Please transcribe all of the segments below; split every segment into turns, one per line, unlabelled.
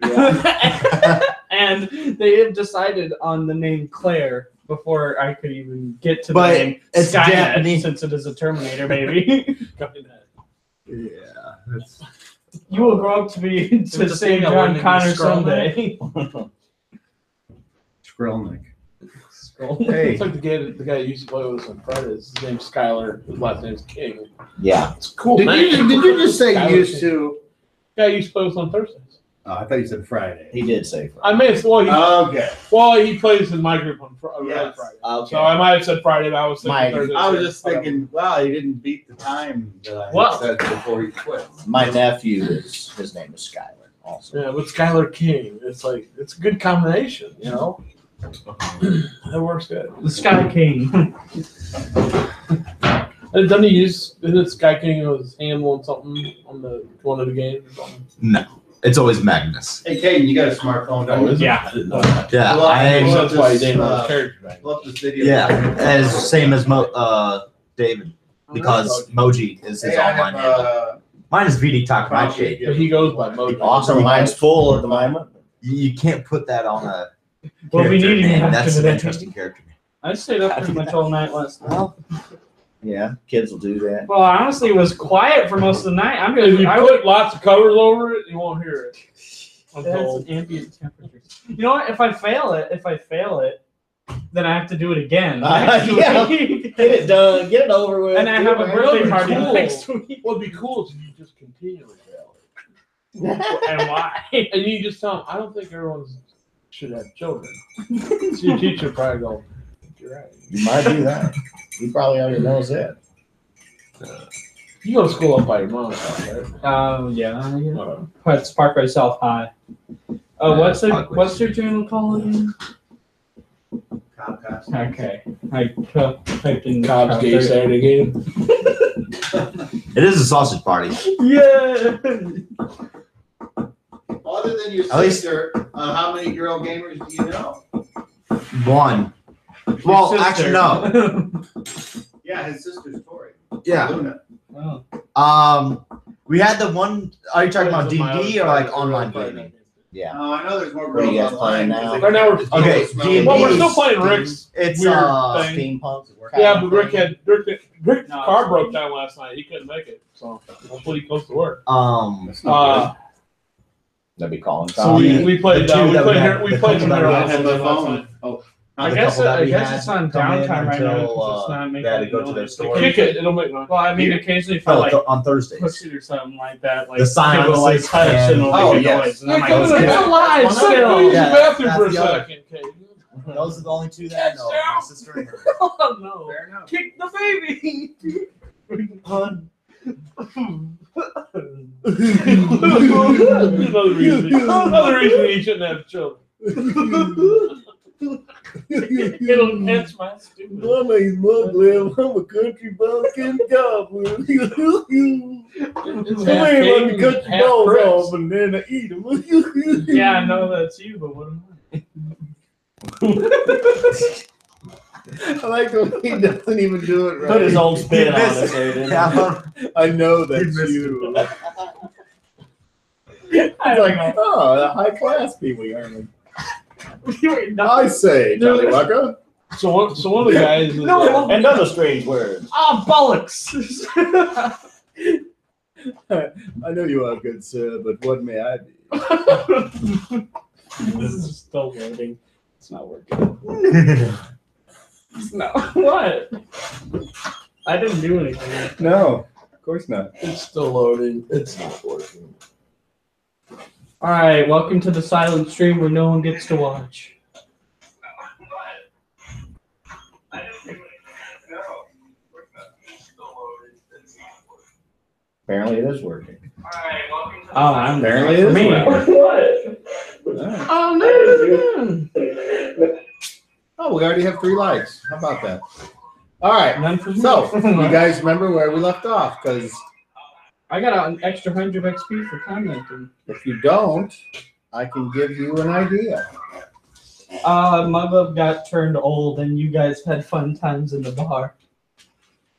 Yeah. And they had decided on the name Claire before I could even get to the name
it's
Skynet,
Japanese.
since it is a Terminator, baby.
Yeah. That's...
You will grow up to be to say John Connor someday.
Skrelnik.
Hey. It's like the guy that used to play with us on Fridays. His name's Skyler. His last name's King.
Yeah.
It's cool.
Did you just say Skyler used King. To?
Guy used to play with us on Thursdays.
Oh, I thought you said Friday.
He did say Friday.
I may have.
Okay.
Well, he plays in my group on Friday.
Okay.
So I might have said Friday, but I was thinking Thursday.
I was just thinking, wow, he didn't beat the time that I said before he quit.
My nephew his name is Skyler also.
Yeah, but Skyler King. It's a good combination, you know? That works good.
The Sky King.
Doesn't he use Sky King was handling something on one of the games or something?
No. It's always Magnus.
Hey, Caden, you got a smartphone, don't you?
Yeah.
I didn't know that.
Yeah.
That's why he named his character.
Love this video.
Yeah. As same as David. Because Moji is his online name. Mine is VD Talk My Shade.
But he goes by Moji.
Awesome. Mine's full at the moment.
You can't put that on a
Well, we
character
need
name.
him
That's
after
an
that.
interesting character name.
I stayed up pretty much all night last night.
Well, yeah, kids will do that.
Well, honestly, it was quiet for most of the night. I'm
If you
gonna.
put lots of covers over it, you won't hear it. I'm
It has
told.
ambient temperature. You know what? If I fail it, then I have to do it again.
Yeah. Get it done. Get it over with.
And I have a birthday party
Cool.
next week.
What'd be cool is if you just continually fail it.
And why?
And you just tell them, I don't think everyone should have children. So your teacher probably go, you're right.
You might do that. He probably already knows that.
You go to school up by your mom's house, right?
Yeah. It's Parkway South High. What's their channel called again?
Comcast.
Okay. I typed in
Cobb's Gay Saturday game.
It is a sausage party.
Yeah.
Other than your
At least-
sister, how many girl gamers do you know?
One. Well,
Your
actually,
sister.
no.
Yeah, his sister's Tori.
Yeah.
Luna.
Oh.
We had the one. Are you talking about
My
DD or like online gaming?
Yeah.
Oh, I know there's more
What are
girls
you guys playing
online.
now?
Right now we're
Okay, D&D.
well, we're still playing Rick's
It's
weird thing.
Steampunk.
Yeah, but Rick's
No,
car
it's-
broke down last night. He couldn't make it, so hopefully he goes to work.
That's not
That'd be calling.
So we played.
The two
We
that
played.
we had-
We
the
played
couple
some
that
good.
we
I
Hero
had
last
my
night.
phone. Oh,
I
The
guess
couple that we
it's
had
on
come in
downtime right now
until,
because it's not making
they had to go to
noise.
their store.
Kick it. It'll make noise.
Well, I mean, occasionally if I like
on Thursdays.
push it or something like that, like
The silence
people like
is-
touch and it'll
Oh,
make a
yes.
noise. And I'm like,
It's
it's alive
Use
still.
the
Yeah,
bathroom for a
that's the other.
second, Kate.
Those are the only two that I know. My sister and her.
Oh no!
fair enough.
Kick the baby.
Another reason he shouldn't have children. It'll catch my stupid.
My name's Muglim. I'm a country bumpkin goblin.
It's
Come
half
here, let
king,
me cut
half
your balls
Chris.
off and then I eat them.
Yeah, I know that's you, but what am I?
I like when he doesn't even do it right.
Put his own spin on
missed
it, there, didn't he?
Yeah,
I know that's
missed
you.
I
It's
don't
like,
know.
oh, the high class people you are.
You're not-
I say, Johnny Walker.
So one of the guys is
No.
And other strange words.
Oh, bollocks!
I know you are good, sir, but what may I be?
This is still loading. It's not working. No. What? I didn't do anything.
No, of course not.
it's still loading. It's not working.
All right, welcome to the silent stream where no one gets to watch.
Apparently it is working.
Oh, I'm
Apparently it is
me.
working.
Oh no!
Oh, we already have 3 likes. How about that? All right.
None for me.
So, you guys remember where we left off? Because
I got an extra 100 XP for commenting.
if you don't, I can give you an idea.
My love got turned old, and you guys had fun times in the bar.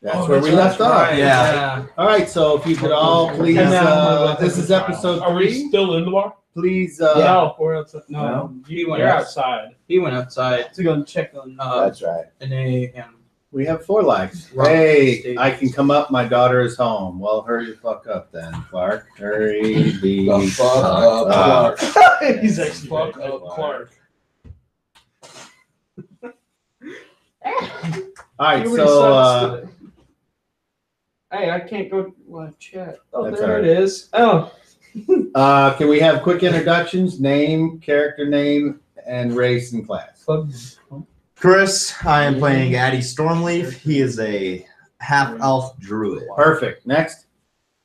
That's where we left off.
right.
Yeah.
All right, so if you could all please,
And now
this is episode
Are we
3.
still in the bar?
Please,
No, we're outside.
No.
No,
He went
you're
out.
outside
He went outside.
to go and check on.
That's right. And
we have 4 likes.
Rock
Hey,
stage.
I can come up. My daughter is home. Well, hurry the fuck up then, Clark. Hurry the
fuck up,
Clark.
He's actually
Fuck up, Clark.
All right,
Nobody
so
sucks today. Hey, I can't go live chat. Oh,
That's
there
all
it is. Oh,
can we have quick introductions? Name, character name, and race and class.
Chris, I am playing Addy Stormleaf. He is a half-elf druid.
Perfect. Next.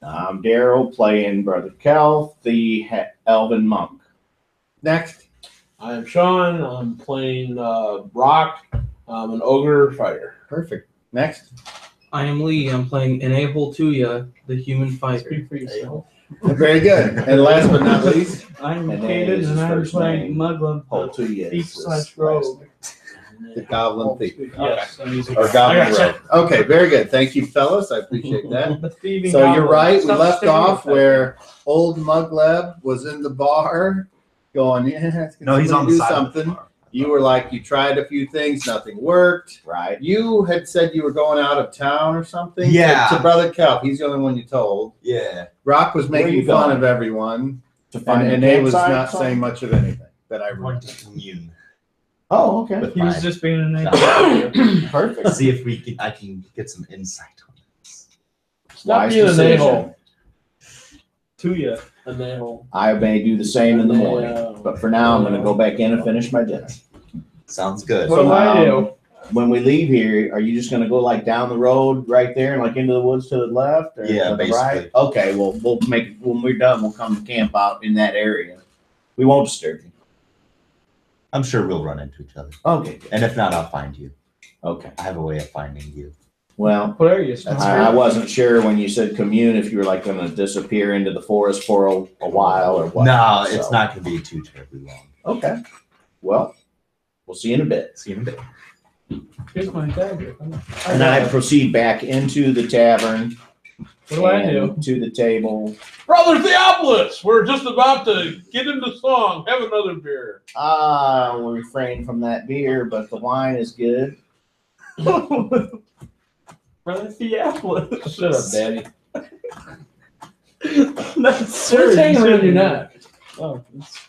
I'm Daryl playing Brother Kelf, the elven monk.
Next.
I'm Sean. I'm playing Rock. I'm an ogre fighter.
Perfect. Next.
I am Lee. I'm playing Enable Tuya, the human fighter.
speak for yourself.
Very good. And last but not least.
I'm
And then
Caden,
his
and I'm
first
playing
name.
Mugglin,
Hold to you.
thief slash rogue.
The Goblin Thief.
Yes, I'm using
Or Goblin
I gotcha.
Rogue. Okay, very good. Thank you, fellas. I appreciate that.
The thieving
So you're
goblin.
right. We
Stop
left
staring
off
at that.
where old Mugleb was in the bar going, yeah,
No, he's on the
do
side.
something. You were like, you tried a few things, nothing worked.
Right.
You had said you were going out of town or something.
Yeah.
To Brother Kelp. He's the only one you told.
Yeah.
Rock was
Where
making
you
fun
going?
of everyone,
To find
and
a
they was
campsite
not
or something?
saying much of anything that I
I'm going
remember.
to commune.
Oh, okay.
With
He was
my-
just being an
No.
idiot.
Perfect.
See if I can get some insight on this.
Stop
Wise
being an
decision.
a-hole.
To you.
An a-hole.
I may do the same in the morning,
Yeah.
but for now, I'm going to go back in and finish my dinner.
Sounds good.
What do I do?
When we leave here, are you just going to go like down the road right there and like into the woods to the left? Or
Yeah,
to the
basically.
right? Okay, well, we'll make when we're done, we'll come to camp out in that area. We won't disturb you.
I'm sure we'll run into each other.
Okay.
And if not, I'll find you.
Okay.
I have a way of finding you.
Well,
What are you?
I wasn't sure when you said commune if you were like going to disappear into the forest for a while or what.
No, it's
So,
not going to be too terribly long.
Okay. Well, we'll see you in a bit.
See you in a bit.
Here's my dagger.
And I proceed back into the tavern.
What do I
and
do?
To the table.
Brother Theopolis, we're just about to get into song. Have another beer.
We'll refrain from that beer, but the wine is good.
Brother Theopolis.
Shut up, Daddy.
That's
What's
sir.
hanging around your neck?
Oh, it's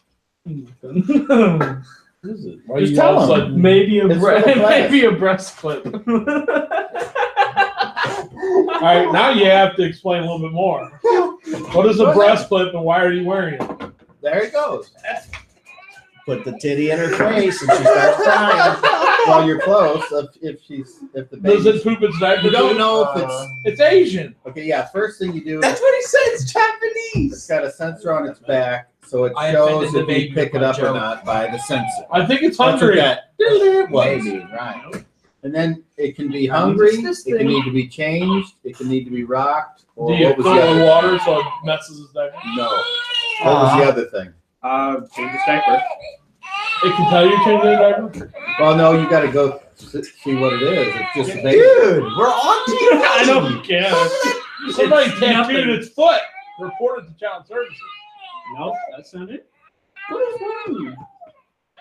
What is it? Why
Just
you
tell
all of a
him.
sudden-
maybe a
It's for the class.
maybe a breastplate.
All right, now you have to explain a little bit more. What is a breastplate and why are you wearing it?
There he goes.
Put the titty in her face and she starts crying.
Well, you're close. If the
Does
baby,
it poop its diaper?
you don't
too?
know if it's
It's Asian.
okay. Yeah, first thing you do.
That's what he said. It's
It's
Japanese.
got a sensor on its back, so it
I
shows
offended the
if
baby
you pick
with
it
my
up or
joke.
not by the sensor.
I think it's
That's what
hungry.
that was.
Maybe, right.
And then it can be hungry.
This
It can
thing.
need to be changed. It can need to be rocked. Or
Do you
what was
fill
the
it with
other?
water so it messes his diaper?
No. What was the other thing?
Change the diaper.
It can tell you change the diaper?
Well, no, you got to go see what it is. It's just a baby.
Dude, we're on to you.
I know you can.
Somebody
It's
tattooed
nothing.
its foot. Report it to child services.
No, that's not it. What is wrong with you?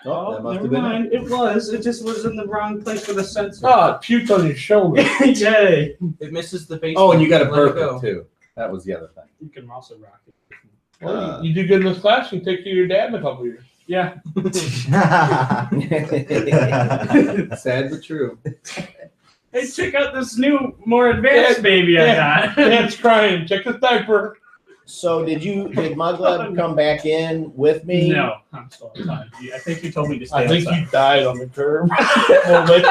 Oh, that must
never
have been it.
mind. It was. It just was in the wrong place for the sensor.
Ah, puked on your shoulder.
Yay.
It misses the base.
Oh, and you got to
Let it
burp
go.
it too. That was the other thing.
You can also rock it.
Well, you do good in this class, you can take care of your dad in a couple years.
Yeah.
Sad but true.
Hey, check out this new, more advanced baby I got.
Dad's crying. Check his diaper.
So did Mugleb come back in with me?
No, I'm still outside. I think you told me to stay
I think
outside.
he died on the curb. Well, maybe.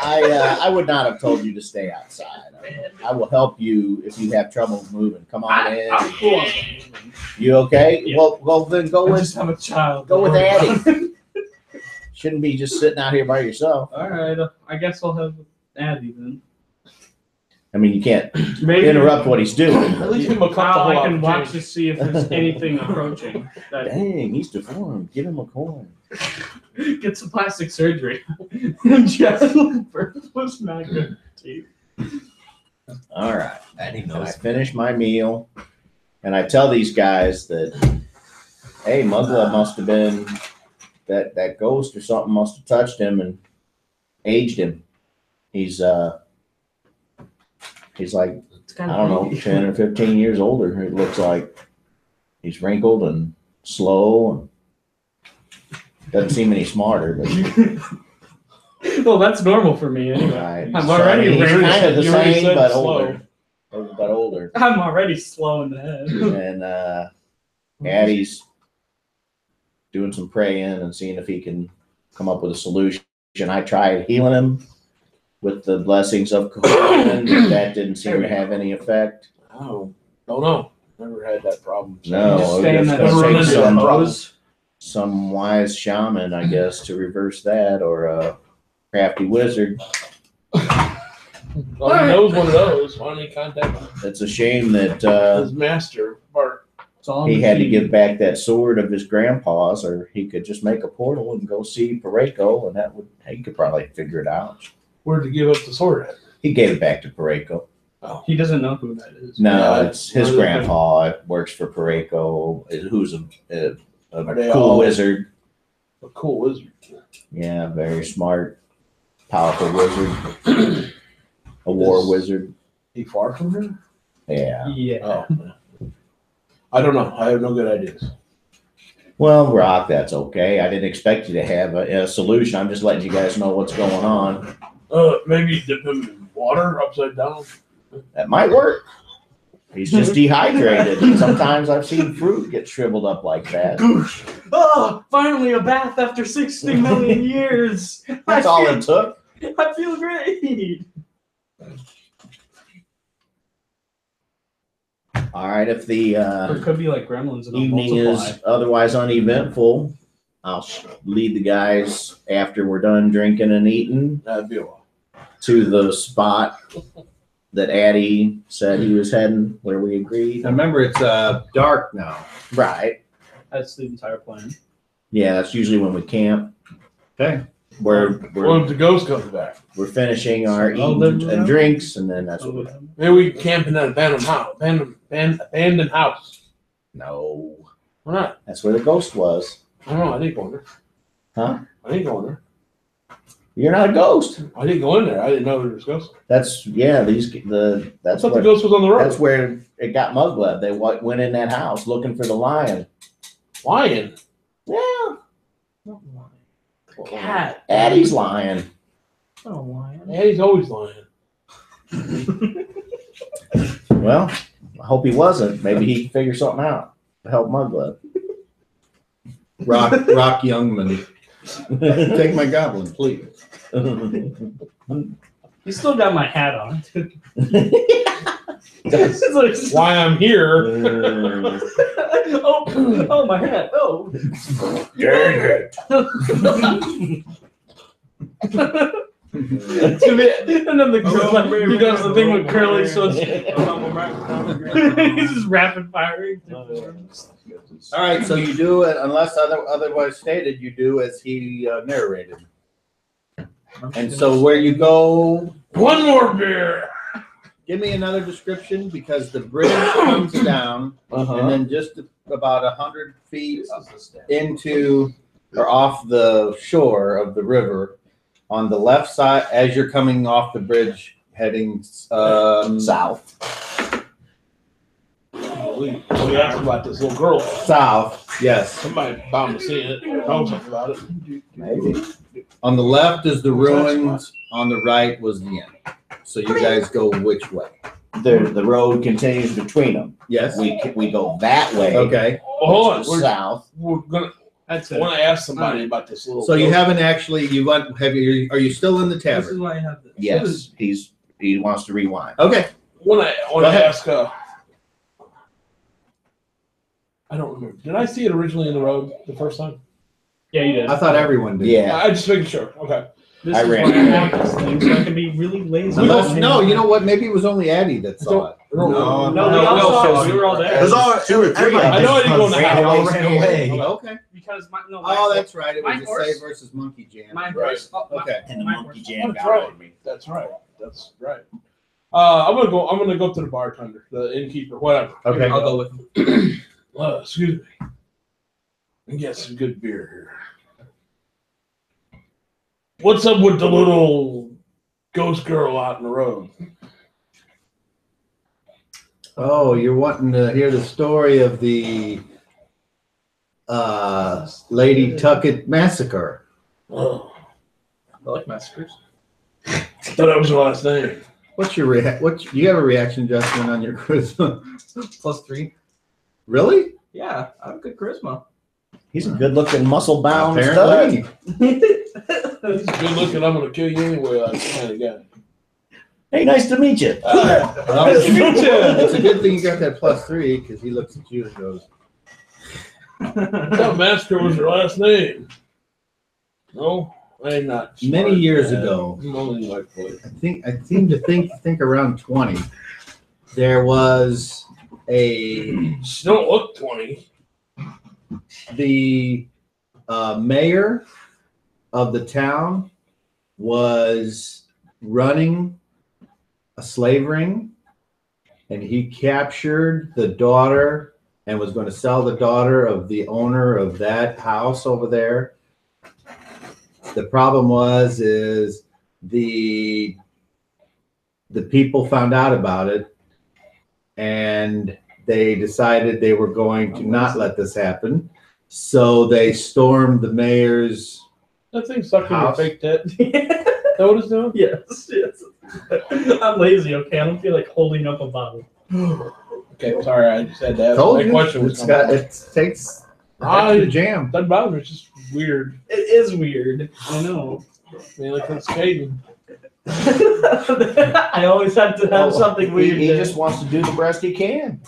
I would not have told you to stay outside. I will help you if you have trouble moving. Come on in.
I'm cool.
You okay?
Yeah.
Well, then go
I
with
just have a child.
go with Addie. Shouldn't be just sitting out here by yourself.
All right. I guess I'll have Addie then.
I mean, you can't
Maybe
interrupt what he's doing.
At least give him a
Kyle,
couple
I can watch
opportunities.
to see if there's anything approaching that
Dang, he's deformed. Give him a coin.
get some plastic surgery. Just birth was not good. Teeth.
All right.
And he
And I
knows.
finish my meal, and I tell these guys that, hey, Mugla must have been that ghost or something must have touched him and aged him. He's like,
It's
I
kind of
don't know, 10 or 15 years older. It looks like he's wrinkled and slow and doesn't seem any smarter, but
Well, that's normal for me anyway.
right.
I'm already
he's
wrinkled.
kind of the
You already
same,
said
but
slow.
older.
I'm already slow in the head.
And Addie's doing some praying and seeing if he can come up with a solution. I tried healing him with the blessings of Cahoon, but that didn't seem to have any effect.
Oh, don't know. Never had that problem.
No,
Just
it
stay in
was
that
gonna
run
take
into that problem.
some wise shaman, I guess, to reverse that, or a crafty wizard.
Well, he knows one of those. Why don't he contact
It's a shame that
his master, Bart?
It's all
he
in
had to
the
give back that sword of his grandpa's, or he could just make a portal and go see Pareko, and he could probably figure it out.
Where'd you give up the sword at?
He gave it back to Pareko.
Oh,
He doesn't know who that is.
No,
Yeah,
it's his
really
grandpa works for Pareko, who's a
Are they
cool
all-
wizard.
a cool wizard.
Yeah, very smart, powerful wizard. A war wizard.
He far from here?
Yeah.
Yeah.
Oh, I don't know. I have no good ideas.
Well, Rock, that's okay. I didn't expect you to have a solution. I'm just letting you guys know what's going on.
Maybe dip him in water upside down.
That might work. He's just dehydrated. Sometimes I've seen fruit get shriveled up like that.
Goosh. Oh, finally a bath after 60 million years.
That's all it took.
I feel great.
All right, if the
Or it could be like gremlins and
evening
multiply.
is otherwise uneventful, I'll lead the guys after we're done drinking and eating
That'd be a while.
to the spot that Addie said he was heading, where we agreed.
Now remember, it's dark now.
Right.
That's the entire plan.
Yeah, that's usually when we camp.
Okay.
We're
What if the ghost comes back?
we're finishing our
I'll
eating
live
and
around.
drinks, and then that's what we
Maybe we camp in that abandoned house. Abandoned house.
No,
Why not?
that's where the ghost was.
I don't know. I didn't go in there.
Huh?
I didn't go in there.
You're not a ghost.
I didn't go in there. I didn't know there was ghosts.
That's
I
that's
thought the
where,
ghost was on the road.
that's where it got Mugweb. They went in that house looking for the lion.
Lion.
Yeah,
Cat.
Addie's lion.
Oh, lion.
Yeah, he's always lying.
Well, I hope he wasn't. Maybe he could figure something out to help Mugweb.
Rock Youngman. Take my goblin, please.
You still got my hat on.
That's-
It's like,
Why I'm here.
oh, my hat. Oh.
Dang it.
And then the girl, he does the thing with curly, so it's he's just rapid firing.
All right, so you do it, unless otherwise stated, you do as he narrated. And so where you go,
One more beer.
give me another description, because the bridge comes down, and then just about 100 feet into or off the shore of the river, on the left side, as you're coming off the bridge, heading
South.
We asked about this little girl.
south. Yes.
Somebody bound to see it. Told something about it.
Maybe.
On the left is the ruins. On the right was the end. So you guys go which way?
The road continues between them.
Yes.
We go that way.
Okay.
Well, hold on.
which is south.
We're gonna.
That's
I
it.
want to ask somebody about this little.
So you
ghost.
haven't actually. Are you still in the
This is
tavern?
why I have this.
Yes, he wants to rewind.
Okay.
I want
Go
to
ahead.
ask. I don't remember. Did I see it originally in the road the first time?
Yeah, you did.
I thought everyone did.
Yeah.
I just making sure. Okay.
This
I
is
ran
why I
it.
have this thing, so I can be really lazy.
No, you know what? Maybe it was only Addie that saw it.
No, we all
no,
saw
no.
it. We were all there.
There's all two or three.
I know I didn't go in the
They
house.
all ran away.
Okay.
Because my
Oh, that's right. It was
my
the
horse-
Say versus Monkey Jam.
my
Right.
horse. Oh, my-
Okay.
And the
my
monkey
horse-
jam
That's
got
right.
on me.
That's right. That's right. I'm gonna go to the bartender, the innkeeper, whatever.
Okay.
I'll go with him.
Excuse me. And get some good beer here. What's up with the little ghost girl out in the road?
Oh, you're wanting to hear the story of the Lady Tuckett massacre.
Oh,
I like massacres.
thought that was her last name.
What's your you have a reaction adjustment on your charisma?
+3.
Really?
Yeah, I have good charisma.
He's a good-looking, muscle-bound
Apparently.
stud.
He's good looking. I'm gonna kill you anyway. Like kind of guy.
Hey, nice to meet you.
It's a good thing you got that +3 because he looks at you and goes,
I thought Master was her last name. No, I'm not. Smart,
many years
man.
ago.
I'm only like what?
I seem to think around 20, there was
She don't look 20.
the mayor of the town was running a slave ring, and he captured the daughter and was going to sell the daughter of the owner of that house over there. The problem is the people found out about it, and they decided they were going to not let this happen. So they stormed the mayor's
That thing stuck in your
house.
fake tit. Is that what it's doing?
Yes. I'm lazy, okay? I don't feel like holding up a bottle.
Okay, sorry. I just had to ask.
Told
My
you,
question was
it takes extra jam.
That bother me. It's just weird.
It is weird. I know.
Man, like it's Caden.
I always have to have something weird.
He just wants to do the best he can.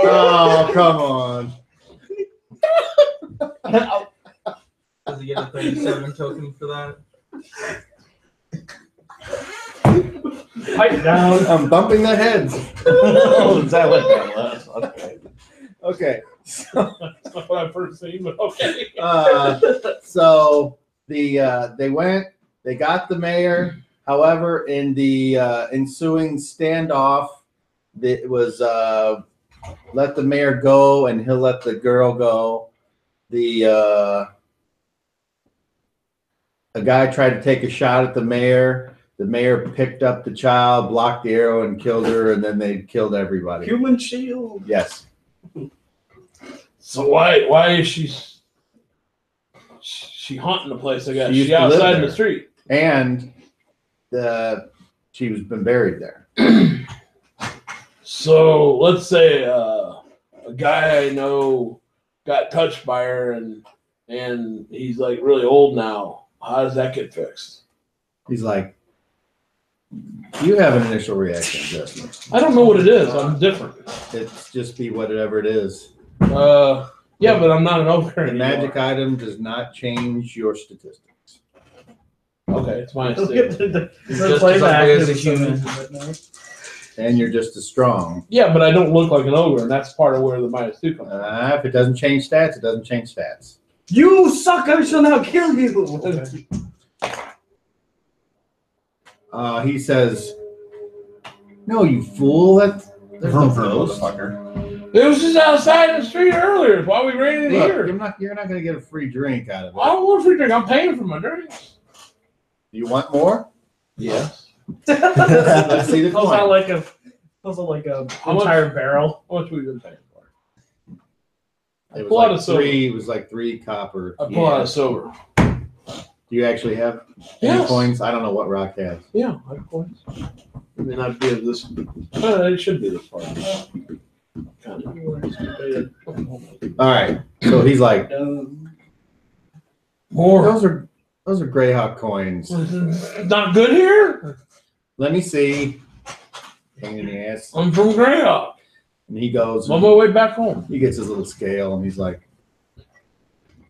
Oh, come on.
Does he get a 37 token for that?
Pipe down.
I'm bumping their heads.
Oh, is that what that was? Okay.
Okay.
That's not what I've first seen, but okay.
So they got the mayor. However, in the ensuing standoff, it was let the mayor go and he'll let the girl go. A guy tried to take a shot at the mayor. The mayor picked up the child, blocked the arrow, and killed her, and then they killed everybody.
Human shield.
Yes.
So why is she haunting the place? I guess
She used
she
to live
outside in
there.
the street.
And she was been buried there.
So let's say a guy I know got touched by her and he's like really old now. How does that get fixed?
He's like, you have an initial reaction adjustment.
I don't know what it is. I'm different.
It's just be whatever it is.
Yeah, but I'm not an ogre
The
anymore.
magic item does not change your statistics.
Okay, it's my
Let's
mistake.
get to
He's just as ugly as a human.
And you're just as strong.
Yeah, but I don't look like an ogre, and that's part of where the -2 comes from.
If it doesn't change stats, it doesn't change stats.
You suck! I shall now kill you.
He says, "No, you fool! There's no ghost.
It was just outside the street earlier. Why we ran in
Look,
here?
you're not going to get a free drink out of
I
it.
don't want a free drink. I'm paying for my drinks.
Do you want more?
Yes.
Let's see the
Those
coin.
are like a
How much?
entire barrel.
How much we been paying for? I
It was
pull out
like
a silver.
three. It was like 3 copper.
I pull out a silver.
Do you actually have any
Yes.
coins? I don't know what Rock has.
Yeah, I have coins. I mean, I'd be of this. It should be this part. Kind of.
All right. So he's like,
More.
those are Greyhawk coins.
Not good here.
Let me see. Pain in the ass.
I'm from Greyhawk.
And he goes.
I'm on my way back home.
He gets his little scale and he's like,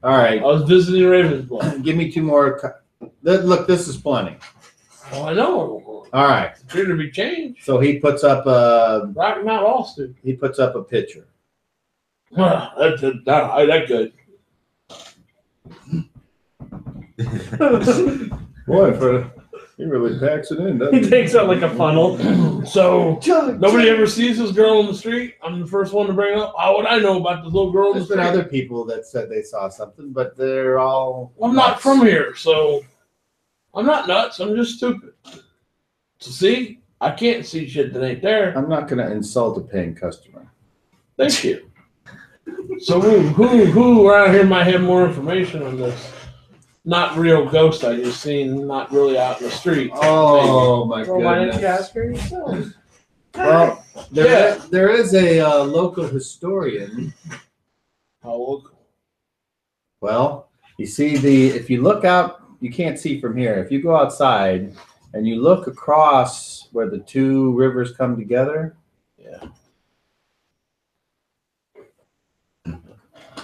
all right,
I was visiting Ravensbluff.
give me 2 more. Look, this is plenty.
Oh, I know.
All right.
It's here to be changed.
So he puts up a
Rock Mount Austin.
picture.
That's that good.
Boy, for He really packs it in, doesn't
He
he?
takes out like a funnel.
So nobody ever sees this girl on the street. I'm the first one to bring it up. How would I know about this little girl on the
There's been
street?
other people that said they saw something, but they're all.
I'm not
nuts.
from here, so I'm not nuts. I'm just stupid. So see, I can't see shit that ain't there.
I'm not going to insult a paying customer.
Thank you. So who around here might have more information on this? Not real ghost I just seen, not really out in the street.
Oh my
Well, why didn't you
goodness.
ask her yourself?
Well, there is a local historian.
How local?
Well, you see if you look out, you can't see from here. If you go outside and you look across where the two rivers come together.
Yeah.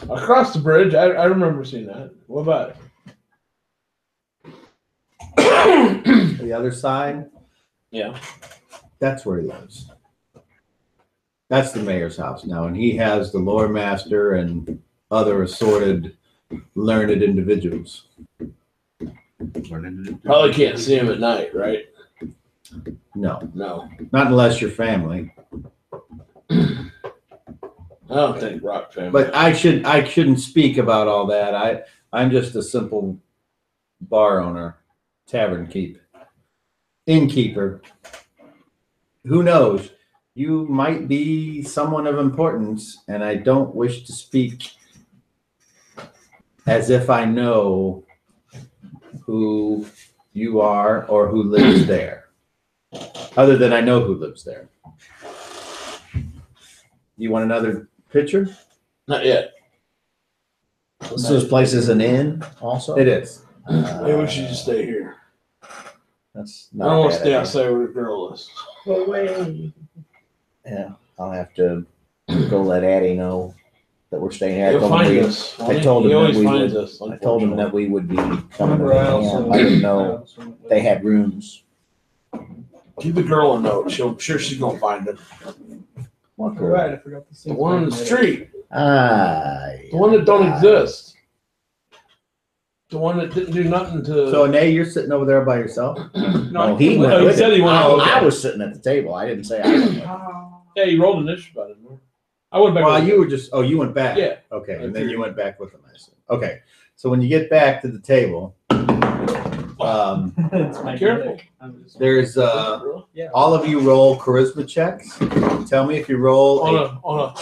Across the bridge, I remember seeing that. What about it?
The other side,
Yeah.
that's where he lives. That's the mayor's house now, and he has the lore master and other assorted learned individuals.
Probably can't see him at night, right?
No,
No.
not unless you're family.
I don't think Rock family.
But I shouldn't speak about all that. I'm just a simple bar owner, innkeeper. Who knows? You might be someone of importance, and I don't wish to speak as if I know who you are or who lives there. Other than I know who lives there. You want another picture?
Not yet.
So this place is an inn also?
It is.
Maybe we should just stay here.
That's
I
not
don't
a
want to
bad
stay
idea.
outside where the girl is.
Well, wait.
Yeah, I'll have to go let Addie know that we're staying here.
He'll find us.
I told
He
him that
always
we
finds
would.
us.
I told him that we would be coming to
Remember, I
the
also
camp. I didn't know they had rooms.
Give the girl a note. I'm sure she's gonna find it.
What girl?
Right, I forgot the
The one on the street.
The
The one that don't exist. The one that didn't do nothing to.
So, Nay, you're sitting over there by yourself?
No, he
Well,
went
he
with
said
it.
he went
Oh,
with it.
I was sitting at the table. I didn't say I went with it.
Yeah, he rolled initiative about it. I went back.
Well,
with
you
it.
were just, you went back.
Yeah.
Okay,
I
and then
figured.
you went back with them, I assume. Okay, so when you get back to the table,
It's my
Careful.
dick. I'm just-
there's,
yeah.
all of you roll charisma checks. Tell me if you roll
on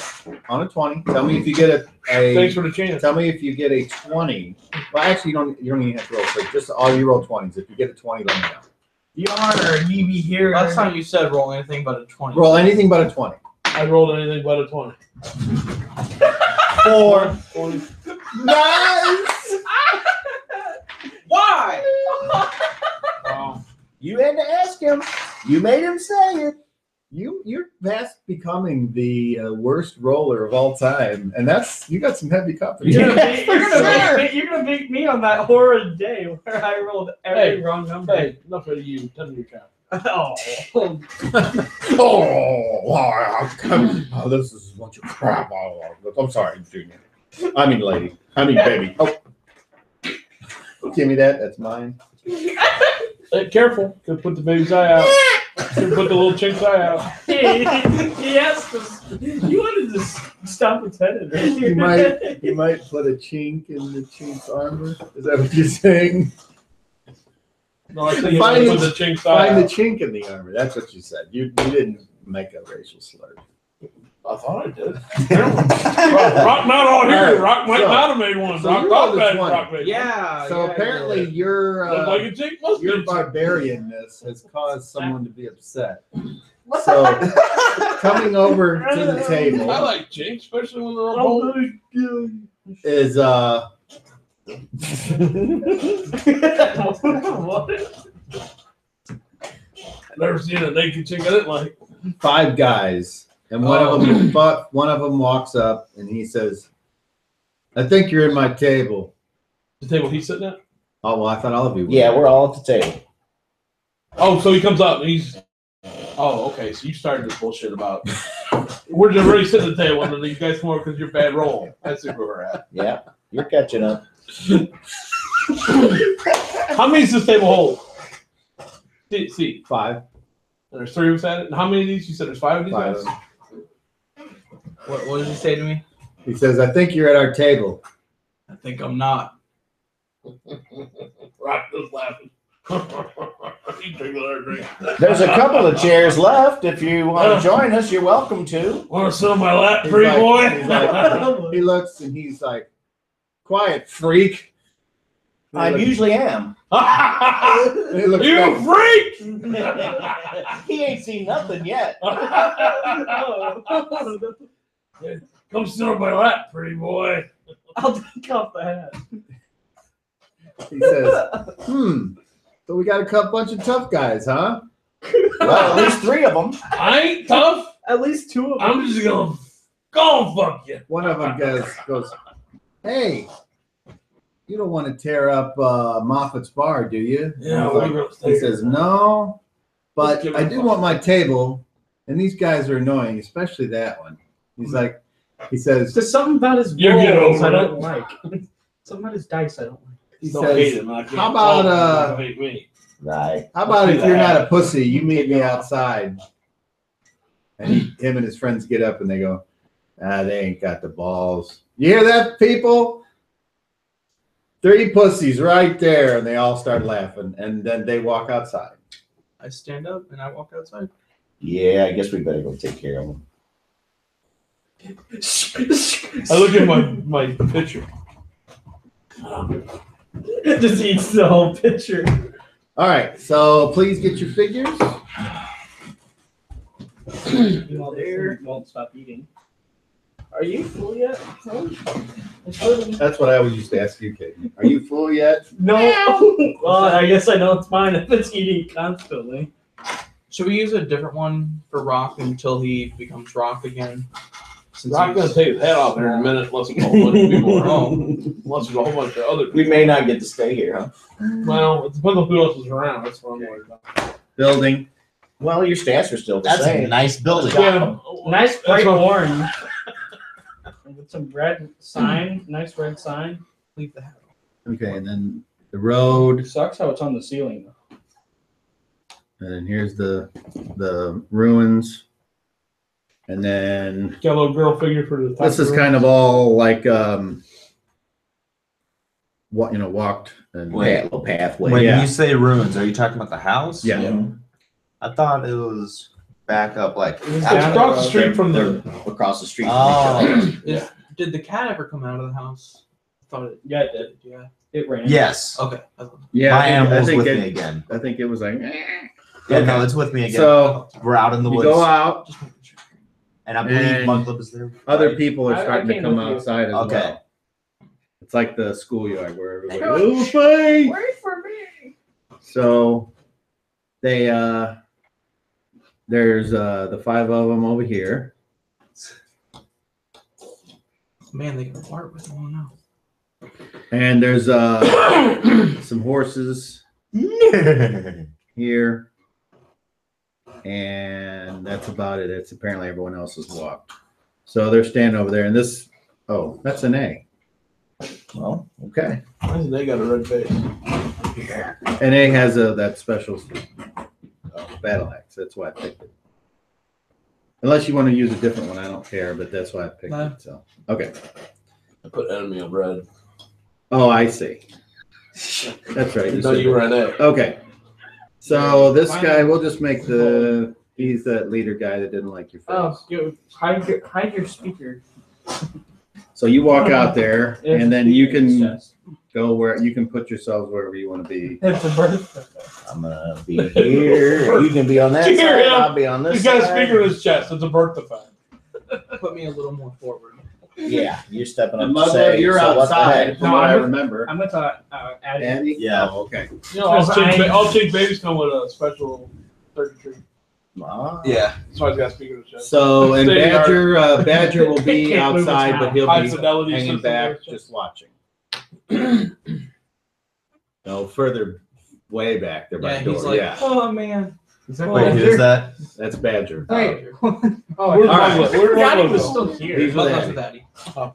on a 20. Tell me if you get
Thanks for the chance.
tell me if you get a 20. Well, actually, you don't even have to roll. So just all you roll 20s. If you get a 20, let me know.
The honor, he be here.
Last time you said roll anything but a 20.
Roll anything but a 20.
I rolled anything but a 20.
4.
20.
Nice.
Why?
Wow.
You had to ask him. You made him say it.
You're fast becoming the worst roller of all time, and you got some heavy company.
You're gonna,
Yeah,
beat, you're,
for
gonna
sure.
beat, you're gonna beat me on that horrid day where I rolled every wrong number.
Hey, enough of you. Tell me your trap.
Oh.
Oh, this is a bunch of crap. Oh, I'm sorry, Junior. I mean, lady. I mean, baby. Oh, give me that. That's mine.
Hey, careful. Could put the baby's eye out. Could put the little chink's eye out.
He asked us. You wanted to stomp its head in it.
You might put a chink in the chink's armor. Is that what you're saying?
No, I think
Find
you put
the-
the chink's eye
Find the
out.
chink in the armor. That's what you said. You didn't make a racial slur.
I thought I did. Rock not all here.
Alright,
Rock might
so-
not have made one.
so
Rock
you
thought
rolled a
that
20.
Rock made
Yeah.
So
yeah,
apparently
yeah.
your
one. Look like a chink must be
your
a chink.
barbarianness has caused someone to be upset. So coming over to the
I
table
like chinks, especially when they're on bold.
is
What?
Never seen a naked chink I didn't like.
5 guys, and one of them walks up and he says, "I think you're in my table."
The table he's sitting at?
Oh well, I thought all of you were.
Yeah, we're all at the table.
Oh, so he comes up and he's. Oh, okay. So you started this bullshit about. We're just already sitting at the table and then you guys come over because you're bad roll. That's where we're at.
Yeah, you're catching up.
How many does this table hold? See,
5.
and there's 3 of us at it. And how many of these? You said there's 5 of these
5
guys?
of them.
What did you say to me?
He says, I think you're at our table.
I think I'm not.
Rock is laughing. He drink another drink.
There's a couple of chairs left. If you want to join us, you're welcome to.
Want to sit on my lap,
He's
pretty
like-
boy?
he's like- he looks and he's like, quiet, freak.
I usually am.
He looks
You
back-
freak!
He ain't seen nothing yet.
Come sit on my lap, pretty boy.
I'll take off the hat.
He says, so we got a bunch of tough guys, huh?
Well, at least 3 of them.
I ain't tough.
At least 2 of them.
I'm just gonna go fuck you.
One of them goes, hey, you don't want to tear up Moffat's bar, do you?
Yeah,
He's
we're
like-
gonna stay
he says, no, but
Just give
I
it a
do
fuck.
want my table, and these guys are annoying, especially that one. He's like, he says,
There's something about his
You get
rolls I
over
don't like. Something about his dice I don't like.
he
Don't hate
says,
him. I can't
how about,
tell him to hate me.
Right.
how about
Let's
if
do
you're
that.
not a pussy, you meet me outside. And him and his friends get up and they go, they ain't got the balls. You hear that, people? 3 pussies right there. And they all start laughing. And then they walk outside.
I stand up and I walk outside.
Yeah, I guess we better go take care of them.
I look at my picture.
It just eats the whole picture.
All right. So please get your figures.
Well, there won't stop eating. Are you full yet?
That's what I always used to ask you, Kate. Are you full yet?
No. Well, I guess I know it's mine if it's eating constantly.
Should we use a different one for Rock until he becomes Rock again? Since
Rock's gonna
he's-
take his head off here in a minute unless there's a whole bunch of people around. Unless there's a whole bunch of other people.
We may not get to stay here, huh?
Well, it depends on who else is around. That's what I'm worried about.
Building.
Well, your stats are still the
That's a
same.
nice building.
Yeah,
Nice bright
what-
orange. With some red sign. Nice red sign.
Leave the hat.
Okay, and then the road.
It sucks how it's on the ceiling though.
And then here's the ruins. And then
Got a little girl figure for the top.
this is kind of all like what walked and
Little pathway.
When
Yeah.
you say ruins, are you talking about the house?
Yeah.
I thought it was back up like.
It was
It's
down
across the
road.
street from the.
Across the street
Oh.
from each other.
Yeah.
Did the cat ever come out of the house? I thought it.
Yeah, it did.
Yeah.
It ran.
Yes.
Okay.
yeah.
My animal's with me again.
I think it was like.
Yeah, no, it's with me again.
So
We're out in the
you
woods.
go out.
Just making sure.
And I believe
and
Mug Club is there.
Other people are
I
starting to
came
come
with you.
outside as
Okay.
well. It's like the schoolyard where everybody.
Hey.
Oh, fight!
Wait for me.
So they there's the 5 of them over here.
Man, they can fart with one now.
And there's some horses here. And that's about it. It's apparently everyone else has walked. So they're standing over there, and this that's an A. Well, okay.
Why does they got a red face?
And A has that special battle axe. That's why I picked it. Unless you want to use a different one, I don't care, but that's why I picked
No.
it. So okay.
I put enemy on red.
Oh, I see. That's right.
I
You
thought
said
you were
that.
an A.
Okay. So this guy, we'll just make he's that leader guy that didn't like your face.
Oh, hide your speaker.
So you walk out there,
It's
and then you
speaker, it's
can
just-
go where you can put yourselves wherever you want to be.
It's a birthday.
I'm gonna be here. You can be on that
Here,
side.
yeah.
I'll be on this
He's got a
side.
speaker in his chest. It's a birth defect.
Put me a little more forward.
Yeah, you're stepping up to
Mother,
say.
you're
so what the
outside,
heck?
from
No,
what I
I'm-
remember.
I'm with Addie.
Andy?
Yeah.
Oh, okay.
You know, all
Because
chick babies come with a special turkey treat.
Ah.
Yeah.
That's why he's got a speaker in his chest.
So, and
Stay
Badger, Badger will be
Can't move his
outside, but
mouth.
he'll
High
be
fidelity
hanging
system
back,
there.
just watching. No, further way back there by
Yeah,
the door.
he's like,
Yeah,
oh man.
Wait, who's that?
that's Badger.
Wait.
Oh,
Oh,
Where's
All right.
Mugler? Where's
Daddy
Mugler
was
go?
still here.
He's
Mug
with
Club's
Andy.
with Daddy.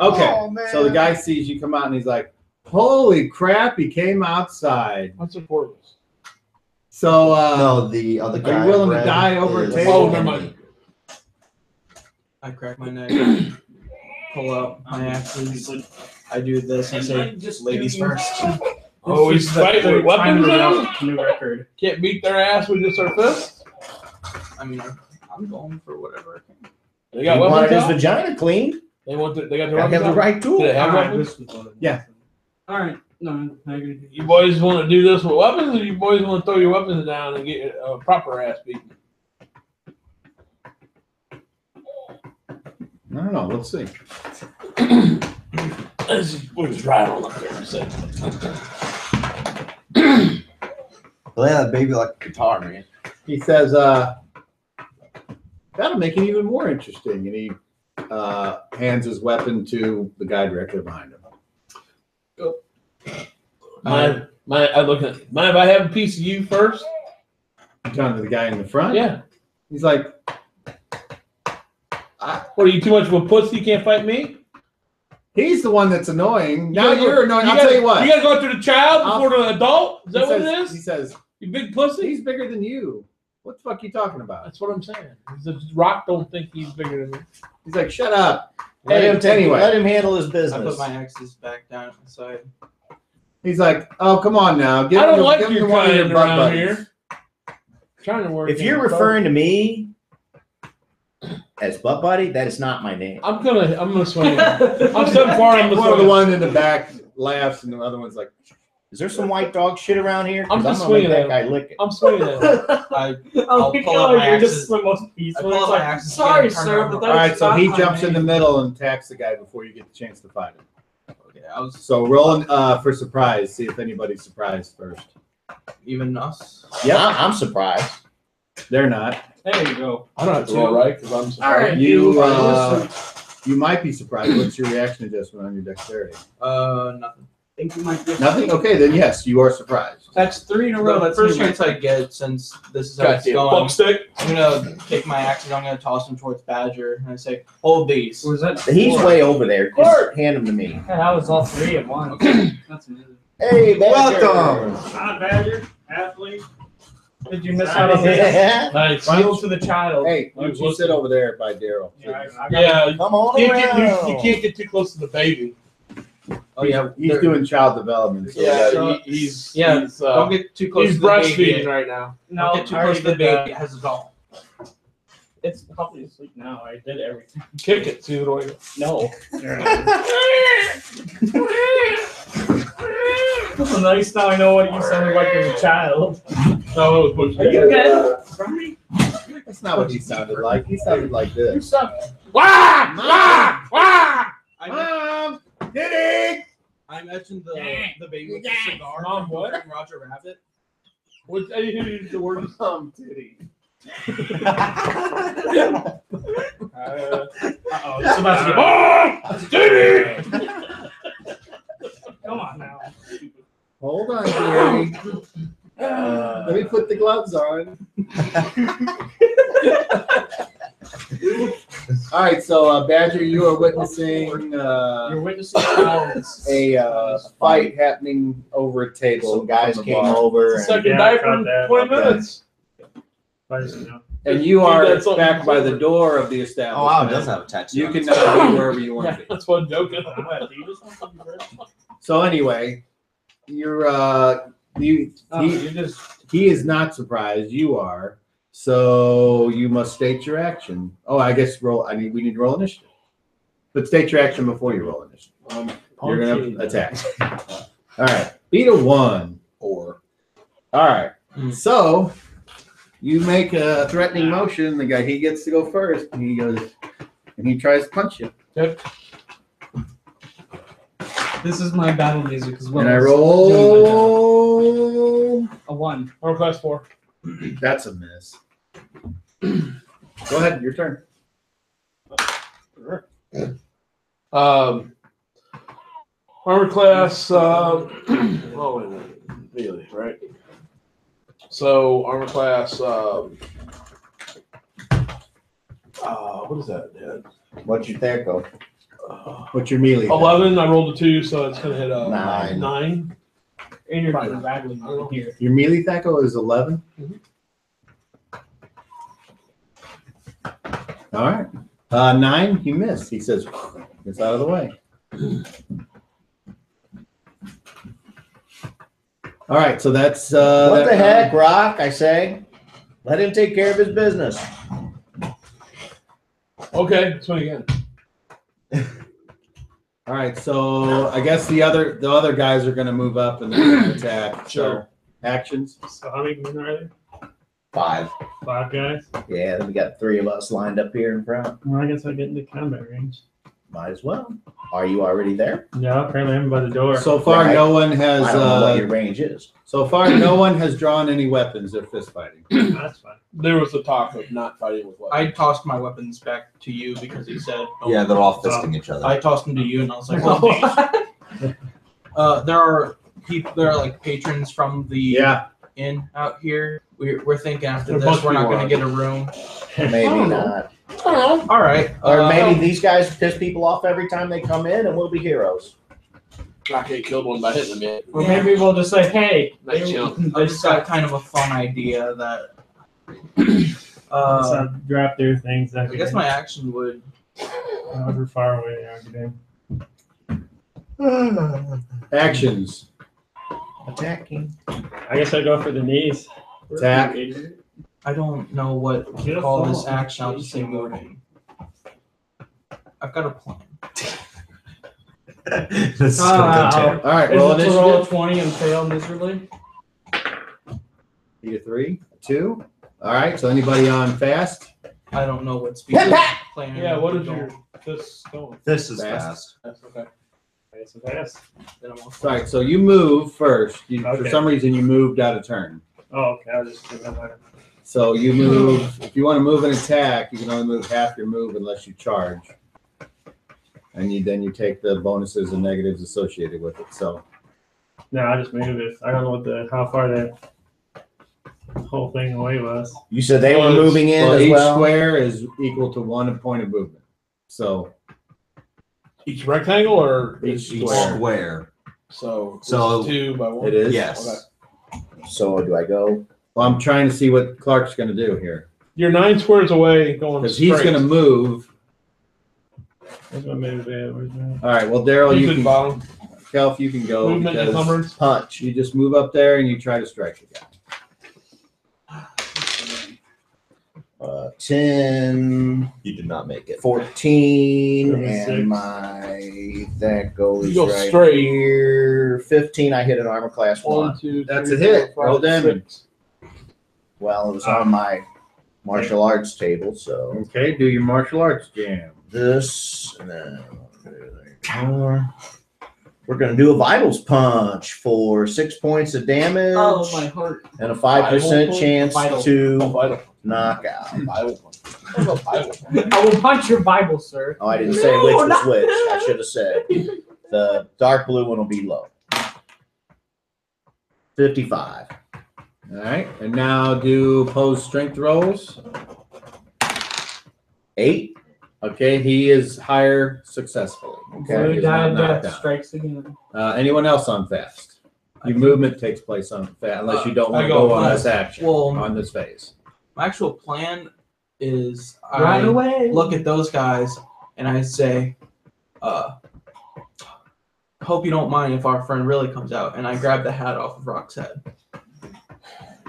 Okay,
Oh, man.
so the guy sees you come out and he's like, holy crap, he came outside.
What's the purpose?
So,
No, the other guy.
are you willing to
Brad,
die over a
is-
table?
Oh, never mind.
I crack my neck, pull out my axes. I do this and say, "Ladies first."
Always fight with weapons now?
New record.
Can't beat their ass with just our fists?
I mean, I'm going for whatever I can.
They
He
got
wanted
weapons
his
out?
vagina cleaned.
They got their
I
weapons
have the
out?
right
Do they
tool.
have
Alright,
weapons?
this was one.
Yeah.
Alright, no, I agree.
You boys want to do this with weapons, or you boys want to throw your weapons down and get a proper ass beaten?
I don't know. Let's see.
We'll just ride on up there and say.
Play that baby like a guitar, man.
He says, that'll make it even more interesting. And he hands his weapon to the guy directly behind him.
Mind if I have a piece of you first?
Talking to the guy in the front?
Yeah.
He's like,
What, are you too much of a pussy? You can't fight me?
he's the one that's annoying. Now
gotta go-
you're annoying. I'll
gotta-
tell you what.
You gotta go after the child before the adult? Is that what it
He
is?
says,
You big pussy?
he's bigger than you. What the fuck are you talking about?
That's what I'm saying. The Rock don't think he's bigger than me.
He's like, shut up.
Let him
anyway.
let him handle his
I
business.
put my axes back down at the side.
He's like, oh, come on now. Give
I don't
him,
like
give him
your
one of your
kind
butt
around
buddies.
here. Trying to work.
If you're referring to me as butt buddy, that is not my name.
I'm gonna swing. I'm stepping far. I'm
One of
gonna
the
swing.
one in the back laughs, and the other one's like,
Is there some white dog shit around here? 'Cause
I'm just
gonna make
swinging
that
at
guy lick it.
I'm swinging at him.
I
Oh,
I'll pull out my
you're
axes.
just the most
I
peaceful.
pull
It's
out my
like,
axes.
sorry,
again, turn
sir,
around.
but
all
that's
right, so
not
he
my
jumps in the
name.
middle and attacks the guy before you get the chance to fight him.
Okay, I was
So rolling for surprise. See if anybody's surprised first.
even us.
Yeah, I'm surprised.
They're not.
There you go.
I don't have to roll right because I'm surprised.
Alright,
You might be surprised. What's your reaction adjustment on your dexterity?
Nothing.
think you might be.
Nothing? Okay, then yes, you are surprised.
That's 3 in a row.
The
That's
first
me.
chance I get, since this is how it's
Goddamn
going,
fuck stick.
I'm gonna take my axes. I'm gonna toss them towards Badger, and I say, "Hold these."
Was that?
He's
4?
way over there. Just
Clark!
hand him to me.
Yeah, that was all 3 at once. That's amazing.
Hey, Badger.
Welcome.
Hi, Badger. Athlete. Did you miss out on this?
Nice.
Deal to the child.
Hey, why don't you sit over there by Daryl?
Yeah, I got
Yeah,
Come on
you
around.
can't get too close to the baby.
Oh yeah,
He's
they're-
doing child development. So
Yeah,
so-
he's
Don't get too close
he's
to the
breastfeeding
baby.
right now.
No,
Don't get too
I
close to
already
the
did
baby. It
that.
has a doll.
It's probably asleep now. I did everything.
Kick it. See what I
No. Well, nice. Now I know what you sounded like as a child.
No, it was
Are you good? Right?
That's not what he sounded like. He sounded like
You
this.
suck.
Wah! Wah! Wah!
Mom, Diddy!
I imagine the baby with the cigar.
Mom,
from
what?
Roger Rabbit.
What's any the word titty?
Uh-oh. It's about to get.
Oh! Titty!
Come on now.
Hold on, Jerry. Let me put the gloves on. All right, so Badger, you are witnessing
You're witnessing violence.
a fight happening over a table.
Some guys
from the
came
bar.
over. And,
Second
Yeah,
diaper
got
in
that.
20 minutes.
And you are
That's something
back by the
different.
door of the
Oh
establishment.
wow, it does have a tattoo.
You
on
can
it.
now be wherever you want
Yeah,
to be.
that's what I'm joking.
So anyway, you're he is not surprised. You are. So you must state your action. Oh, I guess we need to roll initiative. But state your action before you roll initiative. You're gonna attack. All right. Beat a 1.
or
All right. So you make a threatening motion. The guy, he gets to go first. And he goes and he tries to punch you.
Yep.
This is my battle music as well.
And I
as
roll.
a 1.
Armor class 4.
That's a miss. Go ahead. Your turn.
Armor class. Oh wait a minute. Really, right? So armor class. What is that?
what's your Thaco?
What's your melee?
11. I rolled a 2, so it's gonna hit a
9.
9.
Interview rattling in here.
Your melee tackle is 11. All right. 9, you missed. He says, "It's out of the way." All right, so that's
What the heck, Rock? I say, let him take care of his business.
Okay, swing again.
All right, so I guess the other guys are going to move up and then attack.
Sure.
So, actions.
So how many men are there?
5.
5 guys?
Yeah, then we got 3 of us lined up here in front.
Well, I guess I get into combat range.
Might as well. Are you already there?
No, apparently I'm by the door.
So far,
Right.
no one has.
I don't know what your range is.
So far, no one has drawn any weapons. They're fist fighting.
That's fine.
There was the talk of not fighting with weapons.
I tossed my weapons back to you because he said. "Oh."
Yeah, they're all fisting each other.
I tossed them to you, and I was like, "Oh, geez." There are people. There are like patrons from the
Yeah.
inn out here. We're thinking after
There
this,
must
we're
be
not going
one.
to get a room.
Maybe not.
All right.
Or maybe these guys piss people off every time they come in and we'll be heroes.
Not get killed one by hitting them yet.
Or maybe we'll just say, hey,
Nice jump.
I just got kind of a fun idea that.
drop their things.
I guess my action would.
However far away they are today.
Actions.
Attacking.
I guess I go for the knees.
Attack.
I don't know what to call this action. I'll just say moving. I've got a plan.
This is gonna go terrible.
All right,
Is
roll
it to roll a
initiative.
20 and fail miserably?
You 3, 2. All right, so anybody on fast?
I don't know what speed plan.
Yeah, what is your this going?
This is
Fast.
fast.
That's okay.
So fast.
Then I'm off.
All right, so you move first. For
Okay.
some reason, you moved out of turn.
Oh, okay. I'll just do that later.
So you move. If you want to move and attack, you can only move half your move unless you charge. And then you take the bonuses and negatives associated with it. So
No, I just moved it. I don't know how far that whole thing away was.
You said they were moving in
well,
as
each
well?
square is equal to 1 point of movement. So
Each rectangle or
Each
Each
Square.
square.
So
So-
2 by 1.
it is.
Yes.
So do I go?
Well, I'm trying to see what Clark's going to do here
You're 9 squares away going
because
straight.
he's going to move.
Where's my move at? Where's my...
All right. Well, Daryl,
He's
you
at the
can.
bottom.
Kelf, you can go
Movement
because
encumbrance.
Punch.
you just move up there and you try to strike the guy.
10,
You did not make it.
14,
Number
and
6.
that goes
You go
right
straight.
here. 15, I hit an armor class 1.
1, 2,
That's
3,
a hit.
4, 5,
Roll damage.
6.
Well, it was on my martial arts table, so
Okay. Do your martial arts jam.
this, and then we're going to do a vitals punch for 6 points of damage
Oh, my heart.
and a 5%
Vital?
chance
Vital.
to
Vital.
knock out.
Bible one. What about Bible one?
I will punch your Bible, sir.
Oh, I didn't say which was which. I should have said the dark blue one will be low. 55.
All right. And now do opposed strength rolls.
8.
Okay. He is higher successfully. Okay.
So
He
he
is not
died,
knocked
death
out.
strikes again.
Anyone else on fast? Your movement takes place on fast unless you don't want
I
to
go
go on
fast.
this action,
Well,
on this phase.
my actual plan is
Right
I
away.
look at those guys and I say, hope you don't mind if our friend really comes out. And I grab the hat off of Rock's head.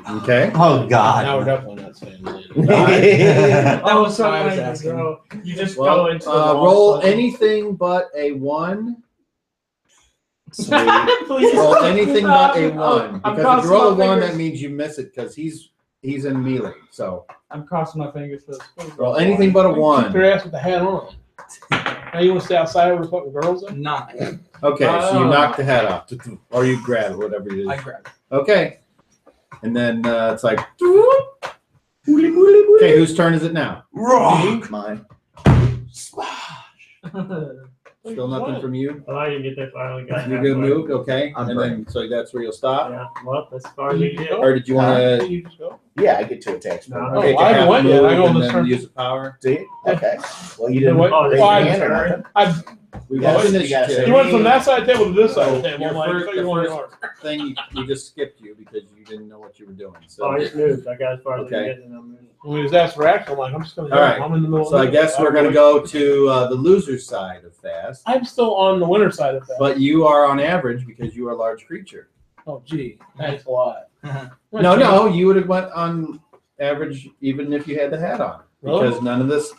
Okay.
Oh
Now we're
God.
definitely not staying late.
That was so
I was
nice,
asking.
bro. You just
Well,
go into the wall,
roll
so-
anything but a 1.
Sweet.
Please.
Roll anything but a
I'm
1. Because if
crossing
you roll
my
a 1,
fingers.
that means you miss it because he's in melee. So
I'm crossing my fingers for this.
roll anything but a
Keep
1.
your ass with the hat on. Now you want to stay outside with the fucking girls? Then?
9.
Okay, so you
Oh.
knock the head off, or you grab it, whatever it
I
is.
grab it.
Okay, and then it's like, okay, whose turn is it now?
Wrong.
Mine.
Still nothing from you?
Well, I didn't get that far. I only got
You're
halfway.
good moved, okay.
I'm
And then, so that's where you'll stop?
Yeah, well, as far as you get.
Or did you want to?
You just go.
Yeah, I get to attack spell.
No.
Okay,
I haven't went yet. I go on this
and then
turn.
use the power.
See? Okay. Well, you didn't
Wait,
raise
well,
your hand or nothing.
We've
Yes,
already
you gotta say-
You went from that side of the table to this side of the table.
Your
I'm like,
first-
so you're
the
one
first thing you just skipped you because you didn't know what you were doing.
Oh,
So,
I just moved. I got as far as
Okay.
I get, and I'm moving.
When we was asked for action, I'm like, I'm just gonna go.
All right.
I'm in the middle.
so I guess we're gonna go to the loser side of fast,
I'm still on the winner side of that.
but you are on average because you are a large creature.
Oh, gee, thanks a lot.
No, you would have went on average even if you had the hat on
Really?
because none of this.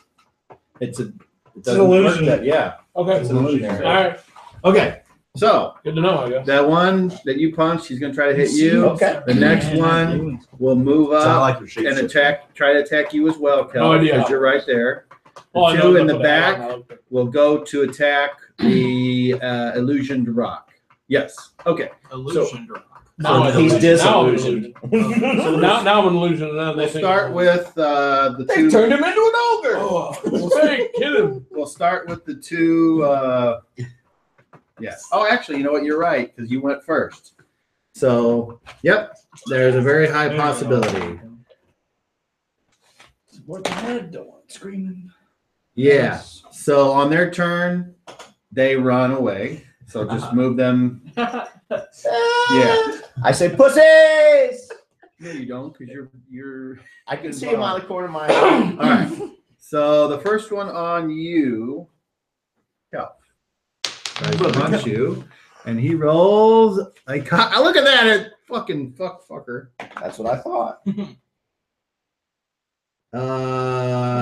It
an
doesn't work
illusion.
that. Yeah,
Okay.
it's an illusion.
All right.
Okay, so
Good to know, I guess.
that one that you punched, he's gonna try to hit you.
Okay.
The next one will move
It's not
up
like your shape
and
shift.
try to attack you as well, Kel,
No idea
because
how.
you're right there. The
All I know
two
is
in
I
the
put a hat
back
on, I
will go to attack the illusioned rock. Yes. Okay.
Illusion drop.
Now I
He's
know.
disillusioned.
So now I'm an illusion. And now they
We'll
think
start with the
They
two.
turned him into an ogre.
Oh, well, hey, kid him.
We'll start with the two. Yes. Oh, actually, you know what? You're right because you went first. So, yep. There's a very high possibility.
What the head doing? Screaming.
Yeah. So on their turn, they run away. So just move them. Yeah.
I say pussies.
No, you don't, because you're.
I can see him out of the corner of my eye.
All right. So the first one on you, Kel, tries to punch you, and he rolls. Look at that! It fucking fucker.
That's what I thought.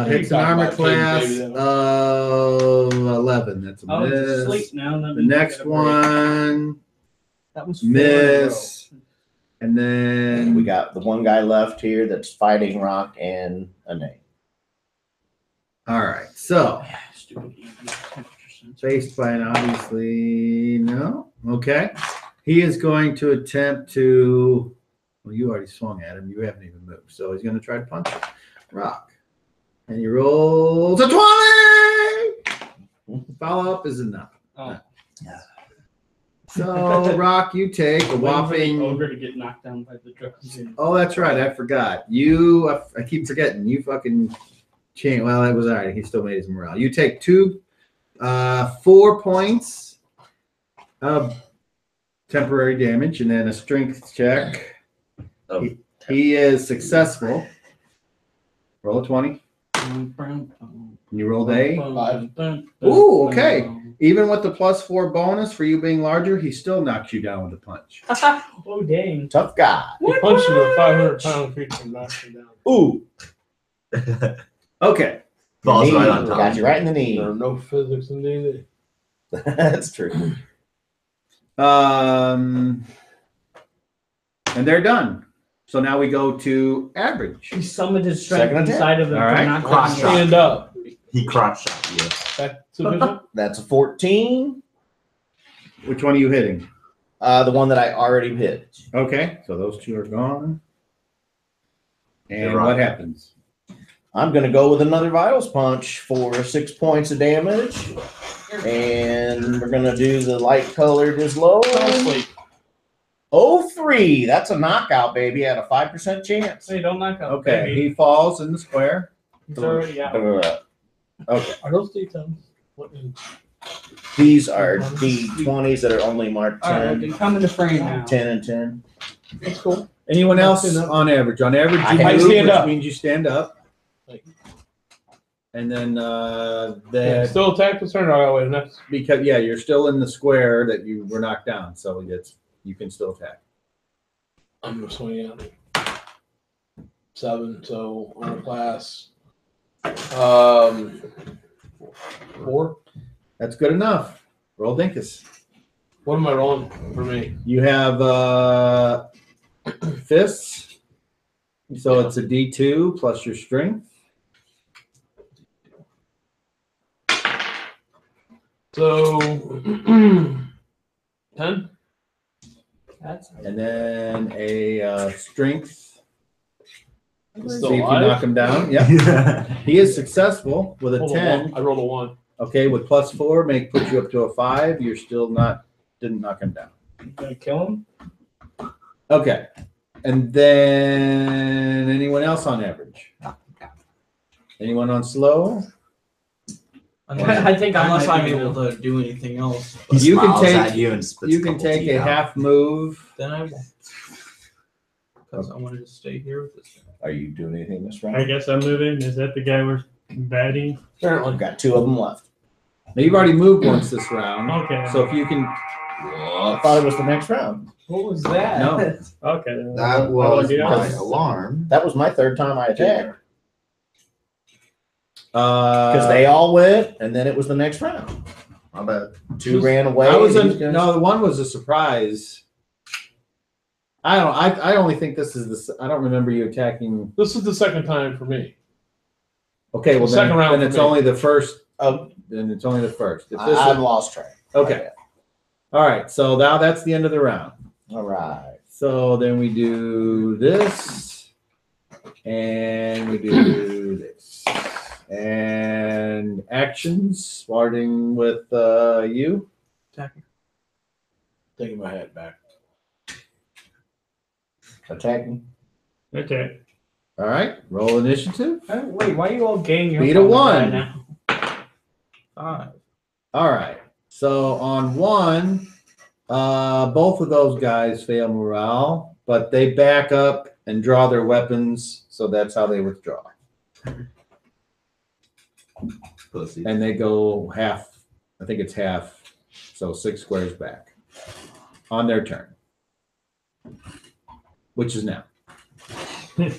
Hits an armor class of 11. That's a
Oh, he's
miss.
asleep now.
The next one,
That was
miss. And then
We got the one guy left here that's fighting Rock and a name.
all right. So
Stupid.
faced by an obviously no. Okay. He is going to attempt to. Well, you already swung at him. You haven't even moved. So he's going to try to punch you. Rock. And he rolls a 20. Follow up is enough.
Oh.
So Rock, you take a whopping.
Ogre to get knocked down by the drugs.
Oh, that's right. I forgot. I keep forgetting. You fucking changed. Well, that was all right. He still made his morale. You take 4 points of temporary damage and then a strength check.
Oh.
He is successful. Roll a 20. You rolled a. Ooh, okay. Even with the +4 bonus for you being larger, he still knocks you down with a punch.
Oh, dang.
Tough guy.
He punched you with a 500-pound creature and knocked you down.
Ooh.
Okay.
Falls
Knee.
right on top.
Got you right in the knee.
There are no physics in D&D.
That's true.
And they're done. So now we go to average.
He summoned his strength
Second attack.
inside of him.
All right.
Not
Cross shot.
Stand up.
He crotch shot you.
That's sufficient.
That's a 14.
Which one are you hitting?
The one that I already hit.
Okay, so those two are gone. And
You're right.
what happens?
I'm going to go with another Vitals Punch for 6 points of damage. And we're going to do the light colored is low.
Sleep.
03. That's a knockout, baby. At a 5% chance.
Hey, don't knock out.
Okay,
Baby.
he falls in the square.
He's already out.
Okay.
Are those D10s? What in-
These are D20s that are only marked
All right,
10,
then come into frame now.
10 and 10.
That's cool.
Anyone else on average? On average,
I
you
have-
move,
stand
which
up.
means you stand up. And then
Still attack this turn. I wait next.
because you're still in the square that you were knocked down, so you can still attack.
I'm gonna swing at 7. So on a class, 4.
That's good enough. Roll Dinkus.
What am I rolling for me?
You have fists, so it's a D2 plus your strength.
So 10.
And then a strength.
It's
See
still
if you
alive?
knock him down. Yep.
Yeah.
He is successful with a
Rolled
10.
1. I rolled a 1.
Okay, with +4, put you up to a 5. You're still didn't knock him down.
Gonna kill him?
Okay. And then anyone else on average? Anyone on slow?
I think
unless
I
I'm
might be
able to do anything else,
He
You can
smiles
take-
at you and spits
You
a
can
couple
take
teeth
a
out.
half move.
then I won't. Because I wanted to stay here with this guy.
Are you doing anything this
I
round?
guess I'm moving. Is that the guy we're batting?
I've got 2 of them left.
Now you've already moved once this round.
Okay.
So if you can,
I thought it was the next round.
What was that?
No.
Okay.
That was my alarm.
That was my 3rd time I attacked. Because
because
they all went, and then it was the next round.
My bad.
2 ran away.
I was
and these guys-
no, the one was a surprise. I only think this is I don't remember you attacking.
This is the second time for me.
Okay, well
Second round
then
for
it's
me.
only the first.
Oh,
Then it's only the first. If this
I've
is,
lost track.
okay, all right. So now that's the end of the round.
All right.
So then we do this, and we do this, and actions starting with you.
Attacking.
Taking my hat back.
Attacking.
Okay.
All right, roll initiative.
Wait, why are you all ganging
Beat
up
a
on the guy
1.
now?
5.
All right. So on 1, both of those guys fail morale, but they back up and draw their weapons, so that's how they withdraw.
Pussy.
And they go half. I think it's half, so 6 squares back on their turn, which is now.
2,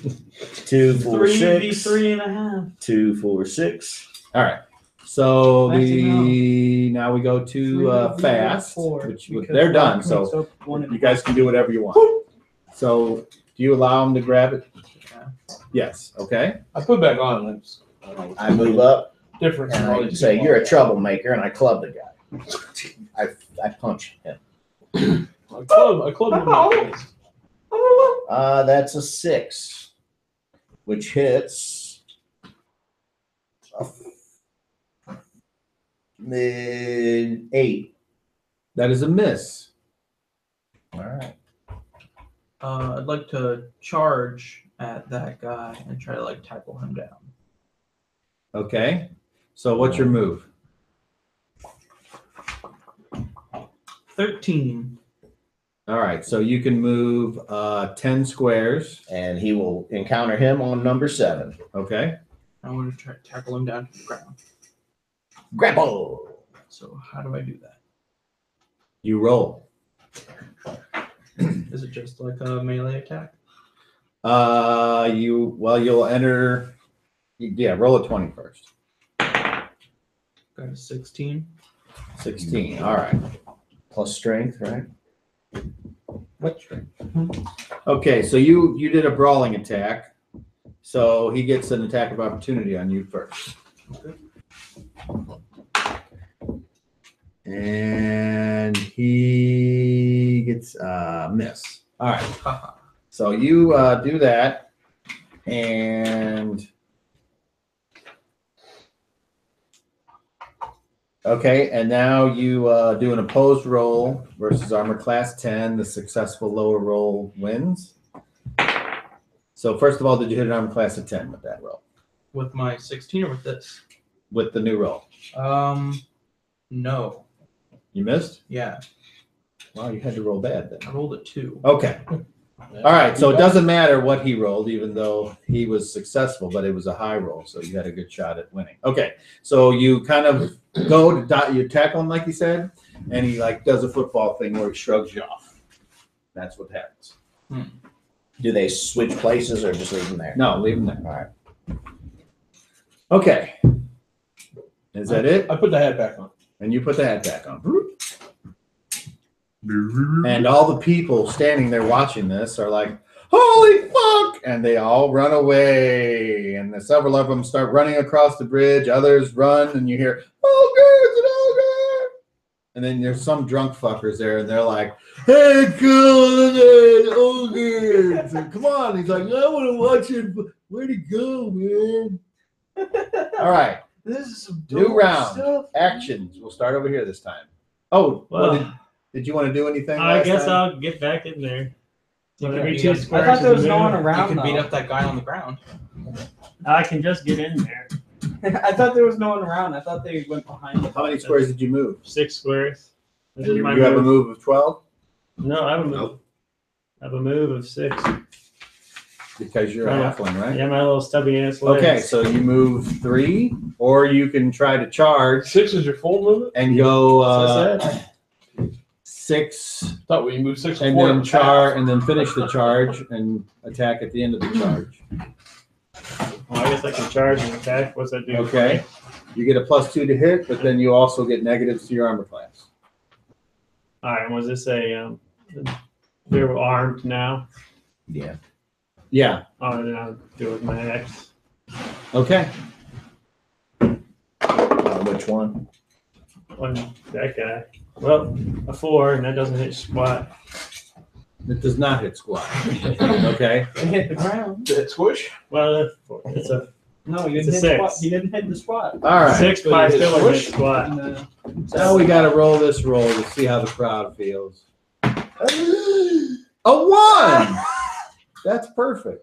4, 6.
3v3.5.
2, 4, 6.
All right. So
Maxing
now we go to fast, which
because
they're done.
rock
So
makes up 1
you guys can do whatever you want. So do you allow them to grab it?
Yeah.
Yes. Okay.
I put it back on. I don't know.
I move up
Different.
and
from all
I
these
say,
people.
"You're a troublemaker," and I club the guy. I punch him.
I club him in my face.
That's a 6, which hits. Then 8.
That is a miss.
All right.
I'd like to charge at that guy and try to like tackle him down.
Okay. So what's your move?
13.
All right. So you can move 10 squares.
And he will encounter him on number 7.
Okay.
I want to try to tackle him down to the ground.
Grapple.
So how do I do that?
You roll.
Is it just like a melee attack?
You'll enter. Yeah. Roll a 20 first.
Got a 16.
16. All right.
Plus strength, right?
What strength? Okay, so you did a brawling attack, so he gets an attack of opportunity on you first.
Okay.
And he gets miss. All right,
Haha.
so you do that, and okay, and now you do an opposed roll versus armor class 10. The successful lower roll wins. So first of all, did you hit an armor class of 10 with that roll?
With my 16 or with this?
With the new roll?
No.
You missed?
Yeah.
Well, you had to roll bad then.
I rolled a 2.
Okay. All right, so it doesn't matter what he rolled, even though he was successful, but it was a high roll, so you had a good shot at winning. Okay, so you kind of go to you tackle him like you said, and he like does a football thing where he shrugs you off. That's what happens.
Do they switch places or just leave him there?
No, leave him there.
All right.
Okay. Is that it?
I put the hat back on.
And you put the hat back on. And all the people standing there watching this are like, holy fuck! And they all run away. And several of them start running across the bridge. Others run, and you hear, ogre, it's an ogre! And then there's some drunk fuckers there, and they're like, hey, cool, ogre! So, come on. He's like, I want to watch it. Where'd he go, man? All right.
This is some
New
dope
round.
stuff.
Actions. We'll start over here this time. Oh,
Well,
did you want to do anything?
I
last
guess
time?
I'll get back in there.
You
Well,
can
every
beat
2
up-
squares
I thought there
is
was
a
no one
move.
around. You can beat up that guy on the ground.
I can just get in there.
I thought there was no one around. I thought they went behind.
How many squares did you move?
6 squares. This
And
is my
you have a
move.
move of 12
No, I have a move.
Nope.
I have a move of 6.
because you're a
Oh.
halfling, right?
Yeah, my little stubby ass legs.
Okay, so you move 3, or you can try to charge
6 is your full movement?
and go
That's what I said.
6,
Thought we moved 6
and
before
then
the
and then finish the charge and attack at the end of the charge.
Well, I guess I can charge and attack. What's that do? for
Okay.
me?
You get a +2 to hit, but then you also get negatives to your armor class.
All right. Was this a they're armed now?
Yeah.
Yeah.
Oh, then I'll do it with my axe.
Okay.
Which one?
On that guy. Well, a 4, and that doesn't hit squat.
It does not hit squat. Okay.
It hit the ground.
That squish?
Well, it's a
No, he
It's a
didn't hit squat.
6.
He didn't hit the squat.
All right.
6, but I still would hit squat.
No.
Now we got to roll this roll to see how the crowd feels. A 1! That's perfect.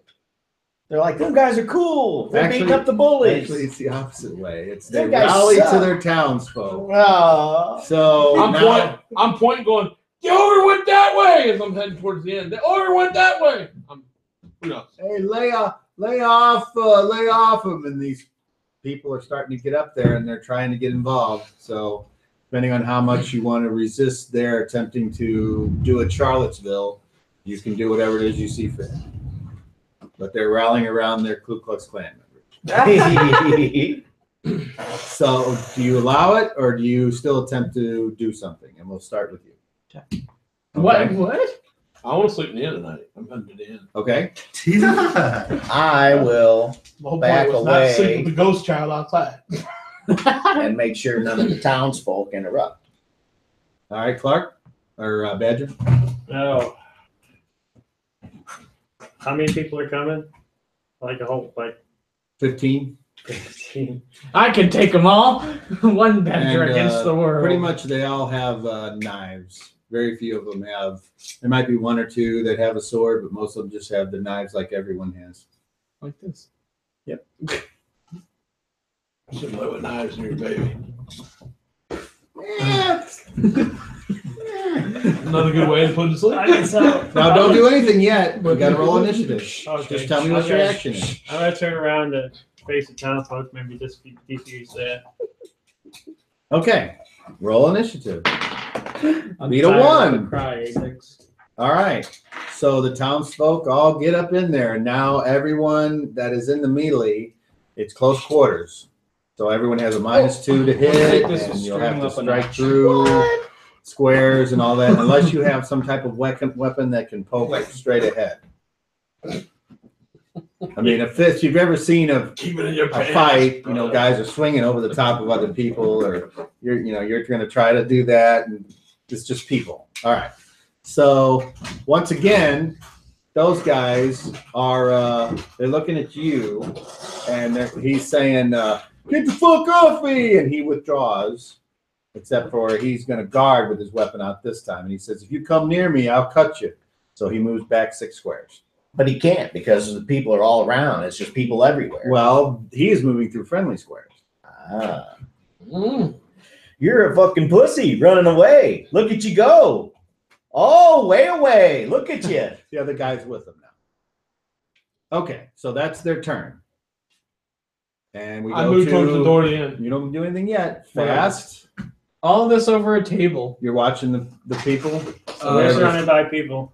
They're like, them guys are cool. They're beating
Actually-
up the bullies.
Actually, it's the opposite way. It's they
Them guys
rally
suck.
to their townsfolk.
Aw.
So
I'm pointing going, the order went that way as I'm heading towards the end. The order went that way. Who knows?
hey, lay off them, and these people are starting to get up there, and they're trying to get involved. So, depending on how much you want to resist their attempting to do a Charlottesville, you can do whatever it is you see fit. But they're rallying around their Ku Klux Klan members. So, do you allow it, or do you still attempt to do something? And we'll start with you. Okay.
What? I want to sleep in the inn tonight. I'm heading to the inn.
Okay.
I will
The whole
Back
point was
away.
not sleep with the ghost child outside.
and make sure none of the townsfolk interrupt.
All right, Clark or Badger.
No. How many people are coming? Like a whole
15.
15.
I can take them all. One badger
And,
against the world.
Pretty much they all have knives. Very few of them have. There might be 1 or 2 that have a sword, but most of them just have the knives like everyone has.
like this.
You should play with knives near your baby. Another good way to put it to sleep.
I can tell.
Now don't do anything yet. We got to roll initiative.
Okay.
Just tell me what your
Okay.
action is.
I'm gonna turn around to face the town folks, maybe just defuse that.
Okay. Roll initiative.
I'm
Beat a
tired of
1.
crying.
All right. So the townsfolk all get up in there. Now everyone that is in the melee, it's close quarters. So everyone has a -2 to hit,
Take this
and you'll have to
string up a
strike
notch.
through squares and all that, unless you have some type of weapon that can poke straight ahead. I mean, if you've ever seen a
Keep it in your pants.
fight, guys are swinging over the top of other people, or you're going to try to do that, and it's just people. All right. So once again, those guys are they're looking at you, and he's saying, "Get the fuck off me!" And he withdraws, except for he's going to guard with his weapon out this time, and he says, "If you come near me, I'll cut you." So he moves back 6 squares.
But he can't because the people are all around. It's just people everywhere.
Well, he is moving through friendly squares.
Ah. You're a fucking pussy running away. Look at you go. Oh, way away. Look at you.
The other guy's with them now. Okay, so that's their turn. And we
I
go
moved towards the
to.
door to the inn.
You don't do anything yet. Fast.
All this over a table.
You're watching the people.
So we're surrounded by people.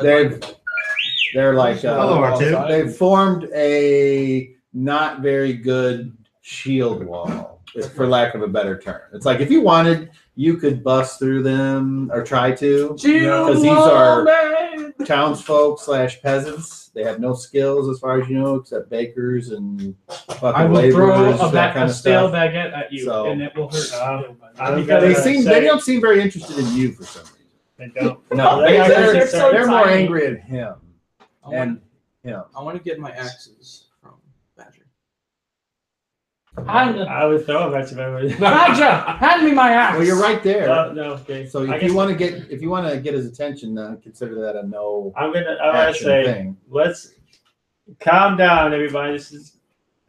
They're like
Hello, R2.
they've formed a not very good shield wall, for lack of a better term. It's like if you wanted, you could bust through them or try to. Because these are townsfolk / peasants. They have no skills as far as you know, except bakers and
I
fucking
will throw
laborers,
a,
that kind of
stale
stuff.
baguette at you,
So-
and it will hurt.
They don't seem very interested in you for some reason.
They don't.
No,
they're so
they're more
tiny.
angry at him
I
and
want,
him.
I want to get my axes from Badger.
I would throw it at you if I were.
Gotcha! Hand me my axe.
Well, you're right there.
No, okay.
So if you want to get his attention, consider that a no.
I'm gonna
action
say,
thing.
let's calm down, everybody. This is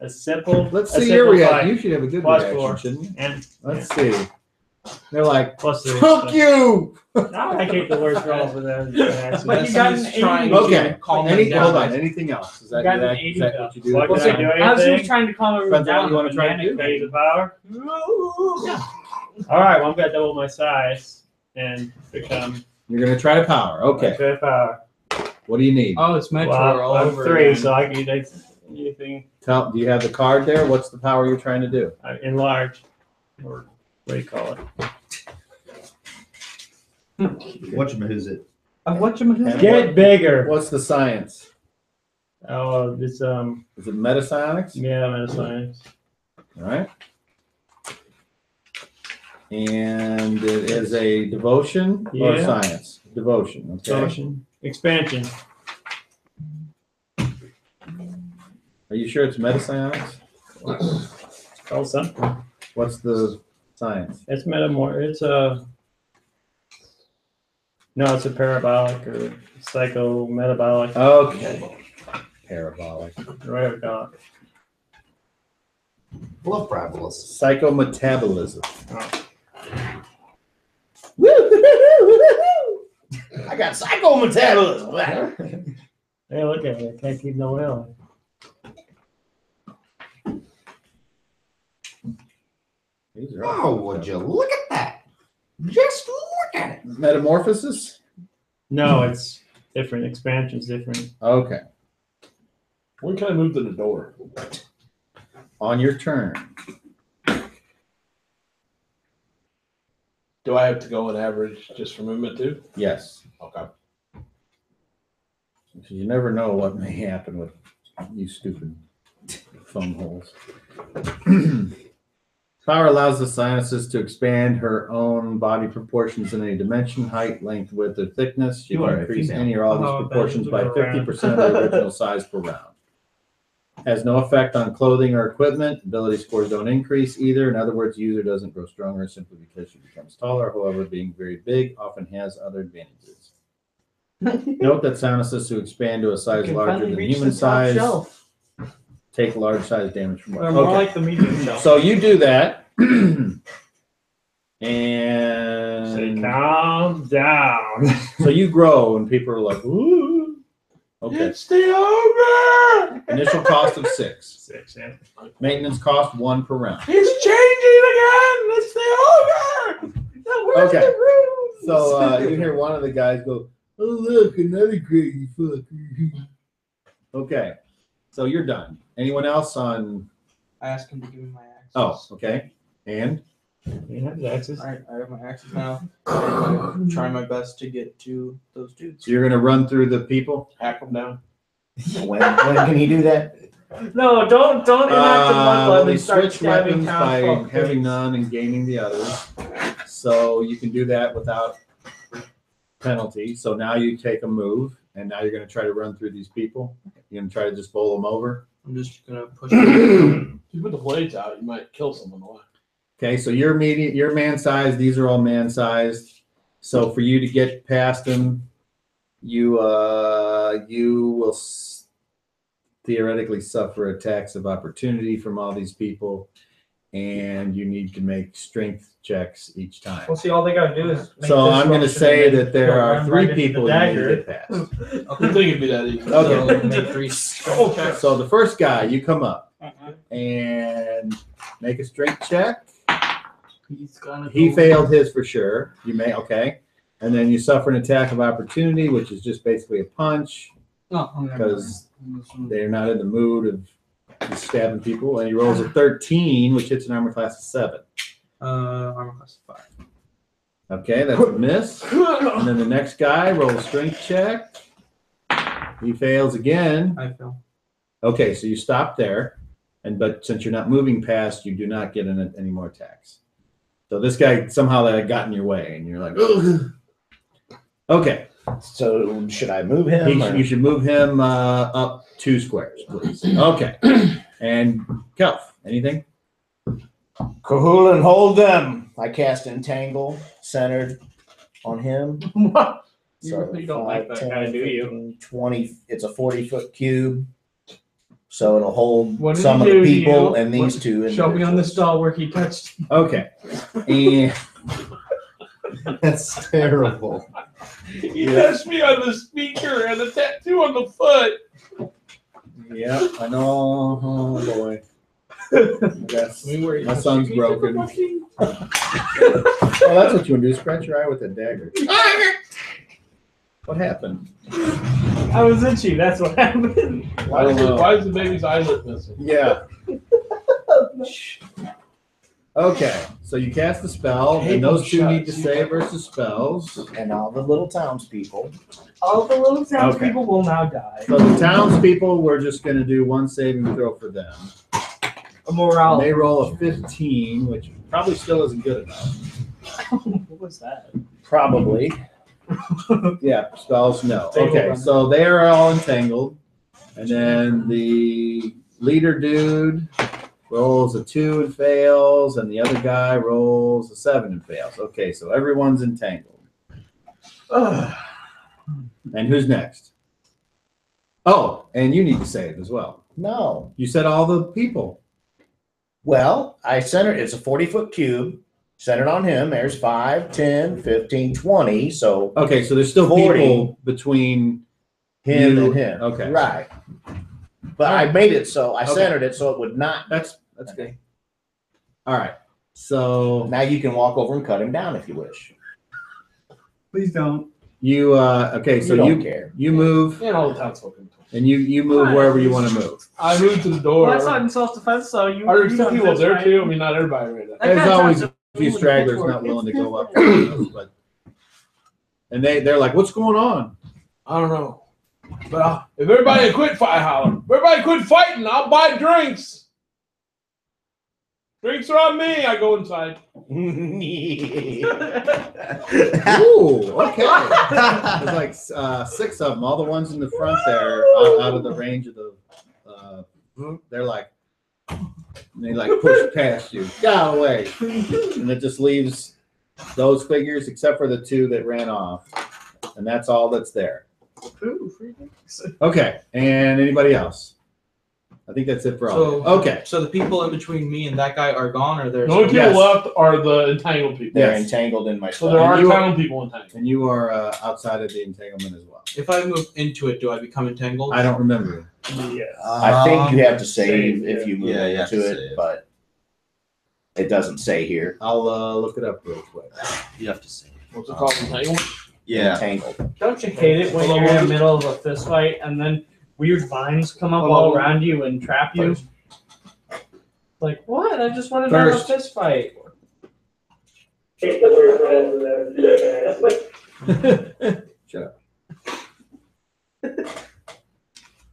a simple.
Let's
a
see
simple
your reaction.
fight.
You should have a good
Plus
reaction,
4.
shouldn't you?
And
Let's see. They're like,
plus 3.
fuck you!
I keep the worst roll for that.
But you got an 80.
Okay.
Calm them down.
Hold on. Anything else? Is that,
You got an
is
80
that
though.
what you do?
What
with
can I
that?
do?
I was
Anything?
just trying to calm everyone
Depends on what
down.
you wanna try to do.
Pay the power. All right. Well, I'm gonna double my size and become.
You're gonna try to power. Okay.
Try power.
What do you need?
Oh, it's Metro
Well,
all
I'm
over
3,
again.
so I can do anything.
Do you have the card there? What's the power you're trying to do?
Enlarge, or what do you call it?
What's it?
Get bigger.
What's the science?
Oh, it's
Is it metapsionics?
yeah, science.
All right. And it is a devotion or
Yeah.
science? Devotion. Okay.
Devotion. Expansion.
Are you sure it's metapsionics?
It's called something.
What's the science?
It's it's a. No, it's a parabolic or psycho-metabolic.
Okay. Parabolic.
Whatever you call it.
Love parabolas.
Psychometabolism.
I got psychometabolism.
Hey, look at me. I can't keep no will.
These are
Oh, would you look at that? Just look at it.
metamorphosis?
No, it's different. Expansion's different.
Okay.
When can I move to the door?
On your turn.
Do I have to go and average just for movement too?
Yes.
Okay.
Because you never know what may happen with you stupid phone holes. Power allows the scientist to expand her own body proportions in any dimension, height, length, width, or thickness. She
You
can
are a
increase
female.
any or all
Oh,
these proportions by
that's a good
50% of the original size per round. Has no effect on clothing or equipment. Ability scores don't increase either. In other words, the user doesn't grow stronger simply because she becomes taller. However, being very big often has other advantages. Note that scientists who expand to a size larger than human size take large size damage from
They're
weapons.
more
Okay.
like the medium shelf.
So you do that.
Say,
And
calm down.
so you grow and people are like, ooh. Okay.
It's the ogre!
Initial cost of 6.
6, yeah.
Maintenance cost 1 per round.
He's changing again! It's the ogre!
Okay. So you hear one of the guys go, oh look, another crazy fucker. Okay. So you're done. Anyone else on
I asked him to give me my axe.
Oh, okay. And
You have the axes.
Alright, I have my axes now. I'm trying my best to get to those dudes.
so you're gonna run through the people?
Hack him down.
When can he do that?
No, don't enact the one
Well,
button
they
and start
switch
stabbing
weapons by
townsfolk.
having none and gaining the others. So you can do that without penalty. So now you take a move, and now you're going to try to run through these people. You're going to try to just bowl them over.
I'm just gonna push them.
If you put the blades out, you might kill someone away.
Okay, so you're man-sized. These are all man-sized. So for you to get past them, you will theoretically suffer attacks of opportunity from all these people, and you need to make strength checks each time.
Well, see, all they gotta do is. make
So
this
I'm going to
motion
say
and then
that there
go
are
run
3
right into
people
the
you need to
dagger.
get past.
I think it'd be that easy.
Okay.
So make 3.
Okay.
So the first guy, you come up and make a strength check.
He's gonna
He
go-
failed his for sure. You may, okay. And then you suffer an attack of opportunity, which is just basically a punch
No, I'm never
because
mind.
they're not in the mood of just stabbing people. And he rolls a 13, which hits an armor class of 7.
Armor class 5.
Okay, that's a miss. And then the next guy rolls a strength check. He fails again.
I fail.
Okay, so you stop there, but since you're not moving past, you do not get any more attacks. So this guy somehow that got in your way, and you're like, ugh. Okay,
So should I move him? or-
you should move him up 2 squares, please. Okay, and Kelf, anything?
Cahulan, hold them. I cast Entangle, centered on him.
What? You
So
really don't like that guy, do you?
15, 20. It's a 40-foot cube. So it'll hold
What did
some
he
of the
do to
people
you?
and these two.
Show me on the
individuals.
stall where he touched.
Okay. And that's terrible.
He touched me on the speaker and the tattoo on the foot.
Yeah, I know. Oh boy. That's, my son's broken. Oh, that's what you want to do, scratch your eye with a dagger. What happened?
I was itchy. That's what happened.
Why is the baby's eyelid missing?
Yeah. Okay, so you cast the spell, and those two need to save versus spells.
And all the little townspeople.
All the little townspeople will now die.
So the townspeople, we're just going to do one saving throw for them.
A morale.
They roll a 15, which probably still isn't good enough.
What was that?
Probably. Yeah, spells, no.
Tangled
Okay,
on.
so they are all entangled. And then the leader dude rolls a 2 and fails, and the other guy rolls a 7 and fails. Okay, so everyone's entangled. And who's next? Oh, and you need to save as well.
No.
You said all the people.
Well, I centered, it's a 40-foot cube, centered on him. There's 5, 10, 15, 20. So
Okay, so there's still
40.
people between
him
you-
and him.
okay.
Right. But I made it so, I
Okay.
centered it so it would not.
That's good. All right. So
Now you can walk over and cut him down if you wish.
Please don't.
you okay, so
you don't
you
care.
you move
And all the townsfolk.
and you move wherever you want to move.
I moved to the door.
Well, that's not in self-defense, so you.
Are there
you
still
don't
people there
right.
too? I mean, not everybody right now.
That
There's
guy's
always
not
a few
doing
stragglers
pitchfork.
not willing to
It's
go up
different.
there, but and they're like, "What's going on?"
I don't know. But if everybody quit fighting, holler. If everybody quit fighting, I'll buy drinks. Drinks are on me. I go inside.
Ooh, okay. There's like 6 of them. All the ones in the front there, out of the range of the. They're like, they like push past you, get out of the way, and it just leaves those figures except for the 2 that ran off, and that's all that's there.
Ooh, free drinks.
Okay, and anybody else? I think that's it for all.
So
Okay,
So the people in between me and that guy are gone, or
The
there's
only people
Yes.
left are the entangled people.
They're
Yes.
entangled in my
So
spell.
there are
And you-
entangled people entangled.
and you are outside of the entanglement as well.
if I move into it, do I become entangled?
I don't remember.
Yeah.
I think you have to save
Save,
if you move
yeah, you have
into
to
it,
save.
but it doesn't say here.
I'll look it up real quick.
You have to say.
What's it called? Entangled?
Yeah.
Entangled.
Don't you hate it when
Hold on,
you're in
what
the
is-
middle of a fist fight and then weird vines come up
Hold
all
on.
around you and trap you? Like, what? I just wanted to have a
First.
fist fight.
Shut up.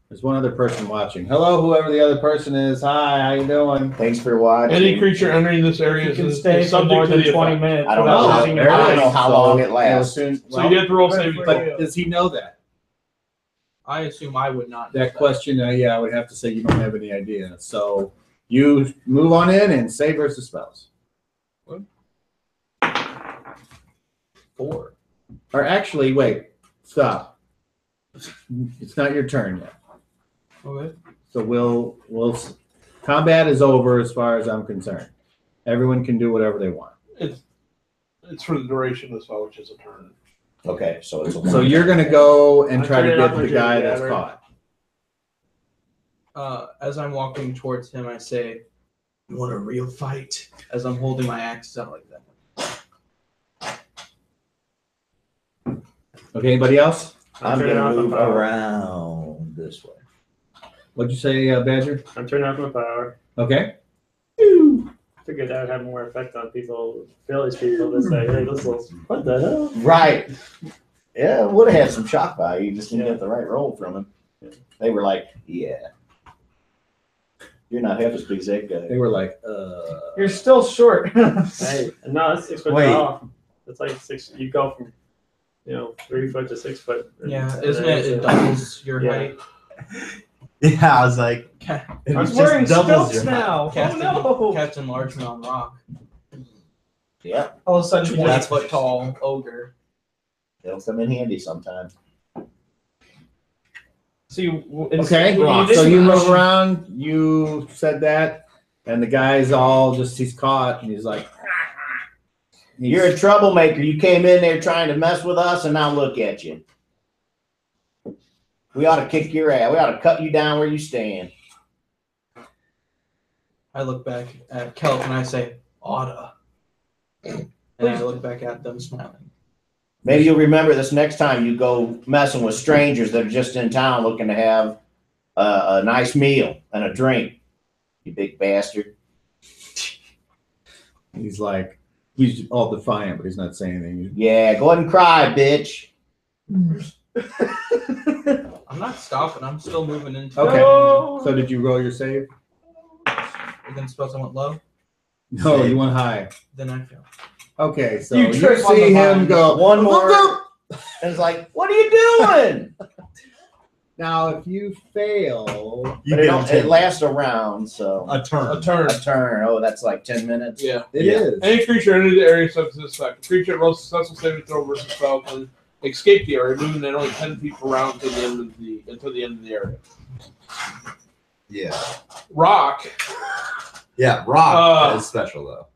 There's one other person watching. Hello, whoever the other person is. Hi, how you doing?
Thanks for watching.
Any creature entering this area
You
is,
can stay
is
for more
subject to
than
the
20
effect.
minutes.
I don't
without
know.
losing
there
your
I don't
mind.
know how long it lasts.
So you have to roll saving throw.
But does he know that?
I assume I would not.
That question, yeah, I would have to say you don't have any idea. So you move on in and save versus spells.
4.
Or actually, wait, stop. It's not your turn yet.
Okay.
So we'll combat is over as far as I'm concerned. Everyone can do whatever they want.
It's for the duration of the spell, which is a turn.
Okay, so it's a
So you're gonna go and
I'm
try to
turning
get
off
the
my
guy
jibby
that's
jabber.
caught.
As I'm walking towards him, I say, "You want a real fight?" As I'm holding my axe out like that.
Okay, anybody else?
I'm
turning
gonna
off the
move
power.
around this way.
What'd you say, Badger?
I'm turning off my power.
Okay.
Figured that would have more effect on people, village people, to say, hey, this little, what the hell?
Right. Yeah, it would have had some shock value. You just didn't
Yeah.
get the right roll from him. They were like, yeah. You're not half as big as that guy.
They were like,
You're still short. Hey, no, that's 6 foot
Wait.
tall. It's like 6, you go from, 3 foot to 6 foot.
Yeah, isn't it? It doubles your
Yeah.
height.
Yeah, I was like,
Ca-
it
I'm
just
wearing
doubles
stilts
your
now.
Cast,
Oh no!
cast enlargement on rock.
Yep,
All of a sudden,
20 foot tall ogre.
they'll come in handy sometime.
So you
Okay, so you move around. You said that, and the guy's all just he's caught, and he's like,
You're a troublemaker. You came in there trying to mess with us, and now look at you. We ought to kick your ass. We ought to cut you down where you stand.
I look back at Kelp and I say, "Oughta," and I look back at them smiling.
Maybe you'll remember this next time you go messing with strangers that are just in town looking to have a nice meal and a drink. You big bastard.
he's like, he's all defiant, but he's not saying anything.
Yeah, go ahead and cry, bitch.
I'm not stopping. I'm still moving into.
Okay.
No.
So did you roll your save?
Against spells I went low.
No, you went high.
Then I fail.
Okay, so
You
you
trip on
see
the
him
vine.
go
One more. And it's like, what are you doing?
Now, if you fail,
You
But
get
it lasts a round, so.
a turn.
A turn.
A turn. Oh, that's like 10 minutes.
Yeah.
it
Yeah.
is.
Any creature in the area subject to this effect. A creature that rolls a successful saving throw versus spell can escape the area, moving at only 10 feet per round until the end of the area.
Yeah.
Rock,
Yeah, rock is special though.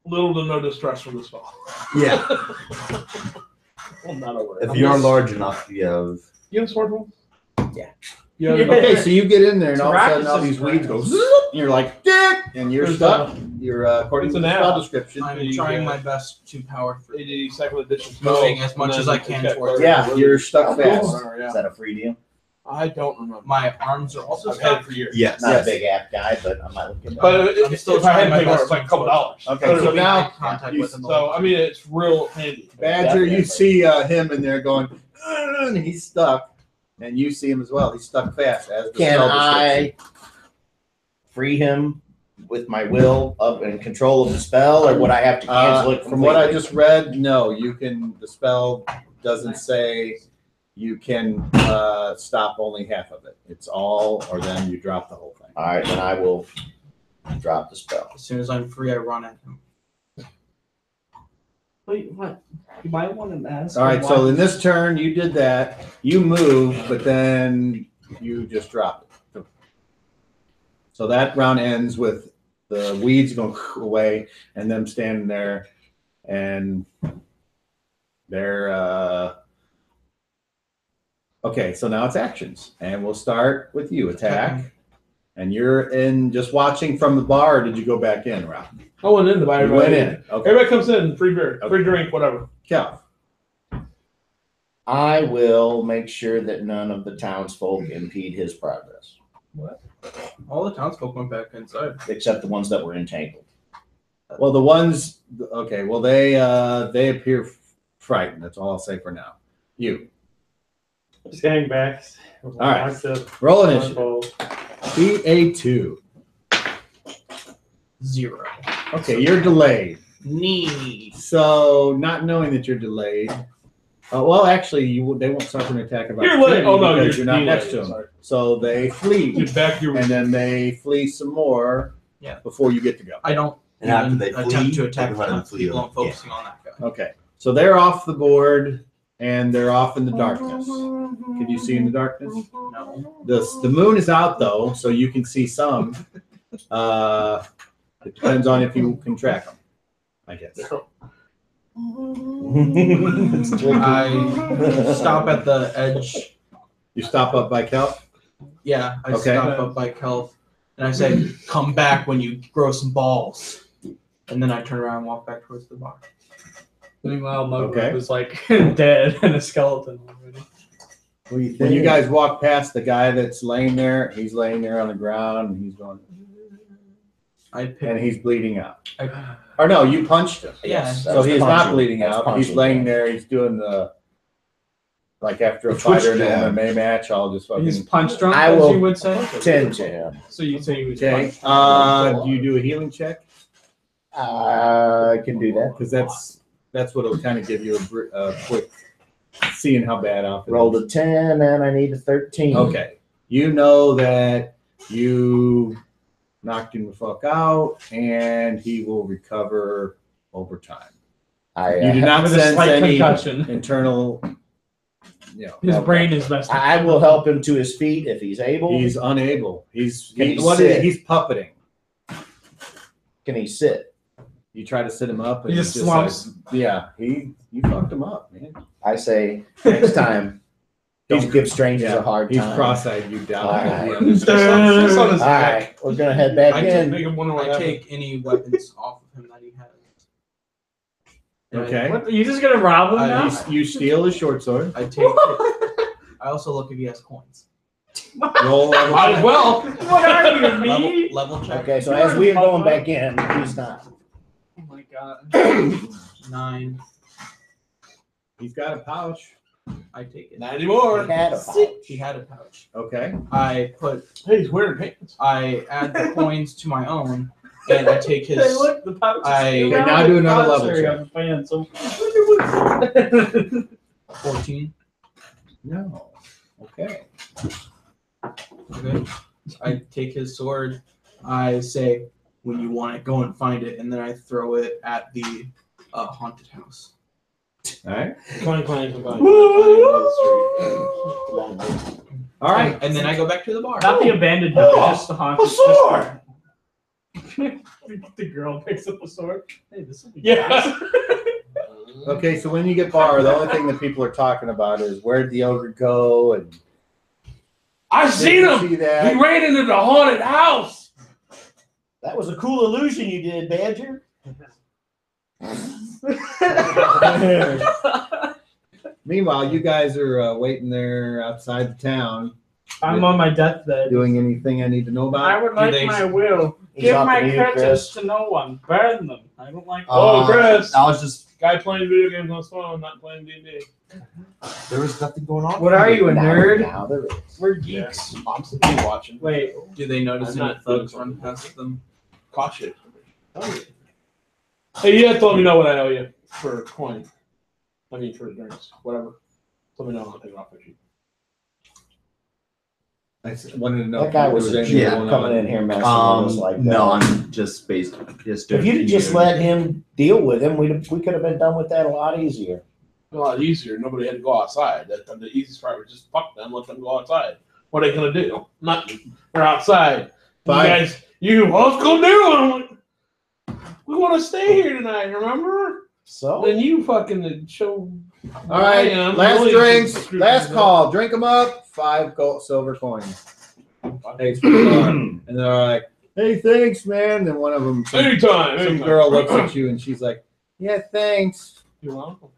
little to no distress from the spell.
Yeah.
Well, not a word.
If you are large enough, you have.
You have a sword roll?
Yeah.
You have
Okay, so you get in there, and all of a
Practice
sudden, all
is
these weeds go,
practice.
zoop, and you're like, dick, and you're
There's
stuck. You're according
it's
to the
an
spell
app.
description.
I'm trying my best to power through.
80 second edition
Moving
spell,
as much
and
as
then
I can
attack
towards
player.
Yeah, you're stuck fast.
Is that a free deal?
I don't remember.
My arms are also
I've had it
stuck.
for years.
Yes.
Not
Yes.
a big app guy, but I might look at that.
But
I'm still
if I had
trying
to
my
pay more,
best
it's like a couple dollars.
Okay,
So
so
now
now,
contact
you-
with them.
So I mean, it's real handy.
Badger, you
Definitely.
see him in there going, and he's stuck, and you see him as well. He's stuck fast as the
Can
spell
I
description.
free him with my will of and control of the spell, or would I have to cancel it
From what I
completely?
just read, no, you can. The spell doesn't say you can stop only half of it. It's all, or then you drop the whole thing.
All right, then I will drop the spell.
As soon as I'm free, I run at him.
Wait, what? You might want to ask.
All right, so in this turn, you did that. You moved, but then you just dropped it. So that round ends with the weeds going away and them standing there, and they're okay. So now it's actions, and we'll start with you. Attack, and you're in just watching from the bar. Or did you go back in, Rob?
I went in to buy
You
everybody.
went in. Okay,
Everybody comes in, free beer,
Okay.
free drink, whatever.
Cal.
I will make sure that none of the townsfolk impede his progress,
All the townsfolk went back inside.
except the ones that were entangled.
Well, the ones. Okay, well they appear frightened. That's all I'll say for now. You
Just hang back.
All right. roll initiative. BA2.
0.
Okay, you're delayed.
Knee.
So, not knowing that you're delayed, well, actually, they won't suffer an attack of
You're
opportunity
late. Oh no,
because you're not
delayed.
next to them.
Sorry.
So they flee,
Get back your.
and then they flee some more.
Yeah.
Before you get to go.
I don't
And after
even
they flee,
attempt to
you
attack
can let them
the
flee
people. I'm
them.
focusing on that guy.
Okay. So they're off the board, and they're off in the darkness. Can you see in the darkness?
No.
The moon is out though, so you can see some. It depends on if you can track them, I guess.
It's tricky.
I stop at the edge.
You stop up by Kelp.
Yeah, I
Okay.
stop up by Kelp, and I say, "Come back when you grow some balls." And then I turn around and walk back towards the bar.
Meanwhile, Mugwort
Okay.
was like dead and a skeleton already.
What do you think?
When you guys walk past the guy that's laying there, he's laying there on the ground, and he's going,
I pick.
and he's bleeding out.
I,
Or no, you punched him.
yeah.
That
So
was
he's not
punching.
bleeding
That's
out. He's
punching.
laying there. He's doing the like after a
The twitch
fighter in
jab.
an MMA match. I'll just
He's
fucking.
punch drunk,
I
as
will
you would say.
Tend to him.
So you say he was
Okay.
punch drunk.
Do you do a healing check?
I can do that.
Because that's what will kind of give you a quick seeing how bad off it is.
Rolled a 10 and I need a 13.
Okay. you know that you knocked him the fuck out, and he will recover over time. You do not
With a
sense
slight
any
concussion.
internal.
His brain is messed up.
I will help him to his feet if he's able.
He's unable. He's
Can he sit?
he's puppeting.
Can he sit?
You try to sit him up, and
He
he's
just slumps.
yeah, you fucked him up, man.
I say next time, don't give strangers a hard
He's
time.
cross-eyed. You doubt that he
Alright.
understands.
Just on his
All right, we're gonna head back in.
Make him wonder what
I
happened.
take any weapons off of him that he has.
Okay.
What? You just gonna rob him now?
You steal his short sword.
I take. I also look if he has coins.
Roll level
Might as
check.
well.
What are you, me?
Level check.
Okay, so as we are going back in, he's not.
Oh my god.
9.
He's got a pouch.
I take it.
Not anymore.
He had a pouch.
He had a pouch.
Okay.
I put.
Hey, he's wearing pants.
I add the coins to my own, and I take his.
Hey, look, the pouch is
Okay,
now do another level
Sorry,
check.
I'm a fan, so-
14.
No. Okay.
Okay. I take his sword. I say, when you want it, go and find it, and then I throw it at the haunted house.
All right.
Clang, clang, clang.
All right.
And then I go back to the bar.
Not the abandoned house, just the haunted.
A sword!
The girl picks up a sword. Hey, this will be
Yeah.
Okay. So when you get bar, the only thing that people are talking about is where'd the ogre go, and
I seen
Did you
him.
see that?
He ran into the haunted house.
That was a cool illusion you did, Badger.
Meanwhile, you guys are waiting there outside the town.
I'm on my deathbed.
Doing anything I need to know
I
about?
would like
they-
my will.
He's
Give
off
my
the mute,
credits
Chris.
to no one. Burn them. I don't like.
Oh, Chris.
I was just
Guy playing video games on his phone, not playing D&D.
there was nothing going on.
What are you, a nerd?
Now there is.
We're geeks.
I'm sitting here watching.
Wait.
Do they notice
I'm
any
not
thugs
doing
run past them?
Caution. Hey, you have to let me know when I know you for coin. I mean, for drinks, whatever. Let me know. I'll take it off the sheet.
I wanted to know
That guy
if there
was
anything
yeah,
going
coming
on.
in here messing with us like that.
No, I'm just basically just doing.
If you'd just let him deal with him, we could have been done with that a lot easier.
A lot easier. Nobody had to go outside. The easiest part was just fuck them, let them go outside. What are they gonna do? Nothing. They're outside.
Fine.
You guys, let's go do it. I'm like, we want to stay here tonight. Remember?
So
Then you fucking show.
All right,
I am.
last
Really
drinks,
screw
last
things up.
call. Drink them up. 5 gold, silver coins. Thanks for the bar. And they're like, "Hey, thanks, man." Then one of them, some
Anytime.
girl looks at you and she's like, "Yeah, thanks,"
You're welcome.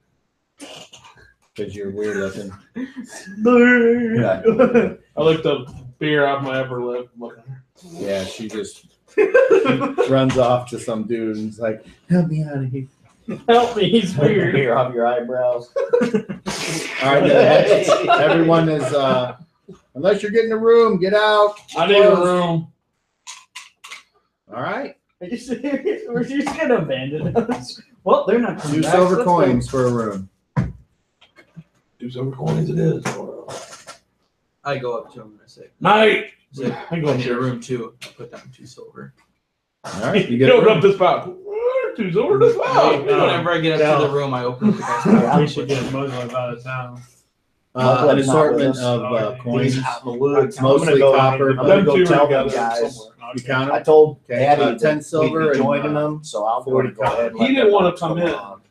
because you're weird looking.
Yeah.
I licked the beer off my upper lip.
Yeah, she just runs off to some dude and is like, "Help me out of here."
Help me, he's weird.
here off your eyebrows.
All right, everyone is. Unless you're getting a room, get out.
I need a room.
All right,
Are you serious? We're just gonna abandon us. Well, they're not coming
2
back.
silver
Let's
coins for a room.
2 silver coins it is.
I go up to him and I say,
Night.
I go into your room too. I put down 2 silver.
All right, you
You
get a
open up
room.
this spout. 2 silver this spout.
Whenever I get up to the room, I open up the guy's
go.
pouch.
We should get Muslim out of town.
An assortment
Not
of
with us.
coins.
He's out in the woods.
Mostly
I'm gonna go,
copper,
I'm
but
gonna go
Them two
tell
are
them
together
guys.
somewhere.
You count
I
them?
told
Okay,
Daddy
10
that
silver
we'd be
and,
joining them, so I'll
40
go ahead. and
He
let
didn't
them
wanna
know
come
what's
in.
going on.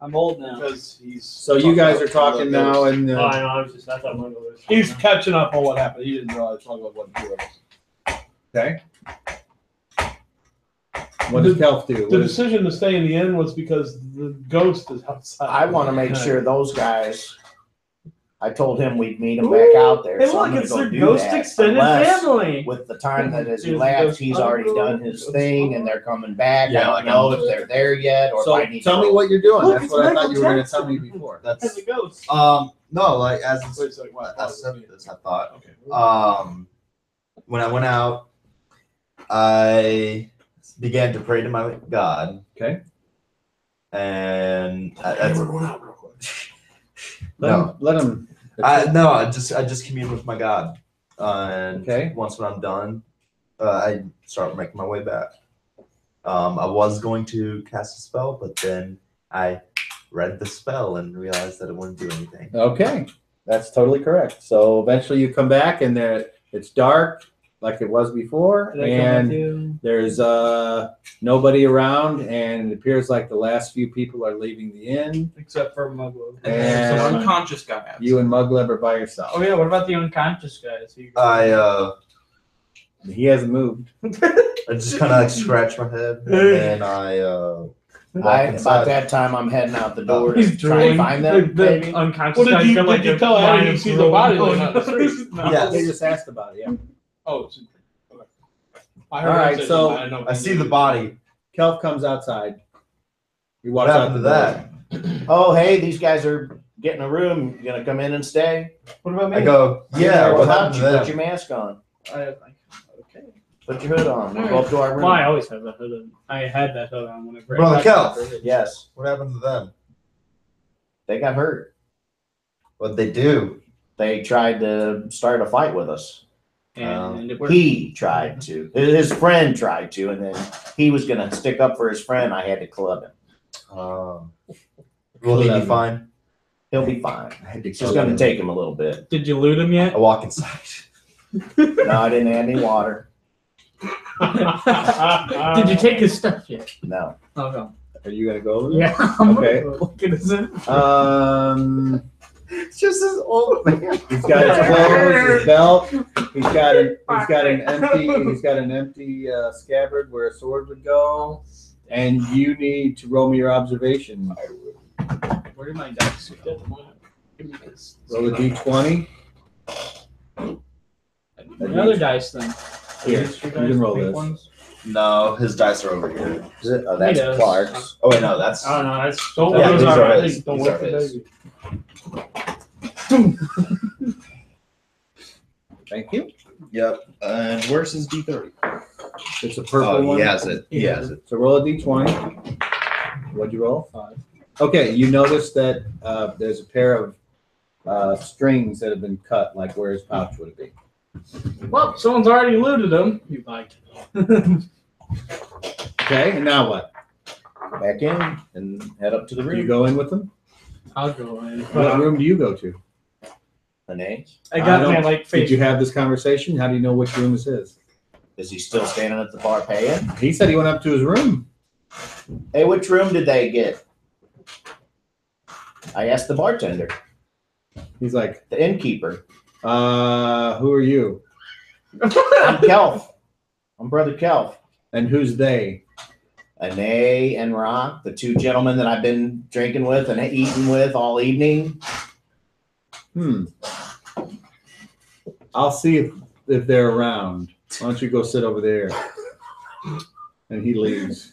I'm old now.
Because he's.
So you guys are talking now, and
Oh, I know. I was just. I thought Muslim was.
He's catching up on what happened. He didn't realize what to do with us.
okay. What does Kelf do?
The
What is-
decision to stay in the inn was because the ghost is outside.
I want to make sure those guys. I told him we'd meet him back out there.
Hey,
so I'm
look,
gonna
it's
go
their
do
ghost
that,
extended
unless
family.
with the time that has
Is the
elapsed,
ghost
he's already
uncle?
done his thing and they're coming back.
Yeah,
I don't
like
know
I'm-
if they're there yet or
So
if I need
tell
to
me what you're doing.
Look,
That's
it's
what I thought
Michael
you were going to
Jackson.
tell me before.
That's
As a ghost.
no, like as
Wait
it's,
a second. What?
as this, I thought.
Okay.
When I went out, I began to pray to my God,
Okay.
and
Hey, we're going out real quick.
no,
Let him.
I just communed with my God, And
Okay.
once when I'm done, I start making my way back. I was going to cast a spell, but then I read the spell and realized that it wouldn't do anything.
Okay, that's totally correct. So eventually you come back and it's dark like it was before, and there's nobody around, and it appears like the last few people are leaving the inn,
except for Mugweb.
And there's
And
an unconscious guy outside.
you and Mugleb are by yourself.
Oh yeah, what about the unconscious guys?
He hasn't moved.
I just kind of like scratch my head, and then
About that time, I'm heading out the door
He's
to try and
drooling.
find them.
The
Maybe.
unconscious
What did
guy's
you-
got like
did you
a
tell Adam
line
you
of
see the
drool
body
going
laying on the street?
No.
Yes.
They just asked about it, yeah.
Oh, it's okay. I
All right,
him say
so
something, know
I see the body.
Kelp comes outside. He
What
walks out
happened
the
to
door.
that?
Oh, hey, these guys are getting a room. You gonna come in and stay?
What about me?
I go, yeah. What
Without
happened
you,
to
put
them?
your mask on.
Okay.
Put your hood on. We'll go up to our room.
Well, I always have that hood on. I had that hood on whenever.
Brother
I
Kel.
Yes,
What happened to them?
they got hurt.
What'd they do?
They tried to start a fight with us.
And it worked.
He tried to. His friend tried to, and then he was gonna stick up for his friend. I had to club him.
Will he be fine?
He'll be fine.
I had to
It's just gonna take him a little bit.
Did you loot him yet?
I walk inside.
No, I didn't add any water.
Did you take his stuff yet?
No.
Oh no.
Are you gonna go over there?
Yeah. I'm
Okay.
gonna look at his
It's just this old man.
He's got his clothes, his belt. He's got an empty scabbard where a sword would go. And you need to roll me your observation.
Where did my dice go? Give me this.
Roll a d20.
Another dice then.
Here,
These two
you can
dice,
roll
pink
this.
ones?
No, his dice are over here.
Is it? Oh, that's
He does.
Clark's.
Oh wait, no, that's.
Oh no, that's
Don't
Yeah,
work
these
the
are
baby.
his.
Don't
These
work
are
the
his.
baby.
Thank you.
Yep. And where's his D30?
It's a purple one.
He has it. He has it.
So roll a d20. What'd you roll? 5. Okay, you notice that there's a pair of strings that have been cut, like where his pouch would be.
Well, someone's already looted them. You liked.
Okay, and now what?
Back in and head up to the
Do you
room.
go in with them?
I'll go in.
What room do you go to?
Anae,
I got
I
my
don't-
like
Did
face.
you have this conversation? How do you know which room is his?
is he still standing at the bar paying?
He said he went up to his room.
Hey, which room did they get? I asked the bartender,
He's like,
the innkeeper.
who are you?
I'm Kelf. I'm Brother Kelf.
And who's they?
Anae and Rock, the two gentlemen that I've been drinking with and eating with all evening.
I'll see if they're around. Why don't you go sit over there? And he leaves.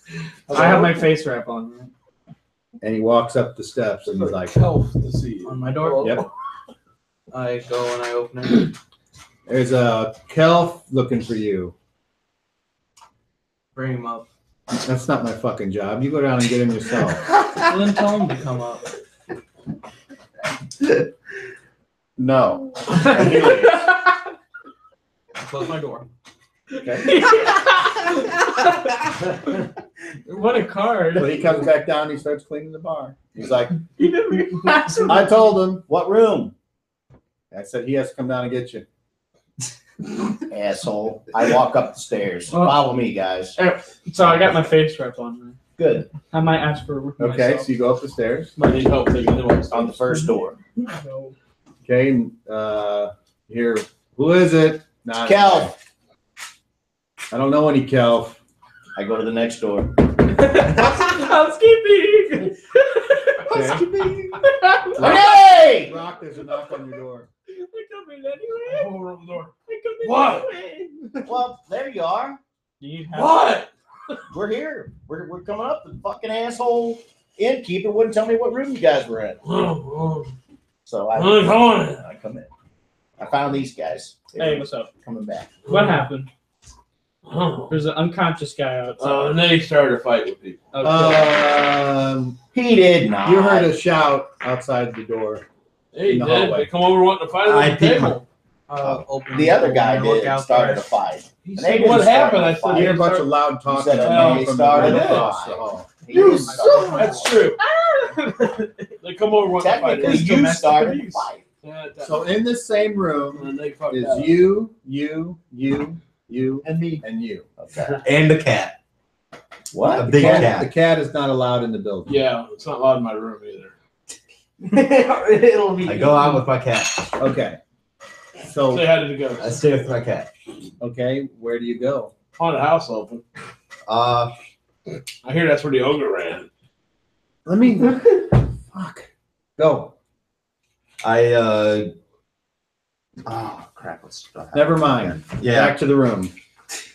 I have my face wrap on. Right?
And he walks up the steps and he's like,
Health to see you.
On my door.
Yep.
I go and I open it.
there's a Kelf looking for you.
Bring him up.
That's not my fucking job. You go down and get him yourself.
Well, then tell him to come up.
No.
I close my door.
What a card.
So he comes back down and he starts cleaning the bar. He's like,
He never even asked him.
I told him.
What room?
I said he has to come down and get you.
Asshole. I walk up the stairs.
Well-
Follow me, guys.
So I got my face wrap on.
Good.
I might ask for a room
Okay,
myself.
so you go up the stairs.
I need help taking him
On the first door.
No.
Okay, and here, who is it? Not
Kelf.
I don't know any Kelf.
I go to the next door.
Housekeeping.
Okay.
Hey!
Rock, there's a knock on your door.
I come in anyway.
Hold on the door.
I come in
What?
anyway.
Well, there you are.
Do you have
What?
We're here. We're coming up. The fucking asshole innkeeper wouldn't tell me what room you guys were in. So I come in. I found these guys. They
Hey,
were
what's up?
coming back.
What happened? There's an unconscious guy outside.
And then he started a fight with people.
Okay.
He did not.
You heard a shout outside the door.
He
In the
did.
hallway.
They come over wanting to fight
I
at the
peeked
table.
I'll open
The other guy
and look
did
out
started a
there.
fight.
He
And
said,
they didn't
what
start
happened?
a
I
fight.
I
said,
hear a bunch of loud talking
said,
coming from the
started
room
a
across the
fight.
hall.
He didn't
Yes.
start a fight.
that's true. They come over with the fight.
Technically,
It's
you
domestic
started the
abuse.
fight.
Yeah,
So in this same
and
room
then they fucked
is
up.
you,
And me.
and you.
Okay.
And the cat.
What?
A big
The
cat.
cat is not allowed in the building.
Yeah, it's not allowed in my room either.
It'll be.
I go out with my cat.
Okay.
Say
So,
how did it go?
I stay with my cat.
okay, where do you go?
Haunted house open.
Uh,
I hear that's where the ogre ran.
Let me. Fuck. Go.
oh crap! What's
Never mind.
Yeah.
Back to the room.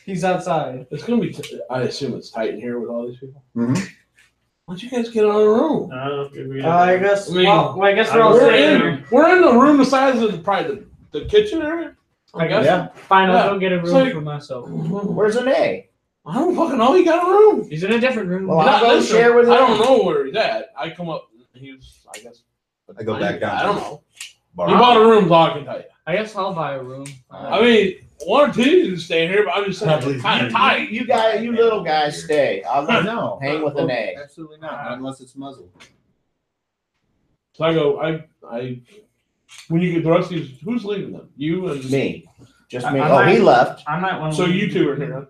He's outside.
It's gonna be. I assume it's tight in here with all these people.
Mhm.
Why don't you guys get on the room?
I guess.
I mean,
well, I guess we're all
We're
sitting
in.
here.
We're in the room the size of probably the kitchen area. I guess.
Yeah.
Fine, I'll
Yeah.
go get a room
So-
for myself.
Where's an A?
I don't fucking know. He got a room.
He's in a different room.
Well,
Not
I'll go
this
share
room.
with him.
I don't know where he's at. I come up. He was. I guess.
I go back down.
I
to
don't
the
know.
bar.
He bought a room, so I can tell you.
I guess I'll buy a room.
I mean, one or two can stay here, but I'm just saying
Probably
it's kind of
you.
tight.
You little guys stay. I'll go
No.
hang with an A.
Absolutely not. Not unless it's muzzled.
So I go. I. When you get the rest of these, who's leaving them? You and
Me. Just me.
I
Oh, he
might-
left.
I might want to.
So you two are here.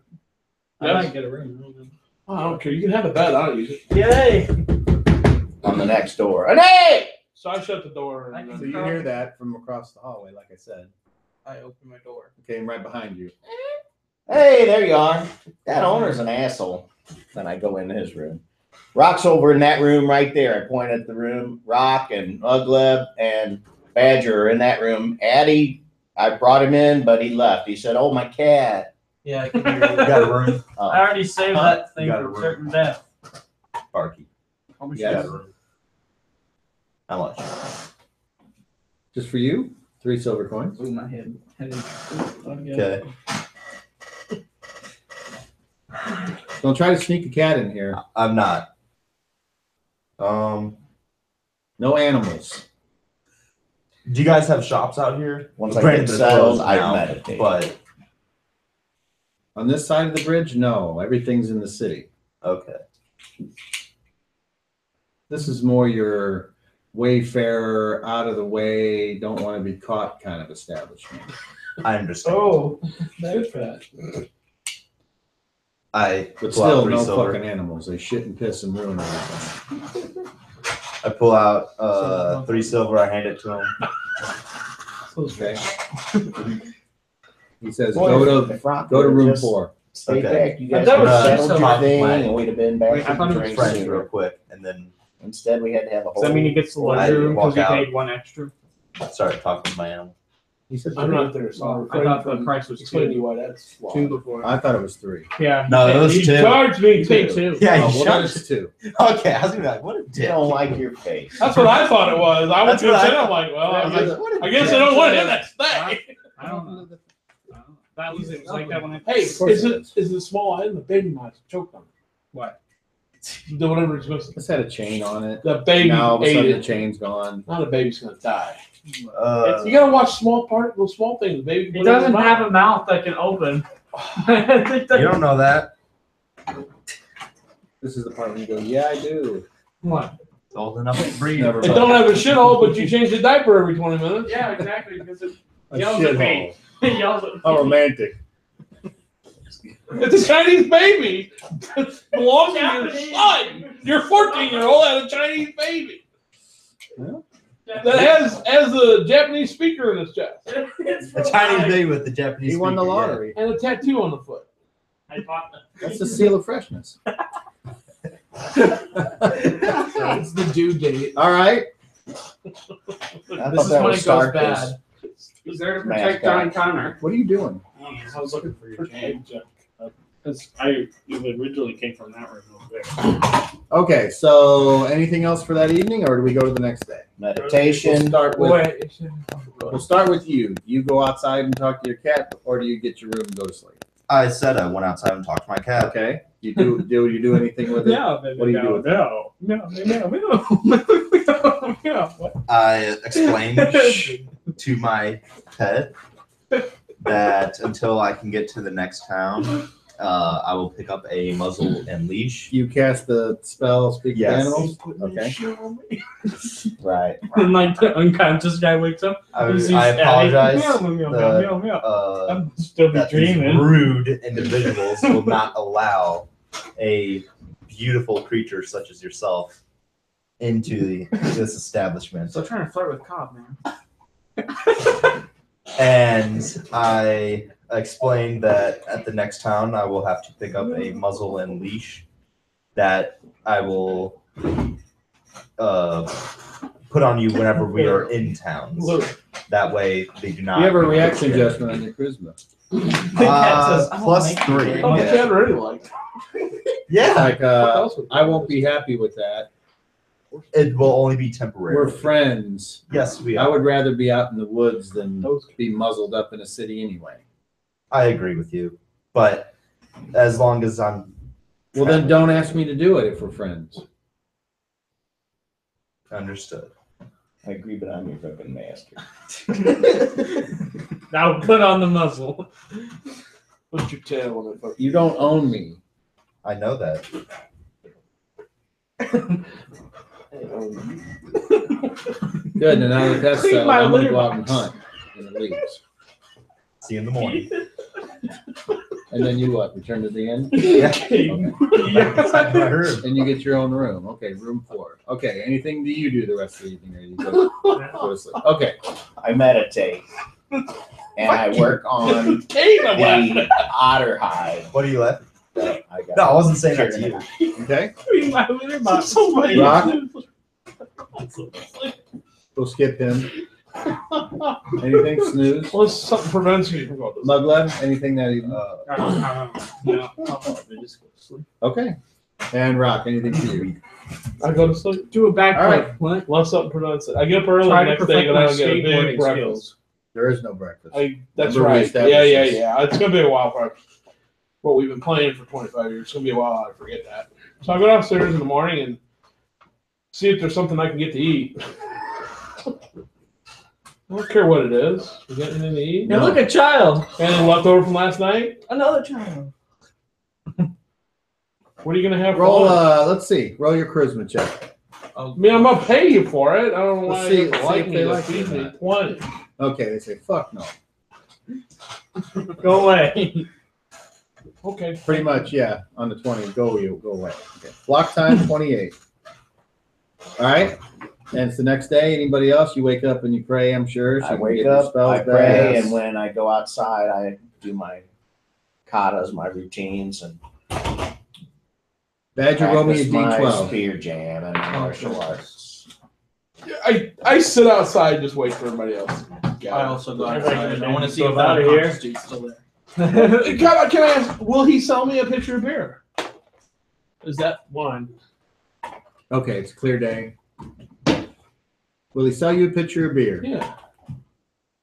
I
Yes?
might get a room.
Oh, I don't care. You can have the bed. I don't use it.
Yay!
On the next door. An A!
So I shut the door.
I
And
can-
So
then,
you hear that from across the hallway, like I said.
I open my door.
Came right behind you.
Hey, there you are. That owner's an asshole. Then I go into his room. Rock's over in that room right there. I point at the room. Rock and Ugleb and Badger are in that room. Addy, I brought him in, but he left. He said, "Oh, my cat."
Yeah, I can hear
You
you.
got a room,
Oh.
I already saved that thing
You got a
for
room.
certain death.
Barky.
How much
Yes.
You
is
got a
it?
room. How much?
Just for you? 3 silver coins.
Ooh, my head.
Okay.
Don't try to sneak a cat in here.
I'm not.
No animals.
Do you guys have shops out here?
Once I
Granted,
get
they're
settled,
closed
I
now,
meditate.
But
On this side of the bridge, no. Everything's in the city.
okay.
This is more your wayfarer, out of the way, don't want to be caught kind of establishment.
I understand.
Oh,
Good for that.
I
But
pull out
still,
3
no
silver.
fucking animals. They shit and piss and ruin everything.
I pull out 3 silver. I hand it to him.
Okay. He says,
Boy,
go to
if Rock
go to
would've
room
just
4.
Stayed
Okay.
back, you guys
That
would
was
have
just
settled
so-
your thing,
my-
and we'd have been back
Wait, I
to
thought it was
drinks
Friends
sooner.
real quick, and then
Instead, we had to have a whole.
does that mean he gets the
I
luxury room
walk
because he
out.
paid one extra?
start talking to my animal.
He said
I'm
3.
not there, so
Well, I thought the price was
explain to you
two.
why that's flawed.
Two before.
I thought it was 3.
Yeah.
No, it was
He
2.
charged me
You paid
too.
two.
Yeah,
Oh,
you
well, that
shut
is 2.
Okay, I was gonna be like, what a
You
dick.
don't like your face.
That's what I thought it was. I went
That's
to
what
the
I
I'm like, well,
I was like, what a
I guess I
dick.
don't want him to stay.
I don't know. That was it. Was like that when I.
Hey,
Of course
is
it
it is it small? I had the baby mice choked on it.
What?
The whatever it's missing.
This had a chain on it.
The baby
Now all of a
ate
sudden the
it.
chain's gone.
Now the baby's gonna die. You
Uh,
gotta watch those small things, baby.
He doesn't have a mouth that can open.
you don't know that.
This is the part when you go, yeah, I do.
What?
Old enough to breathe.
Never
It
mind.
don't have a shithole, but you change the diaper every 20 minutes.
Yeah, exactly. Because it
A
yells at me.
shithole.
He yells at me.
How romantic.
It's a Chinese baby. It belongs to your son. Your 14-year-old had a Chinese baby that has a Japanese speaker in his chest
A Chinese baby with the Japanese.
He won the
speaker, yeah.
lottery.
and a tattoo on the foot.
I thought
That's the seal of freshness.
It's the due date.
All right.
I
This
thought
is
that
when
was
it goes
Stark's
bad.
he's there to
mascot.
protect John Connor.
What are you doing?
I was looking for your chain. Because I originally came from that room over there.
Okay, so anything else for that evening, or do we go to the next day?
Meditation.
We'll start with you. Do you go outside and talk to your cat, or do you get your room and go to sleep?
I said I went outside and talked to my cat.
Okay. You do anything with it?
No,
What do you do with
No.
I explained to my pet that until I can get to the next town, I will pick up a muzzle and leash.
You cast the spell, speak
Yes.
to animals? Okay.
Right.
And like the unconscious guy wakes up.
I
he sees
apologize.
Abby. Meow, meow, meow, meow. I'm still be
That these
dreaming.
rude individuals will not allow a beautiful creature such as yourself into this establishment.
So trying to flirt with Cobb, man.
And I explained that at the next town I will have to pick up a muzzle and leash that I will put on you whenever we are in towns. That way they do not.
You have a reaction adjustment on your charisma.
Plus 3.
Oh,
Yeah.
Chad already liked.
Yeah.
Like, I won't be happy with that.
It will only be temporary.
We're friends.
Yes, we
I
are.
would rather be out in the woods than be muzzled up in a city anyway.
I agree with you, but as long as I'm
Well, then don't ask me to do it if we're friends.
understood.
I agree, but I'm your fucking master.
Now put on the muzzle.
Put your tail on it. Fuck.
You don't own me.
I know that.
Good, and now that that's
Clean
settled,
my
I'm going to
litter
go out and
box.
hunt when it leaves.
See you in the morning.
And then you what? Return to the inn?
That's what I heard.
And you get your own room. Okay, room 4. Okay, anything do you do the rest of the evening? Or you go to sleep? Okay.
I meditate. And I work on
Kate, I'm laughing.
the otter hide.
What are you laughing?
that I got.
No, I wasn't saying that to you.
Okay.
Clean my litter box.
Somebody.
Rock? We'll skip him. Anything? Snooze?
Well, something prevents me from going to sleep.
Muglev? Anything that evening?
No.
Just go to sleep.
Okay. And Rock, anything for you?
I go to sleep.
Do a backflip.
All right.
What?
Unless something prevents it. I get up early
Try
the
to
next day,
perfect
but I
my
don't get a big
skateboarding
breakfast.
skills.
There is no breakfast.
That's
Remember we
right.
established
Yeah.
this.
It's gonna be a while for what we've been playing for 25 years. It's gonna be a while. I forget that. So I go downstairs in the morning and see if there's something I can get to eat. I don't care what it is. We got anything to eat?
Now look, a child.
Anything left over from last night?
Another child.
What are you gonna have for
Roll,
lunch?
let's see. Roll your charisma check.
I mean, I'm gonna pay you for it. I don't know why
Let's see-
you
let's see
like
if
me
they
to
like
feed
you or
me
not.
20.
Okay, they say, fuck no.
Go away.
Okay.
Pretty much, yeah. On the 20, go away. Okay. Block time, 28. All right. And it's the next day. Anybody else? You wake up and you pray, I'm sure. So
I
you can
wake
get your
up,
spells
I pray,
back.
and when I go outside, I do my katas, my routines, and
Badger, roll me a
practice my
D12.
spear jam and my martial arts.
I sit outside and just wait for everybody else.
I also go
Everybody
outside.
can
I want to
just
see
go
if
out
that
of here.
unconscious dude's still there.
Can I ask, will he sell me a pitcher of beer?
Is that one?
Okay, it's a clear day. Will he sell you a pitcher of beer?
Yeah.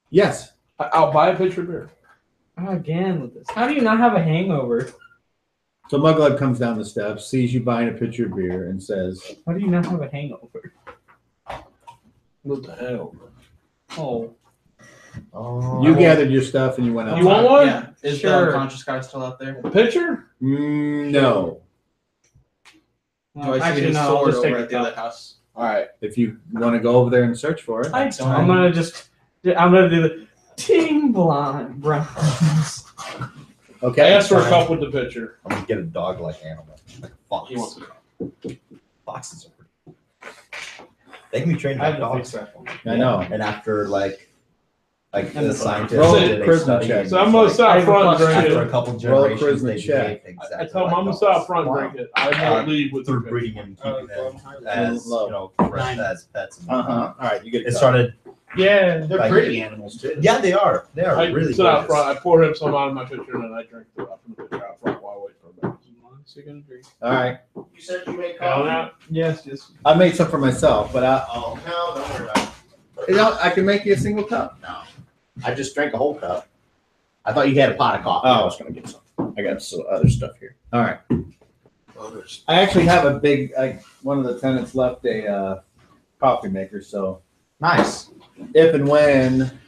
Yes.
I'll buy a pitcher of beer.
Again with this. How do you not have a hangover?
So Mugglug comes down the steps, sees you buying a pitcher of beer, and says,
How do you not have a hangover?
What the hell?
Oh.
Oh,
you gathered your stuff and you went out.
You want one?
Yeah. Is the
Sure.
unconscious guy still out there?
A pitcher?
No.
Do I see his
I'll
sword
just take
over
a
at the other
cup.
house?
All right.
If you want to go over there and search for it.
I'm gonna do the ting blonde browns.
I
Okay.
asked for a cup with the pitcher.
I'm gonna get a dog-like animal, like a fox.
He wants a cup.
Foxes are pretty cool. They can be trained
I
like
have to fix
dogs.
that one.
I know.
And after like
And
the
the
scientists
roll
did a
charisma
study,
check.
and
So I'm
it's
gonna
like,
sit out front and drink
after a
it.
couple
Roll a
generations,
charisma
they
check.
behave
I
exactly
tell him
like
I'm gonna sit out
dogs.
front and
Wow.
drink it. I won't leave with
Through
the
breeding and keeping them
Nine.
as
Low.
as pets. And
Uh-huh. All right, you get a
It
cup.
started.
Yeah.
they're
Like-
pretty animals too.
Yeah, they are. They are
I
really
sit out
gorgeous.
front. I pour him some out of my pitcher and then I drink the from the pitcher out front while I wait for him. So you're gonna drink.
All right.
You said you made
Hell
coffee.
no. Yes.
I made some for myself, but
Oh no, don't worry about it.
I can make you a single cup.
No, I just drank a whole cup. I thought you had a pot of coffee.
Oh.
I was gonna get some. I got some other stuff here.
All right. I actually have a big, one of the tenants left a coffee maker, so
Nice.
if and when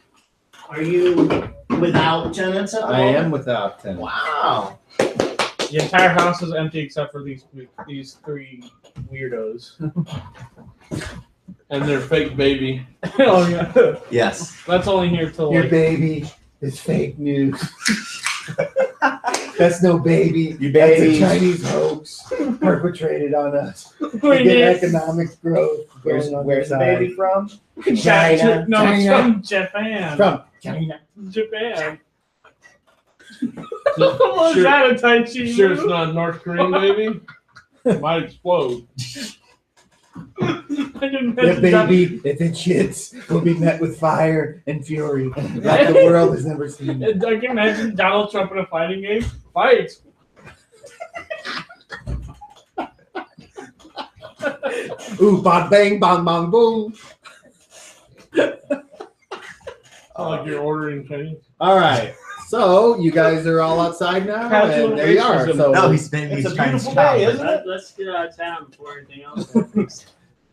Are you without tenants at the
I
moment?
am without tenants.
Wow.
The entire house is empty except for these three weirdos.
And their fake baby.
Oh yeah.
Yes.
That's only here till
Your
like
baby is fake news. That's no baby.
You
That's a
babies.
Chinese hoax perpetrated on us. To
Wait,
get
yes.
economic growth
Where's
going on
the
their
baby
side.
from?
China.
No, it's
China.
from Japan.
From China.
Japan. Was
Sure.
that a Tai Chi?
Sure it's not a North Korean baby? It might explode.
I didn't
The
mention
baby, if it shits, will be met with fire and fury like the world has never seen.
I can imagine Donald Trump in a fighting game. Fight.
Ooh, bang, bang, bang, bang, boom.
Like you're ordering Chinese.
All right. So you guys are all outside now,
Casual
and there you are.
racism.
So
No, he's been
It's a
he's trying to
beautiful
stop
day,
it.
isn't it?
Let's get out of town before anything else.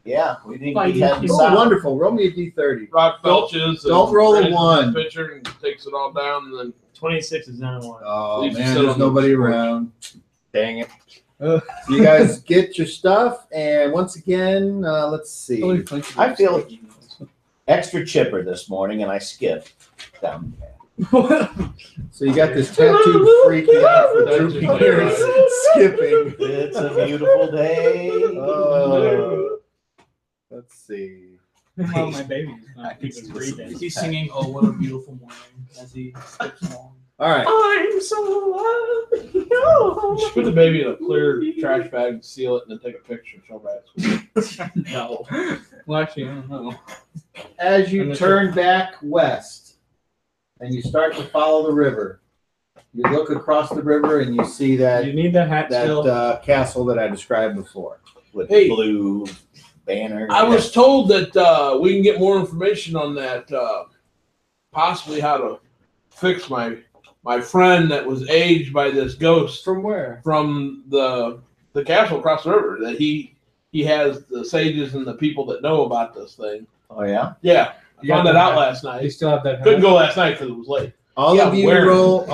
Yeah, we think
Like,
we had
oh,
south.
wonderful. Roll me a d30.
Rock belches.
don't roll a
raises
one.
the pitcher and takes it all down and then
26 is not a one.
Oh
Leave
man,
it sit
there's
on the
nobody
porch.
around. Dang it. You guys get your stuff, and once again, let's see.
I feel extra chipper this morning, and I skipped down.
So you got this tattooed freaky out for droopy ears skipping.
It's a beautiful day.
Oh, let's see.
Well, my baby's not even breathing.
He's singing "Oh, What a Beautiful Morning" as he skips along.
All right.
I'm so alive.
just put the baby in a clear trash bag, seal it, and then take a picture. Show back.
No. Well, actually, I don't know.
As you turn back west and you start to follow the river, you look across the river and you see that
You need that hat still.
castle that I described before.
With
Hey.
the blue banner.
I was told that we can get more information on that, possibly how to fix my friend that was aged by this ghost
From where?
from the castle across the river. That he has the sages and the people that know about this thing.
Oh yeah.
Yeah, I
You got
found that
the
out
hat?
last
You
night.
still have that hat?
Couldn't go last night because it was late.
All
Yeah,
of you
where?
roll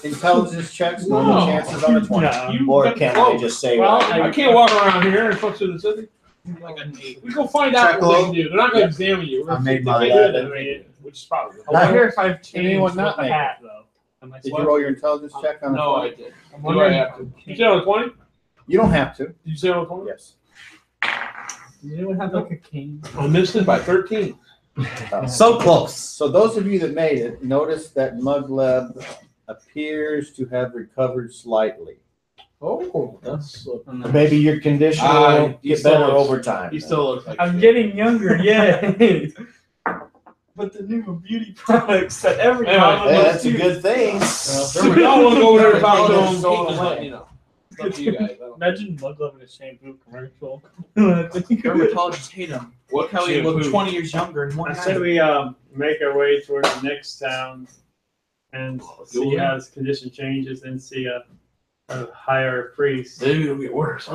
intelligence checks. No
No.
chances on a 20.
No.
You
Or
got
can I
close.
just say?
Well,
what
I can't walk around here and fuck through the city.
Like an 8.
We go find out
Check
what they
low.
can do. They're not going to examine you.
I made
If
mine.
they do, then they- which is probably.
I wonder if I've changed
Anyone not
the
make
hat though. Am I
Did
what?
you roll your intelligence check on a
No,
20?
I did.
I'm
Do I
wondering.
have to? You say on a 20? Did
You don't have to.
you say on a 20?
Yes.
Does anyone have like a cane?
I missed it by 13.
So close.
So those of you that made it, notice that Mugleb appears to have recovered slightly.
Oh, that's.
Maybe your condition will
he
get
still
better
looks-
over time.
He still looks like.
I'm
shit.
getting younger, yeah. But the new beauty products that every
Anyway,
mom
Hey,
wants
that's a
to
good thing.
If y'all want to go over there and talk to
Oh,
him,
so
just
am I.
let me know. It's up to you guys. I don't-
Imagine Mug Love in a shampoo commercial.
Dermatologists hate him.
What
Look how he looked
shampoo?
20 years younger in one
I
night.
said we make our way towards the next town and see how his condition changes and see a higher priest.
Maybe it'll get worse.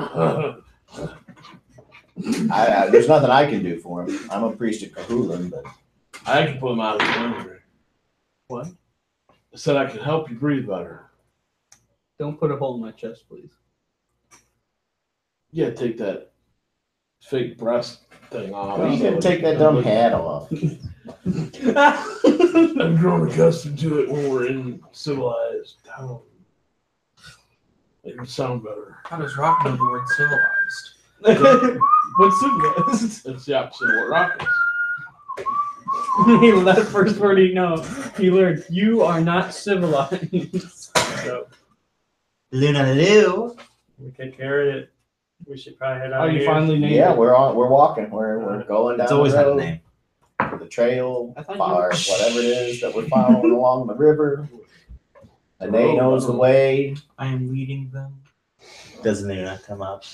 There's nothing I can do for him. I'm a priest at Kahulin, but
I can put him out of his misery.
What?
I said I can help you breathe better.
Don't put a hole in my chest, please.
Yeah, take that fake breast thing off.
you gotta take that dumb hat off.
I've grown accustomed to it when we're in civilized town. It would sound better.
How does Rock know the word civilized?
What's civilized?
It's the opposite of what rock is.
That first word he knows. He learned, you are not civilized.
So
Luna Lou.
we take care of it. We should probably head out
Oh, you
here.
finally named
Yeah,
it.
we're walking. We're going down
It's always
the
had a
road,
name.
the trail,
I thought
or whatever it is that we're following along the river. And they knows the way.
I am leading them.
Does Luna come up?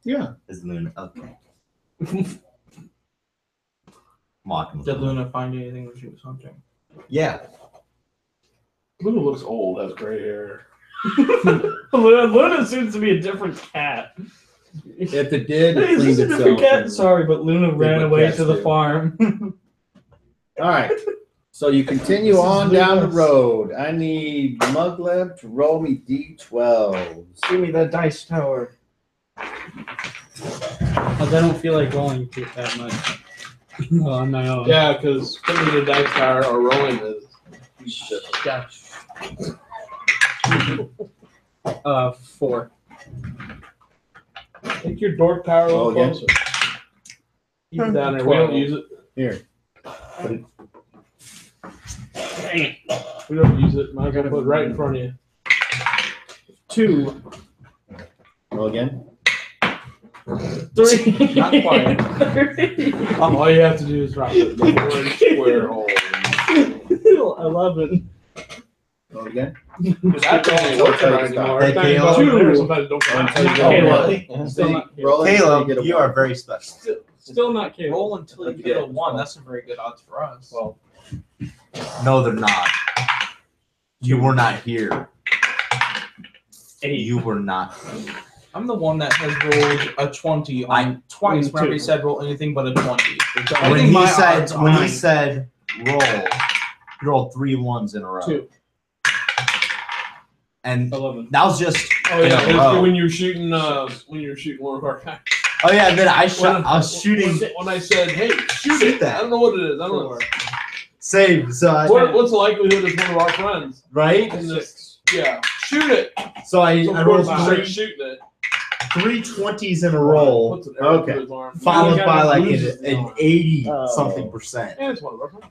Yeah.
Is Luna okay? Mocking.
Did Luna find anything when she was hunting?
Yeah.
Luna looks old, has gray hair.
Luna seems to be a different cat.
If it did, it
Is
cleaned
this a different
itself.
cat? Sorry, but Luna ran
what
away
cats
to the
do.
farm.
All right. So you continue on down the road. I need Muglev to roll me D12.
Give me the dice tower. Because I don't feel like rolling that much. On my own.
Yeah, because putting the dice tower or rolling is.
Gosh. 4.
Take your dork tower a little
Roll again.
closer. Keep it down there. We don't use it.
Here.
Dang it. We don't use it. Might as well put it right in front of you.
2.
Roll again.
3.
Not quite.
3.
All you have to do is drop it. The one square hole.
11.
Roll again.
That's only working right anymore.
Hey,
Every time you
Caleb.
go in there, sometimes don't come out.
Until you
Not
go
Caleb.
one.
Still not Caleb.
Roll it until
Caleb,
get a
you
one.
are very special.
Still not Caleb.
Roll until you get a 1. That's a very good odds for us.
Well,
No, they're not. You were not here.
8.
You were not.
I'm the one that has rolled a 20 on twice.
two.
Whenever he said roll anything but a 20. I
When
think
he
my
said
odds
when
are
he said roll, he rolled 3 ones in a row.
2.
And
11.
that was just
oh yeah,
in a
it's
row.
when you're shooting one of our guys.
Oh yeah, and then I was shooting
When I said, "Hey, shoot
Shoot
it!"
that.
I don't know what it is. I don't know.
save. So I,
What's the likelihood it's one of our friends?
right?
In this, yeah, shoot it.
So I
So of
rolled
course I start
three
shooting it.
320s in a roll,
Puts an arrow
Okay.
through his arm.
followed
Yeah,
by
he
like
loses the
an
arm.
80
Oh.
something percent.
Yeah, it's one of our friends.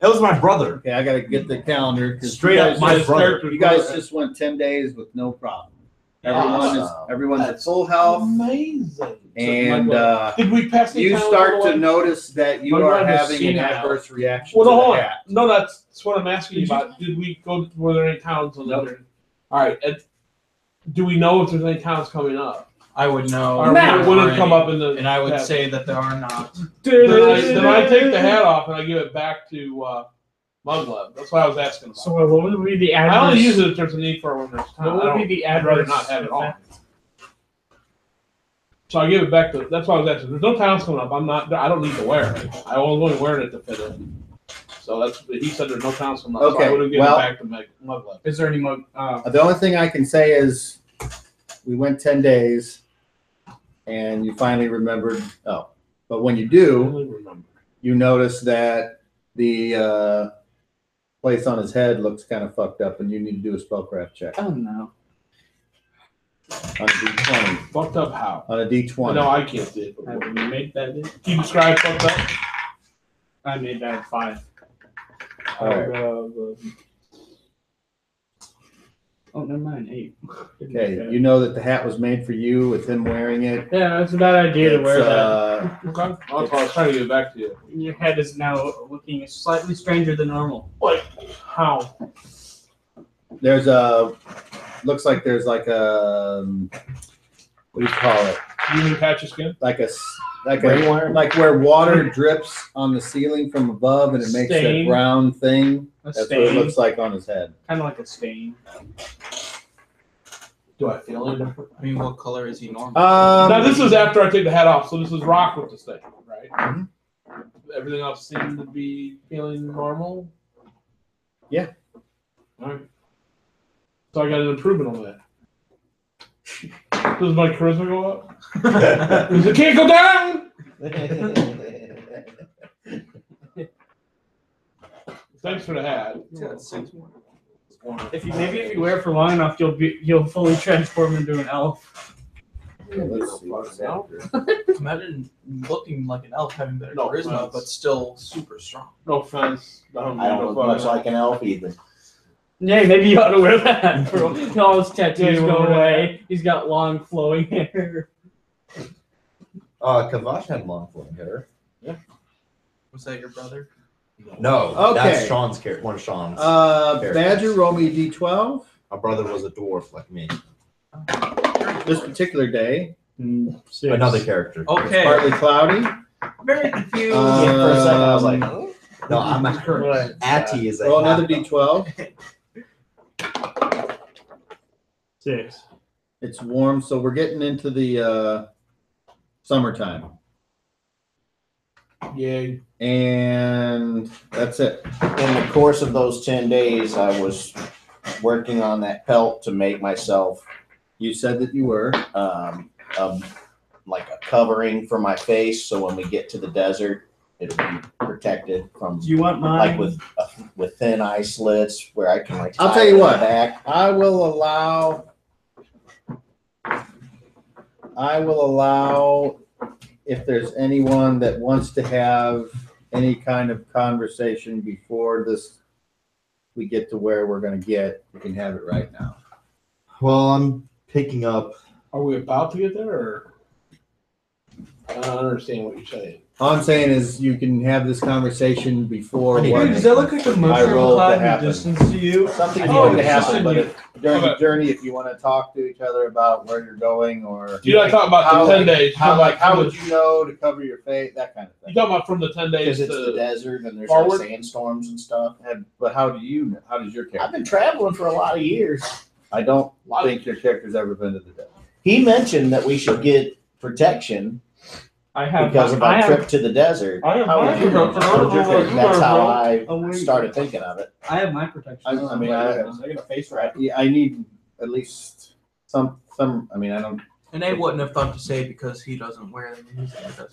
It was my brother.
Okay, I gotta get the calendar. 'Cause
Straight
you
up
guys
my
just-
brother.
You guys just went 10 days with no problem. Everyone's at full health,
Amazing.
and
Did we pass the
you
town
start
all the
to
way?
notice that you
My
are
brother's
having an
senile.
adverse reaction
Well,
to
no,
the
hold on.
hat.
No, that's what I'm asking you about. Did we go? Were there any towns on
Nope.
there? All right. Do we know if there's any towns coming up?
I would know.
Or would it come up in the?
And I would
yeah.
say that there are not.
Then I take the hat off and I give it back to Muglev. That's what I was asking about.
So what would be the adverse?
I only use it if there's a need for when there's time.
What would be the
I'd rather
adverse?
not have it on.
effect?
So I give it back to. That's why I was asking. There's no towns coming up. I don't need to wear it. I was only wearing it to fit in. So that's. He said there's no towns coming up. So
Okay,
I would have given
well-
it back to Muglev.
Is there any mug?
The only thing I can say is we went 10 days and you finally remembered. Oh, but when you do,
only remember.
you notice that the place on his head looks kind of fucked up and you need to do a spellcraft check
Oh no.
on a D20.
Fucked up how?
On a D20.
No, I can't do it.
Have you made that?
Can you describe fucked up?
I made that at 5.
All right.
Oh, never mind. 8.
Okay, you know that the hat was made for you with him wearing it.
Yeah, it's a bad idea to wear
It's,
that.
Okay. That's why I was trying to get it back to you.
Your head is now looking slightly stranger than normal.
Like, how?
There's looks like there's like a, what do you call it?
You need to patch your skin?
Like
Rainwater?
like where water drips on the ceiling from above and it makes that
Stain.
brown thing.
A
That's what it
stain.
looks like on his head.
Kind of like a stain.
Do I feel any different?
I mean, what color is he normally?
Now, this is after I take the hat off, so this is rock with the stain, right?
Mhm.
Everything else seemed to be feeling normal?
Yeah.
All right. So I got an improvement on that. Does my charisma go up? It can't go down! Thanks for the hat.
If you wear it for long enough, you'll fully transform into an elf.
Let's see what's after.
Imagine looking like an elf having better
No
charisma,
offense.
but still super strong.
No offense.
I don't look much like an elf either.
Yeah, maybe you ought to wear that. For all his tattoos
Yeah, you
go
wanna wear
away. He's got long flowing hair.
Kavash had long flowing hair.
Was that your brother?
No,
Okay.
that's Sean's character. One of Sean's.
Badger, roll me a D12.
My brother was a dwarf like me.
This particular day,
6.
Another character.
it's
Okay.
partly cloudy.
Very confused.
For a second, I was like,
No, I'm
What?
Atty is a
Roll another
half-elf.
D12.
6.
It's warm, so we're getting into the summertime.
Yay.
And that's it.
In the course of those 10 days, I was working on that pelt to make myself
You said that you were.
Like a covering for my face, so when we get to the desert, it'll be protected from
Do you want mine?
like with thin eye slits where I can like.
I'll
tie
tell
it
you
in the
what.
back.
I will allow if there's anyone that wants to have any kind of conversation before we get to where we're going to get, we can have it right now.
Well, I'm picking up.
Are we about to get there, or I don't understand what you're saying?
All I'm saying is you can have this conversation before.
Dude,
what
Does that look like a
I
mushroom
rolled to
cloud in the
happen.
distance to you?
Something's
Oh,
going to
it's just
happen,
in
but
you.
during the
Okay.
journey, if you want to talk to each other about where you're going or
You're not talking about
How-
the 10 days.
how would you know to cover your face, that kind of
You
thing.
talking about from the 10 days
Because it's the
to
desert and there's
forward?
like sandstorms and stuff.
But how does your
I've
character?
been traveling for a lot of years.
I don't think your character's ever been to the desert.
He mentioned that we should get protection
I have.
because of
I
our
have.
trip to the desert.
I have
How
my
would you know?
protection. I don't know what you
That's
guys
how
know.
I
Oh, wait.
started thinking of it.
I have my protection.
I mean, I
get a face wrap.
Yeah, I need at least some. I mean, I don't.
And I wouldn't have thought to say because he doesn't wear them when he's in the desert.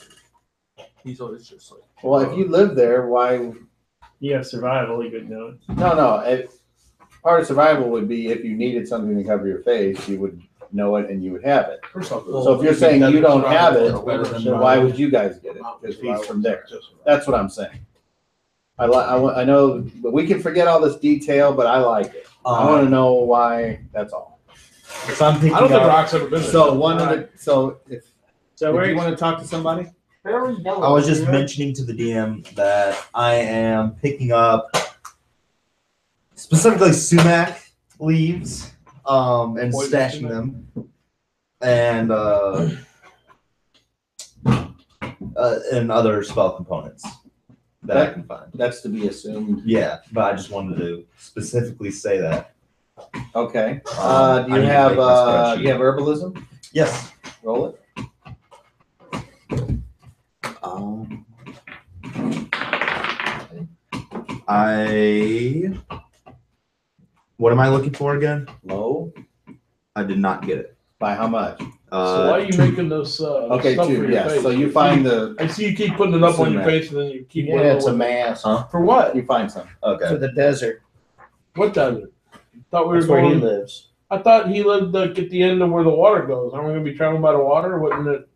He's always just like.
Well, if you live there, why?
You have survival, you could know it.
No. Part of survival would be if you needed something to cover your face, you would know it and you would have it. So if you're saying you don't have it, then why would you guys get it? Because he's from there. That's what I'm saying. I know, but we can forget all this detail, but I like it. I want to know why. That's all.
So I'm picking
I don't think
up.
Rock's ever been there.
So if
So
you
we're
want to talk to somebody,
I was just mentioning to the DM that I am picking up specifically sumac leaves and
Poison
stashing
sumac?
them, and other spell components that I can find.
that's to be assumed.
Yeah, but I just wanted to specifically say that.
Okay. Do
I
you
need to
have
make my spreadsheet.
you have herbalism?
Yes.
Roll it.
What am I looking for again?
Low.
I did not get it.
By how much?
So why are you making this
Okay,
stuff for
2.
your
Yeah.
face?
So you find the.
I see you keep putting it up on your
Sumac.
face and then you keep
Yeah,
putting
it's a
it
mask
for what?
You find some.
Okay.
to the desert.
What desert? Thought we were
That's where he
going.
lives.
I thought he lived like at the end of where the water goes. Aren't we gonna be traveling by the water? Wouldn't it?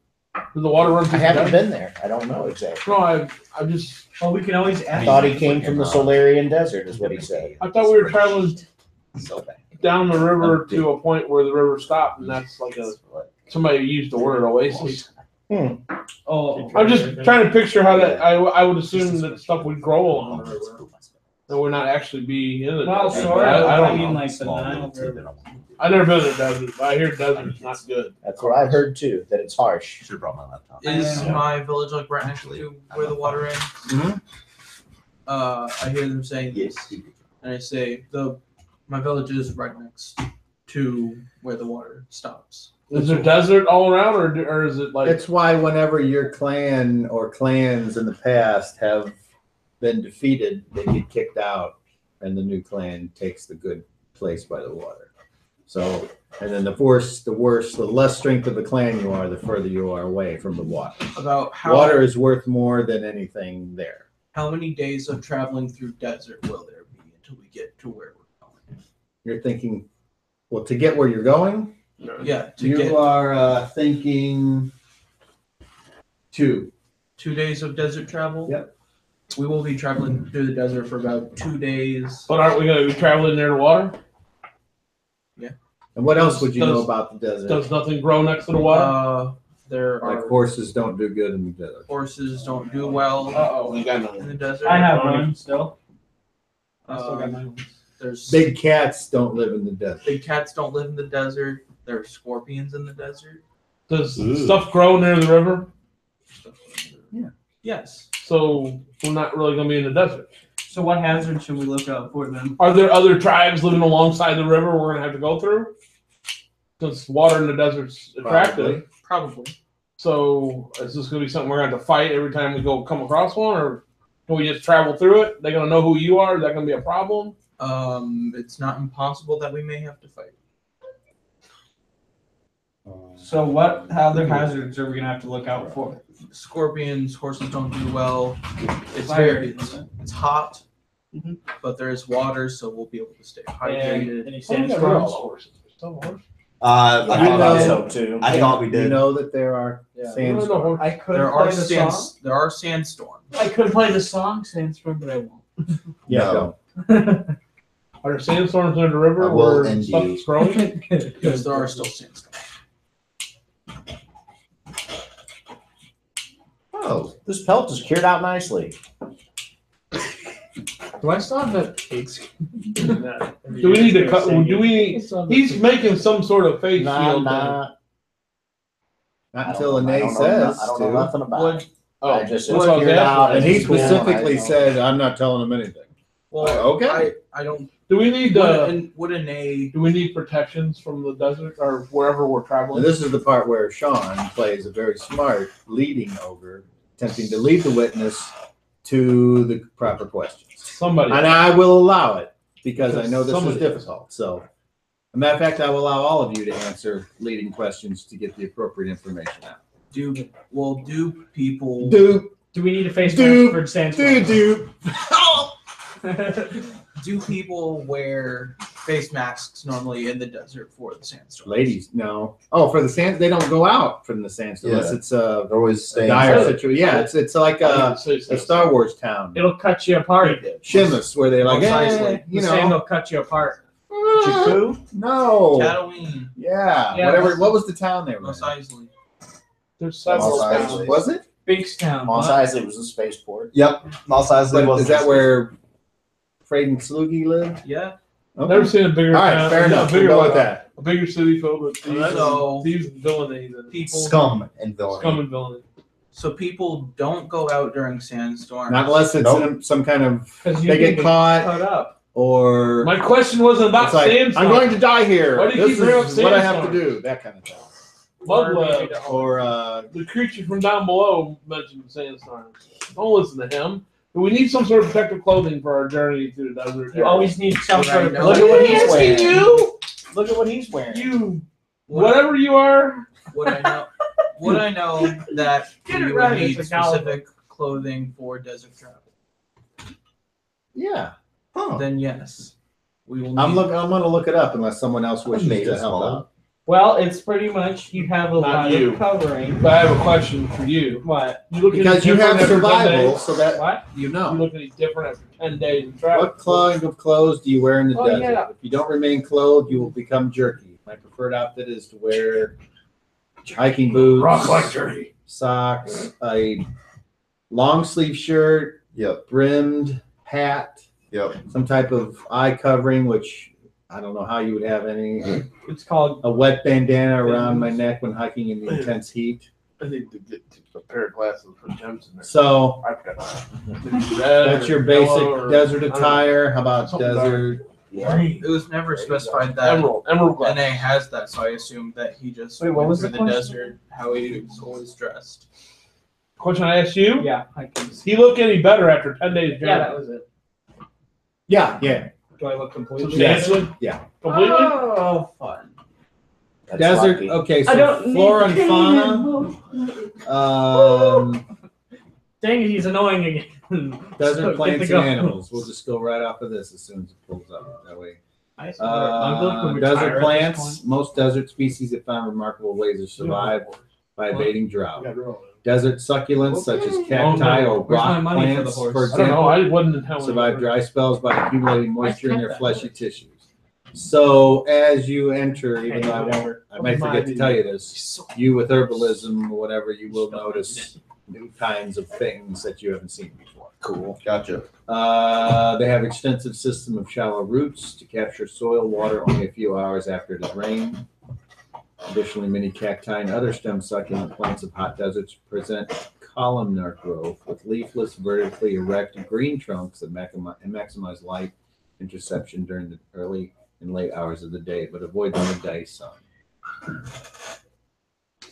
Does the water run
I
through the
haven't
desert?
been there. I don't know exactly.
No, I just
Oh, we can always
I
ask.
thought he came from the Solarian Desert, is what he said.
I thought we were traveling
So bad.
down the river to a point where the river stopped, and that's like somebody used the word oasis.
Oh,
I'm just trying to picture how that. I would assume that stuff would grow along the river, and we're not actually be in the
well,
desert.
sort
But
of.
I don't
mean,
know.
like the Nile River.
I've never been in the desert, but I hear desert's not good.
That's what I've heard too, that it's harsh.
Should have brought my laptop.
Is
Yeah.
my village like right next to where the water ends?
Mhm.
I hear them saying this, and I say my village is right next to where the water stops.
Is there desert all around, or is it like?
It's why whenever your clan or clans in the past have been defeated, they get kicked out, and the new clan takes the good place by the water. So, and then the less strength of the clan you are, the further you are away from the water.
About how
Water is worth more than anything there.
how many days of traveling through desert will there be until we get to where we're going?
You're thinking, well, to get where you're going,
Yeah, to
you
get
are thinking 2.
2 days of desert travel.
Yep.
We will be traveling through the desert for about 2 days.
But aren't we going to be traveling near the water?
And what else would you know
Does-
about the desert?
Does nothing grow next to the water?
There
Like
are
horses don't do good in the desert.
horses don't do well
Oh, we got
in
nothing.
the desert.
I have one still. I still got
Um,
mine.
there's
Big cats don't live in the desert.
big cats don't live in the desert. There are scorpions in the desert.
Does
Ooh.
stuff grow near the river?
Yes.
So we're not really going to be in the desert.
So what hazard should we look out for then?
Are there other tribes living alongside the river we're going to have to go through? Because water in the desert's attractive.
Probably.
So is this going to be something we're going to have to fight every time we come across one, or can we just travel through it? They're going to know who you are. Is that going to be a problem?
It's not impossible that we may have to fight.
So what other hazards are we gonna have to look out for?
Scorpions, horses don't do well. It's
Fire.
it's hot,
Mhm.
but there is water, so we'll be able to stay
And
hydrated.
any
Oh, we got rid of all
sandstorms?
the horses. Still horse?
I
I
thought
so too.
I thought we
You
did.
know that there are
Yeah.
sandstorms.
I could
There
play
are
the song.
there are sandstorms.
I could play the song Sandstorm, but I won't.
Yeah,
No.
don't.
Are there sandstorms in the river
I will
where
end
stuff
you.
is growing?
Yes, there are still sandstorms.
Oh, this pelt is cured out nicely.
Do I still have that pigs?
Do we need to cut? Do we? He's making some sort of face
Nah,
shield.
nah.
Not
I
until
don't know- I
Anae
don't know
says
I don't know
to.
nothing about
Would
it.
Oh,
I just
that's
it's
what I was
cured out.
asking.
And he
it's cool,
specifically
I don't-
said, I'm not telling him anything.
well,
Okay.
I don't.
do we need
Would an A?
do we need protections from the desert or wherever we're
And
traveling?
this is the part where Sean plays a very smart leading ogre, attempting to lead the witness to the proper questions.
Somebody.
And I will allow it because I know this is
Somebody-
difficult. So, as a matter of fact, I will allow all of you to answer leading questions to get the appropriate information out.
Do people
Do
we need a face
Dude,
mask for Sandstorm?
do people wear face masks normally in the desert for the sandstorm?
ladies, no. Oh, for the sand, they don't go out from the sandstorm unless
Yeah.
it's a
They're always staying.
dire
inside.
situation. Yeah, it's like a Star Wars town,
It'll cut you apart.
Shemus, where they're like,
Most
hey,
likely.
you
The sand
know,
will cut you apart.
Jakku? No.
Tatooine,
Yeah,
Yeah,
whatever.
that's-
What was the town they were
Mos
in?
Eisley.
There's several.
Mos
towns.
Eisley.
Was it?
Bigstown.
Mos Eisley was a spaceport.
Yep. Mos Eisley
But
was.
is that where Freyden and Slugi lived?
Yeah.
Okay.
Never seen a bigger
All right,
town.
fair enough.
A
We'll
bigger,
go with that.
a bigger city filled with thieves,
So-
thieves and villainy than
People
scum and villainy?
scum and villainy.
So people don't go out during sandstorms.
Not unless it's
Nope.
in some kind of
Because you
they
can
get caught
cut up.
or
My question wasn't about
it's like,
sandstorm.
I'm going to die here.
Why do you
This
keep bringing
is
up
what I have to
sandstorm?
do. That kind of thing.
Mudweb.
Or
The creature from down below mentioned sandstorms. Don't listen to him. Do we need some sort of protective clothing for our journey through the desert?
You always need some
Would I
sort of.
know?
Look at what he's
Asking
wearing.
you,
Look at what he's wearing.
you,
Would-
whatever you are.
Would I know? Would I know that
Get
we
it
would
right,
need
it's a caliber.
specific clothing for desert travel?
yeah.
Huh.
Then yes, we will.
I'm
need-
going to look it up unless someone else wishes
made
to
us
help
all.
out.
Well, it's pretty much you have a
Not
lot
you.
of covering.
But I have a question for you.
What?
You look any
Because you
different
have
after 10
survival,
days?
so that
What?
you
You
know.
look any different after 10 days of travel?
What kind of clothes do you wear in the
Oh,
desert?
yeah.
If you don't remain clothed, you will become jerky. My preferred outfit is to wear hiking boots,
Rock like jerky.
socks, a long sleeve shirt,
Yep.
brimmed hat,
Yep.
some type of eye covering, which I don't know how you would have any.
It's called.
A wet bandana around my neck when hiking in the intense heat.
I need to get a pair of glasses for Gems in there.
So
I've got red
that's
or
your
yellow
basic
or-
desert
I don't know.
attire. How about
Something
desert?
Green.
It was never specified that
Emerald glass.
NA has that, so I assumed that he just
Wait, what
went
was
through
the
the
question?
desert how he was always dressed.
Question I asked you?
Yeah, I can.
Does he look any better after 10 days journey?
Yeah, that was it.
Yeah, yeah.
Do I look completely?
Substantially?
Yeah.
Completely?
Oh, fun.
That's
Desert.
lucky.
Okay,
I
so
don't
flora
need
and fauna.
Dang it, he's annoying again.
Desert
So,
plants
get to go.
and animals. We'll just go right off of this as soon as it pulls up. That way.
I swear, Uncle could retire
Desert
at this
plants.
point.
Most desert species have found remarkable ways to survive by evading drought.
Yeah, really.
Desert succulents such as
Okay.
cacti or
Where's my
rock
money for the
plants,
horse?
for
I don't know.
example,
I wasn't telling
survive dry spells by accumulating moisture in
kept
their
that
fleshy
horse.
tissues. So as you enter, even
Okay,
though I won't,
whatever.
I might forget to tell you this, you with herbalism or whatever, you will notice new kinds of things that you haven't seen before.
Cool.
Gotcha.
They have extensive system of shallow roots to capture soil water only a few hours after it has rained. Additionally, many cacti and other stem succulent plants of hot deserts present columnar growth with leafless, vertically erect green trunks that maximize light interception during the early and late hours of the day, but avoid the midday sun.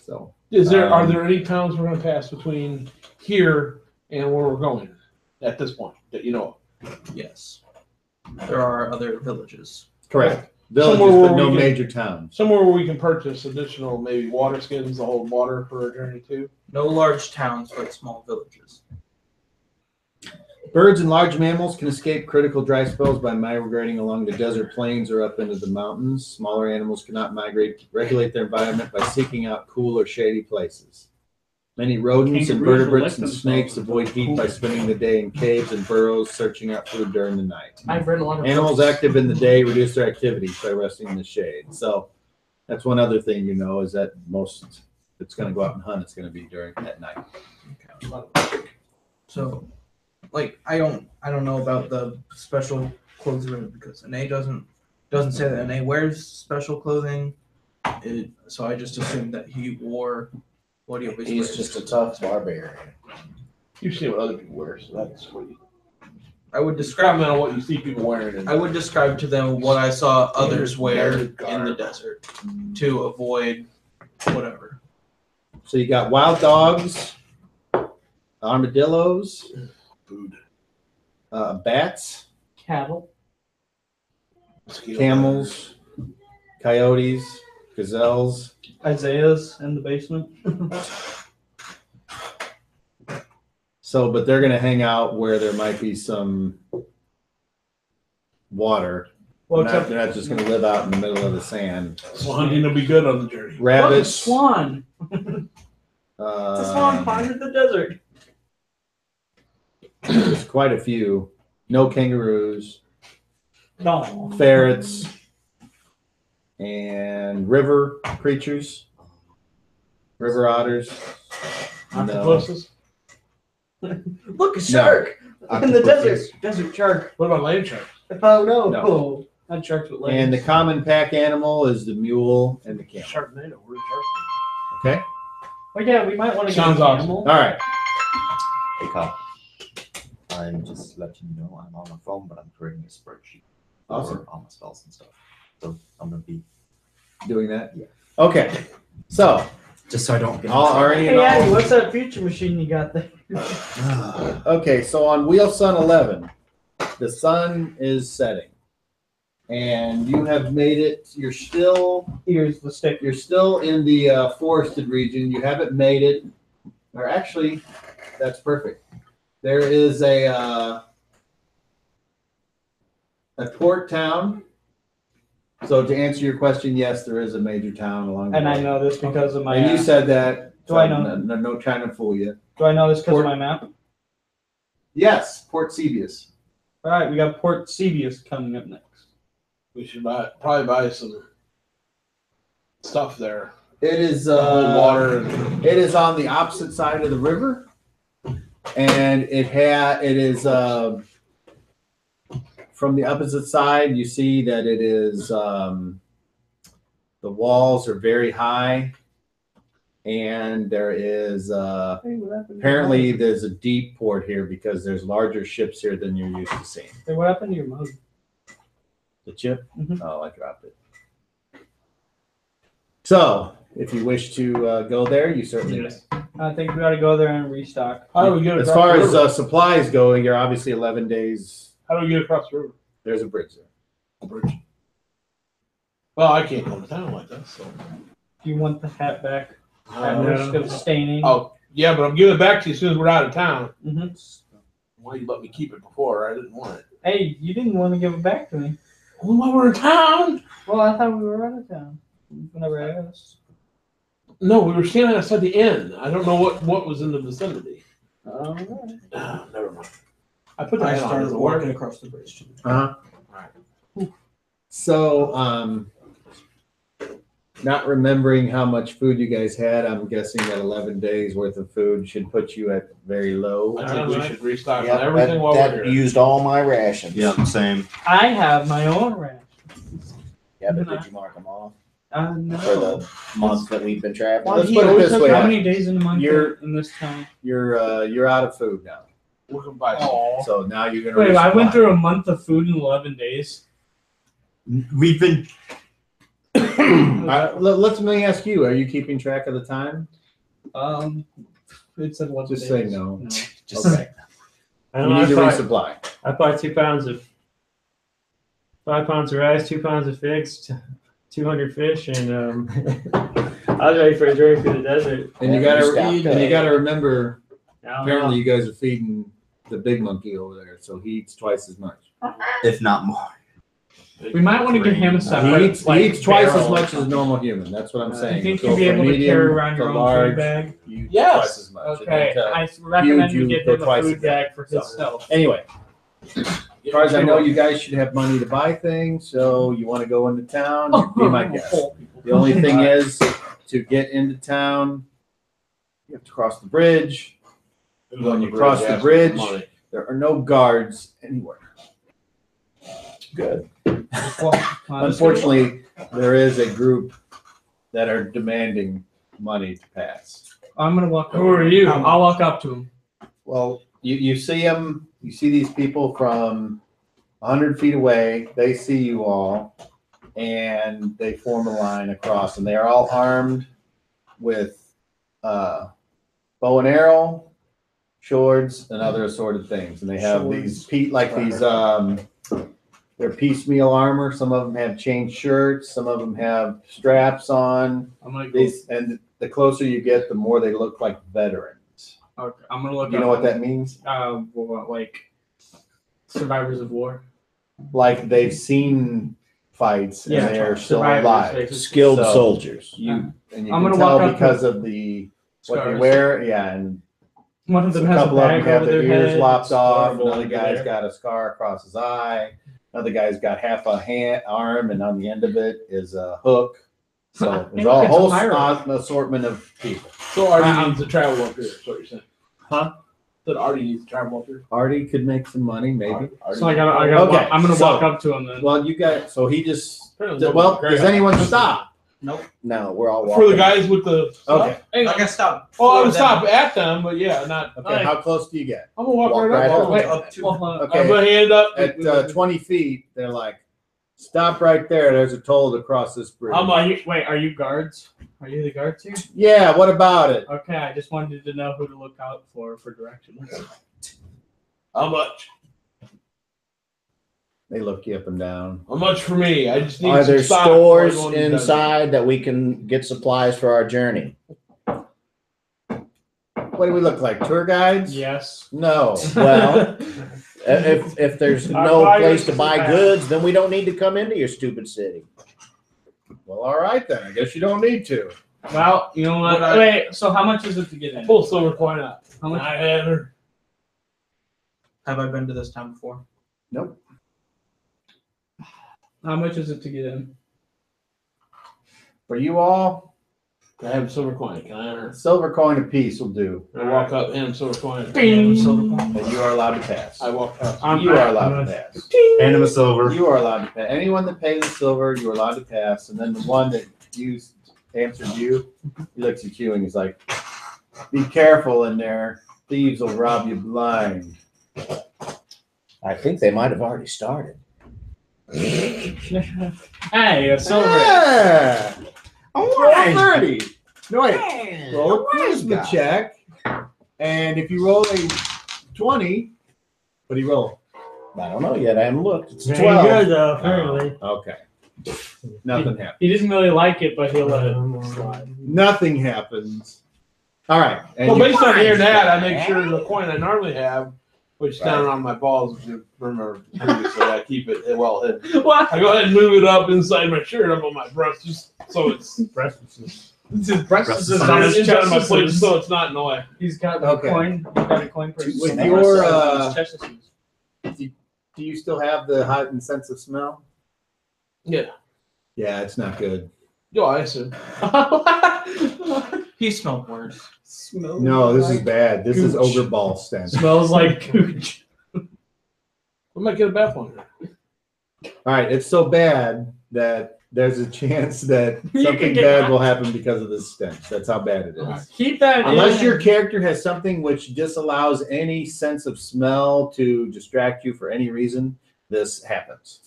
So
Are there any towns we're gonna pass between here and where we're going at this point that you know of?
Yes. There are other villages.
Correct. Villages,
Somewhere where
but no
we can-
major towns.
Somewhere where we can purchase additional maybe water skins to hold water for a journey too.
No large towns, but small villages.
Birds and large mammals can escape critical dry spells by migrating along the desert plains or up into the mountains. Smaller animals cannot regulate their environment by seeking out cool or shady places. Many rodents,
Kangaroos
invertebrates, and
elect
snakes
themselves
avoid heat by spending the day in caves and burrows, searching out food during the night.
I've read a lot of
Animals
books.
active in the day reduce their activities by resting in the shade. So that's one other thing you know is that most if it's going to go out and hunt, it's going to be at night.
So, like, I don't know about the special clothes room because NA doesn't say that NA wears special clothing. So I just assumed that he wore what he always
He's
wears.
just a tough barbarian.
You've seen what other people wear, so that's what you
I would describe
comment on what you see people wearing. And
I would describe to them what I saw others wear
Desert
in the
garb.
desert to avoid whatever.
So you got wild dogs, armadillos,
food,
bats,
Cattle.
camels, coyotes, gazelles.
Isaiah's in the basement.
So, but they're going to hang out where there might be some water.
Well,
They're
except
not just going to live out in the middle of the sand.
So hunting will be good on the journey.
Look, a
Rabbits.
swan. It's a swan pond in the desert.
There's quite a few. No kangaroos,
No.
ferrets, and river creatures, river otters. No.
Octopuses.
Look, a shark in the desert. Desert shark.
What about land sharks?
Oh no.
No.
Not sharks with legs.
And the common pack animal is the mule and the camel.
Sharknado. Where's shark?
Okay.
Well, yeah, we might want to get
Sounds
a
awesome.
camel.
All right.
Hey, Kyle. I'm just letting you know I'm on my phone, but I'm creating a spreadsheet
Awesome.
for all my spells and stuff. So I'm gonna be
Doing that.
Yeah.
Okay. So,
just so I don't get.
already.
Hey, Andy, what's that future machine you got there?
Okay, so on Wheel Sun 11, the sun is setting, and you have made it. You're still
Here's the stick.
You're still in the forested region. You haven't made it, or actually, that's perfect. There is a port town. So to answer your question, yes, there is a major town along the
And
way.
I know this because of my.
And you said that.
Do I know?
No trying to fool you.
Do I know this because
Port-
of my map?
Yes, Port Cebeis.
All right, we got Port Cebeis coming up next.
We should probably buy some stuff there.
It is
Hold water. And,
It is on the opposite side of the river, and it is from the opposite side. You see that it is the walls are very high, and there is apparently there's a deep port here because there's larger ships here than you're used to seeing.
Hey, what happened to your mug?
The chip?
Mhm.
Oh, I dropped it. So, if you wish to go there, you certainly may.
I think we ought to go there and restock.
how do we get
As
across
far
the
as
river?
supplies go, you're obviously 11 days.
How do we get across the river?
There's a bridge there.
A bridge. Well, I can't go to town like that. So.
Do you want the hat back? At
Uh,
risk of staining.
oh, yeah, but I'm giving it back to you as soon as we're out of town.
hmm
Why you let me keep it before? I didn't want it.
Hey, you didn't want to give it back to me.
Well, while we're in town.
Well, I thought we were out of town. Whenever I asked.
No, we were standing outside the inn. I don't know what was in the vicinity.
All right.
Never mind. I put the
I
hat on.
started
Does it
walking
work?
across the bridge too.
So, not remembering how much food you guys had, I'm guessing that 11 days worth of food should put you at very low.
I think we should restock
Yep,
on everything while
that
we're here.
used all my rations.
same.
I have my own ranch.
Yeah, but did you mark them off
No.
for the month that we've been traveling?
Let's
He
put it
always
this
says
way.
how many days in a month
You're-
in this town?
You're out of food now.
We can buy some.
So now you're gonna.
Wait, I
resupply.
went through a month of food in 11 days.
We've been.
Let me ask you: are you keeping track of the time?
It said once a
Just
day.
say no.
Just
Okay.
I
You
don't know.
need to
I
resupply.
bought 2 pounds of 5 pounds of rice, 2 pounds of figs, 200 fish, and I was ready for a journey through the desert.
And you
Yeah,
gotta remember.
I don't
Apparently,
know.
you guys are feeding the big monkey over there, so he eats twice as much.
If not more.
We might want to give him a
He
separate.
eats twice as
barrel or
much as a
something.
normal human. That's what I'm saying.
I think
Go
you'd be
from
able to
medium
carry around your
to
own
large,
food bag.
You eat
Yes.
twice as much.
Okay,
And,
I recommend
huge,
we
you
give
go
him a
twice
food
as bad.
bag for himself.
anyway, as far as I know, you guys should have money to buy things, so you want to go into town, you'd be my guest. The only thing is, to get into town, you have to cross the bridge. When you cross the bridge, there are no guards anywhere.
Good.
Unfortunately, there is a group that are demanding money to pass.
I'm gonna walk.
Who are you?
I'll walk up to him.
Well, you see them, you see these people from 100 feet away, they see you all, and they form a line across, and they are all armed with bow and arrow, swords, and other assorted things. And they have these they're piecemeal armor. Some of them have chain shirts, some of them have straps on.
I'm gonna go.
These, and the closer you get, the more they look like veterans.
Okay, I'm gonna look.
You know what that means?
Like survivors of war.
Like they've seen fights and
Yeah,
they are still
survivors,
alive.
basically.
Skilled
So-
soldiers.
And you
I'm
can
gonna
tell
walk up
because
to
of the what they
scars.
wear. Yeah, and
One of them
a
has a
couple of them
bag
have
over
their
their
ears
head.
lopped
It's
off.
horrible
Another
under
guy's
there.
got a scar across his eye. Another guy's got half a arm, and on the end of it is a hook. So there's a
It's a
whole
pirate.
assortment of people.
So Artie needs to travel up here. That's what you're saying.
Huh?
That Artie needs to travel up here.
Artie could make some money, maybe.
So I gotta
Okay,
I'm gonna
so-
walk up to him then.
Well, you got. So he just.
Apparently
Well,
nobody-
does anyone stop?
No, we're all
For the
walking.
guys with the stuff?
Okay.
Hey,
I can stop.
oh, I
for
would
them.
stop at them, but yeah, not.
Okay. How close do you get?
I'm gonna walk
Walk
right
right
up.
up.
Wait,
Up to
Well,
I'm
Okay.
gonna hand up.
At 20 feet, they're like, stop right there. There's a toll to cross this bridge.
wait, are you guards? Are you the guards here?
Yeah, what about it?
Okay, I just wanted to know who to look out for directions.
How much?
They look you up and down.
How much for me? I just need
Are
some
there
stock before I
stores
go into the dungeon.
inside that we can get supplies for our journey?
What do we look like? Tour guides?
Yes.
No.
Well, if there's
Our
no
buyers
place to
is
buy
bad.
goods, then we don't need to come into your stupid city.
Well, all right then. I guess you don't need to.
Well, you know what? Wait, so how much is it to get in?
Pull silver coin out.
How much?
I had her.
Have I been to this town before?
Nope.
How much is it to get in?
For you all,
I have a silver coin. Can I have her?
a silver coin apiece will do.
I walk up, hand him silver coin.
Bing.
And you are allowed to pass.
I walk past.
You are allowed to pass.
Hand him a silver.
You are allowed to pass. Anyone that pays silver, you are allowed to pass. And then the one that answered you, he looks at you and he's like, be careful in there. Thieves will rob you blind.
I think they might have already started.
Hey, a silver.
Yeah.
All
Roll a 30. No, wait. Roll a charisma check. And if you roll a 20, what do you roll?
I don't know yet. I haven't looked. It's
Very
12.
good, though, apparently.
Okay. Nothing happens.
He doesn't really like it, but he'll let it slide.
Nothing happens. All right. And
Well,
you
based on
find
hearing that, I
that.
make sure the coin I normally have, which is down on my balls, if you remember previously, I keep it well hidden.
What?
I go ahead and move it up inside my shirt, up on my breast, just so it's
It's his breast
Breast
is
is
on his
inside my
chest.
plate, so it's not in the way.
He's got a
Okay.
coin. He's got a coin for his
With
Some
your,
his chest issues.
do you still have the heightened sense of smell?
Yeah.
Yeah, it's not good.
Yo, I assume.
He smelled worse.
Smells
No, this is
like
bad. This is
gooch.
ogre ball stench.
Smells like gooch.
We might get a bath one here.
All right, it's so bad that there's a chance that
You
something
could get
bad
that.
will happen because of this stench. That's how bad it is.
Alright.
Keep that
Unless
in.
your character has something which disallows any sense of smell to distract you for any reason, this happens.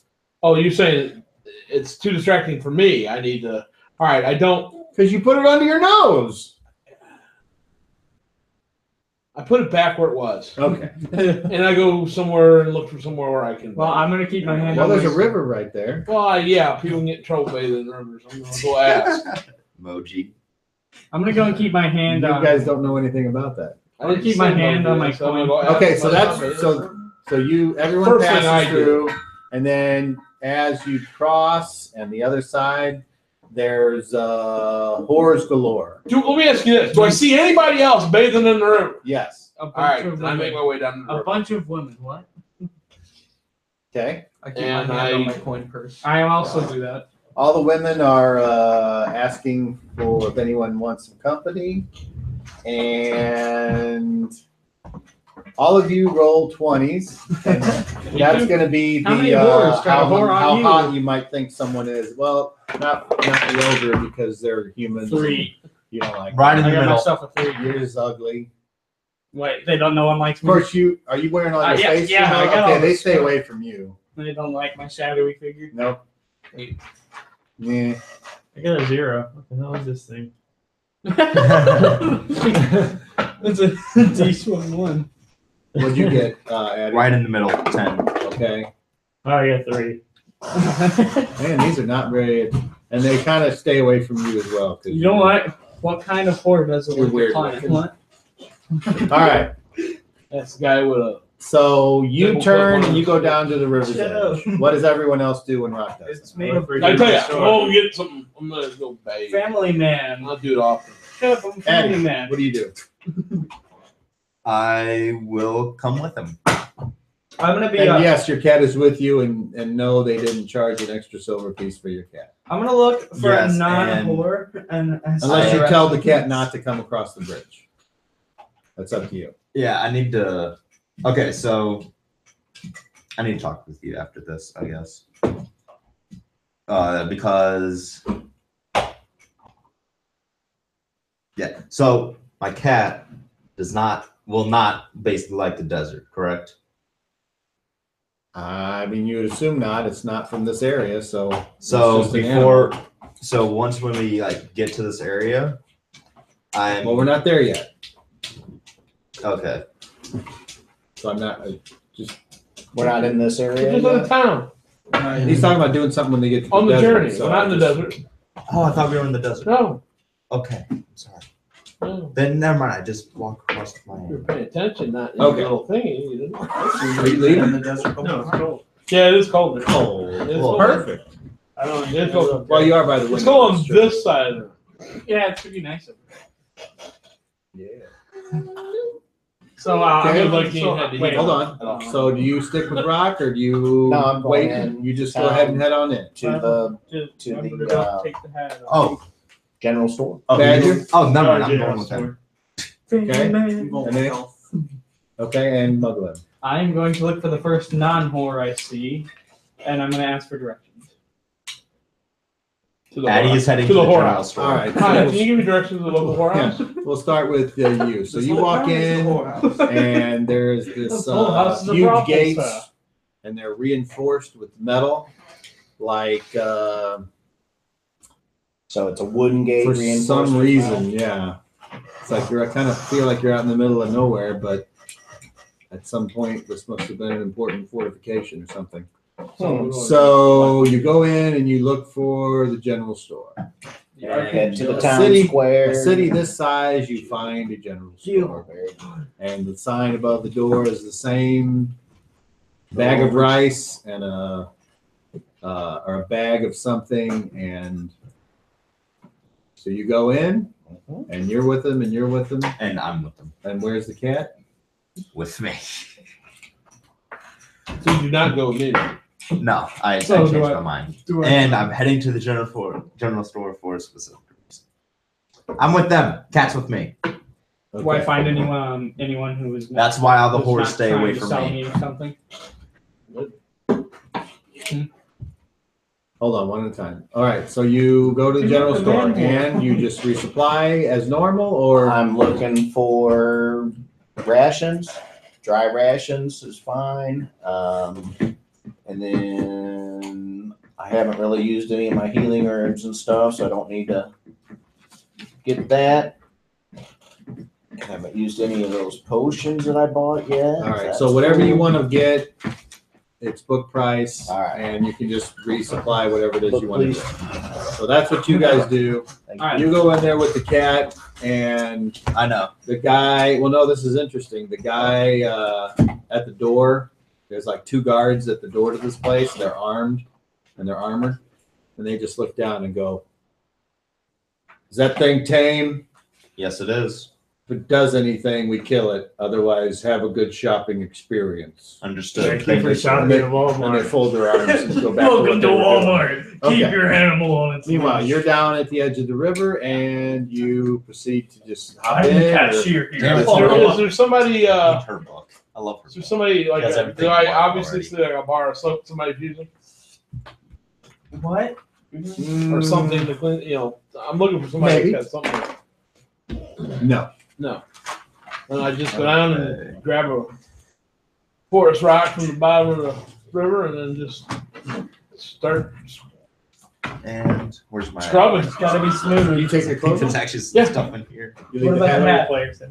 Oh, you're saying it's too distracting for me. I need to. All right, I don't.
Because you put it under your nose.
I put it back where it was.
Okay.
And I go somewhere and look for somewhere where I can.
Well, I'm gonna keep my hand
Well,
on
there's
my
a river right there.
Well, yeah, people get in trouble bathing in rivers. I'm gonna go ask.
Emoji.
I'm gonna go and keep my hand
You
on.
guys don't know anything about that.
I'm gonna keep my hand on my
so I'm gonna
coin.
go ask
Okay, so
somebody.
that's everyone
First thing I
passes
do.
through, and then as you cross and the other side, there's whores galore.
Let me ask you this: do I see anybody else bathing in the river?
Yes.
A bunch
All right,
of
I make
women.
my way down the
A
river.
bunch of women. What?
Okay.
I keep
And
my hand
I-
on my coin purse.
I also do that.
All the women are asking for if anyone wants some company, and all of you roll 20s. And that's going to be
How many
the
whores try to whore on
how
you?
hot you might think someone is. Well, not the ogre because they're humans.
3.
You don't like.
Right in
I
the
got
middle.
myself a 3.
You're just ugly.
Wait, they don't know one likes
Of
me.
course, are you wearing on your
Yeah,
face?
yeah, I got
Okay,
all
they
this
stay
stuff.
away from you.
They don't like my shadowy figure.
Nope. Yeah.
I got a 0. What the hell is this thing?
It's a D1.
What'd you get, Addie?
Right in the middle. 10.
Okay.
Oh, I got 3.
Man, these are not very, and they kind of stay away from you as well. 'Cause
You don't like what kind of whore does it
You're
with
weird
your client?
looking.
What?
All right.
That's the guy with a.
So you
Double
turn
click
and you go
one.
down to the river's
Shut
edge. What does everyone else do when Rock does?
It's made of
I tell you, oh, get something. I'm gonna go bathe.
family man.
I'll do it often.
Shut up, I'm family
Addie,
man.
what do you do?
I will come with him.
I'm gonna be.
And yes, your cat is with you, and no, they didn't charge an extra silver piece for your cat.
I'm gonna look for
Yes,
a non-whore and
Unless you tell the cat not to come across the bridge. That's up to you.
Yeah, I need to. Okay, so I need to talk with you after this, I guess. Because yeah, so my cat will not basically like the desert, correct?
I mean, you would assume not. It's not from this area, so.
So
it's just an animal.
once when we like get to this area,
Well, we're not there yet,
okay.
so I'm not.
We're not in this
We're
area.
just in the
yet?
town
He's talking about doing something when they get to
on the
desert,
journey.
so
We're not in the
I just-
desert.
Oh, I thought we were in the desert.
No.
Okay, I'm sorry.
No.
Then never mind. I just walk across my.
You're paying attention, not in
Okay.
the little thingy. You didn't.
Are you leaving?
in the desert.
No, it's cold.
Yeah, it is cold. It's
Oh,
It's
well,
cold.
perfect.
I don't
It's cold.
Well, you are by the window.
It's cold on
that's true.
this side of it.
Yeah, it's pretty nice.
Yeah.
So,
Okay.
I'm
Like
so,
you had to
wait,
heat
Hold on. So do you stick with Rock or do you
No, I'm going
wait?
in
You just go ahead and head on in.
To the
Just
to
remember
the,
to don't
uh,
take the hat off.
Oh,
general store.
Badger?
Oh, never mind. I'm
Yeah,
going with him.
Okay.
I'm
And
going
then-
with
Okay, and Mugglin.
I'm going to look for the first non-whore I see, and I'm going to ask for directions.
To the
Addie
whorehouse.
is heading
to the
general
whorehouse.
store.
All right.
Hi,
so
can you give me directions to the local whorehouse?
we'll start with you. So you walk in, and there's this
This whole house is a
huge
brothel,
gates,
sir.
and they're reinforced with metal, like
So it's a wooden gate.
for
reinforced
some
with
reason, yeah. It's like I kind of feel like you're out in the middle of nowhere, but at some point this must have been an important fortification or something. So you go in and you look for the general store.
metal. Head to the
A
town
city-
square.
A city this size, you find a general store. And the sign above the door is the same bag of rice and or a bag of something. And so you go in and you're with them and you're with them.
And I'm with them.
And where's the cat?
With me.
So you do not go with me.
No, I
So
changed
do
my
I-
mind.
Do I-
And I'm heading to the general store for a specific reason. I'm with them. Cat's with me.
Do I
Okay.
find anyone who is not,
That's why all the
who's
whores
not
stay
trying
away
to
from
sell
me.
me something?
Hold on, one at a time. All right, so you go to the general store and you just resupply as normal, or
I'm looking for rations. Dry rations is fine. And then I haven't really used any of my healing herbs and stuff, so I don't need to get that. Haven't used any of those potions that I bought yet.
All right, so whatever you want to get, it's book price,
All right.
and you can just resupply whatever it is
Book,
you want to
please.
get. So that's what you guys do.
Thank
All right.
You go in there with the cat, and
I know.
the guy. Well, no, this is interesting. The guy at the door. There's like 2 guards at the door to this place. They're armed, and they're armored, and they just look down and go, "Is that thing tame?
Yes, it is.
If it does anything, we kill it. Otherwise, have a good shopping experience."
Understood.
Keep your shopping at
And they
Walmart.
fold their arms and go back
Welcome
to
to
what they were doing.
Walmart. Keep
Okay.
your animal on its
Meanwhile,
leash.
you're down at the edge of the river, and you proceed to just hop
I'm
in.
the
or-
cashier here.
Damn it,
Is there somebody?
Read her book. I love her
Is there
book.
somebody like?
Has
Do
everything
I
marked
obviously
already.
see like a bar of soap somebody's using
What?
or something to clean? You know, I'm looking for somebody
Maybe.
that's got something.
No.
No. And I just go down and grab a forest rock from the bottom of the river and then just start
And where's my?
scrubbing.
It's gotta be smooth.
You take your clothes
There's
off?
actually some
Yeah.
stuff in here.
You
What
leave the
about
hat
the
on?
hat players?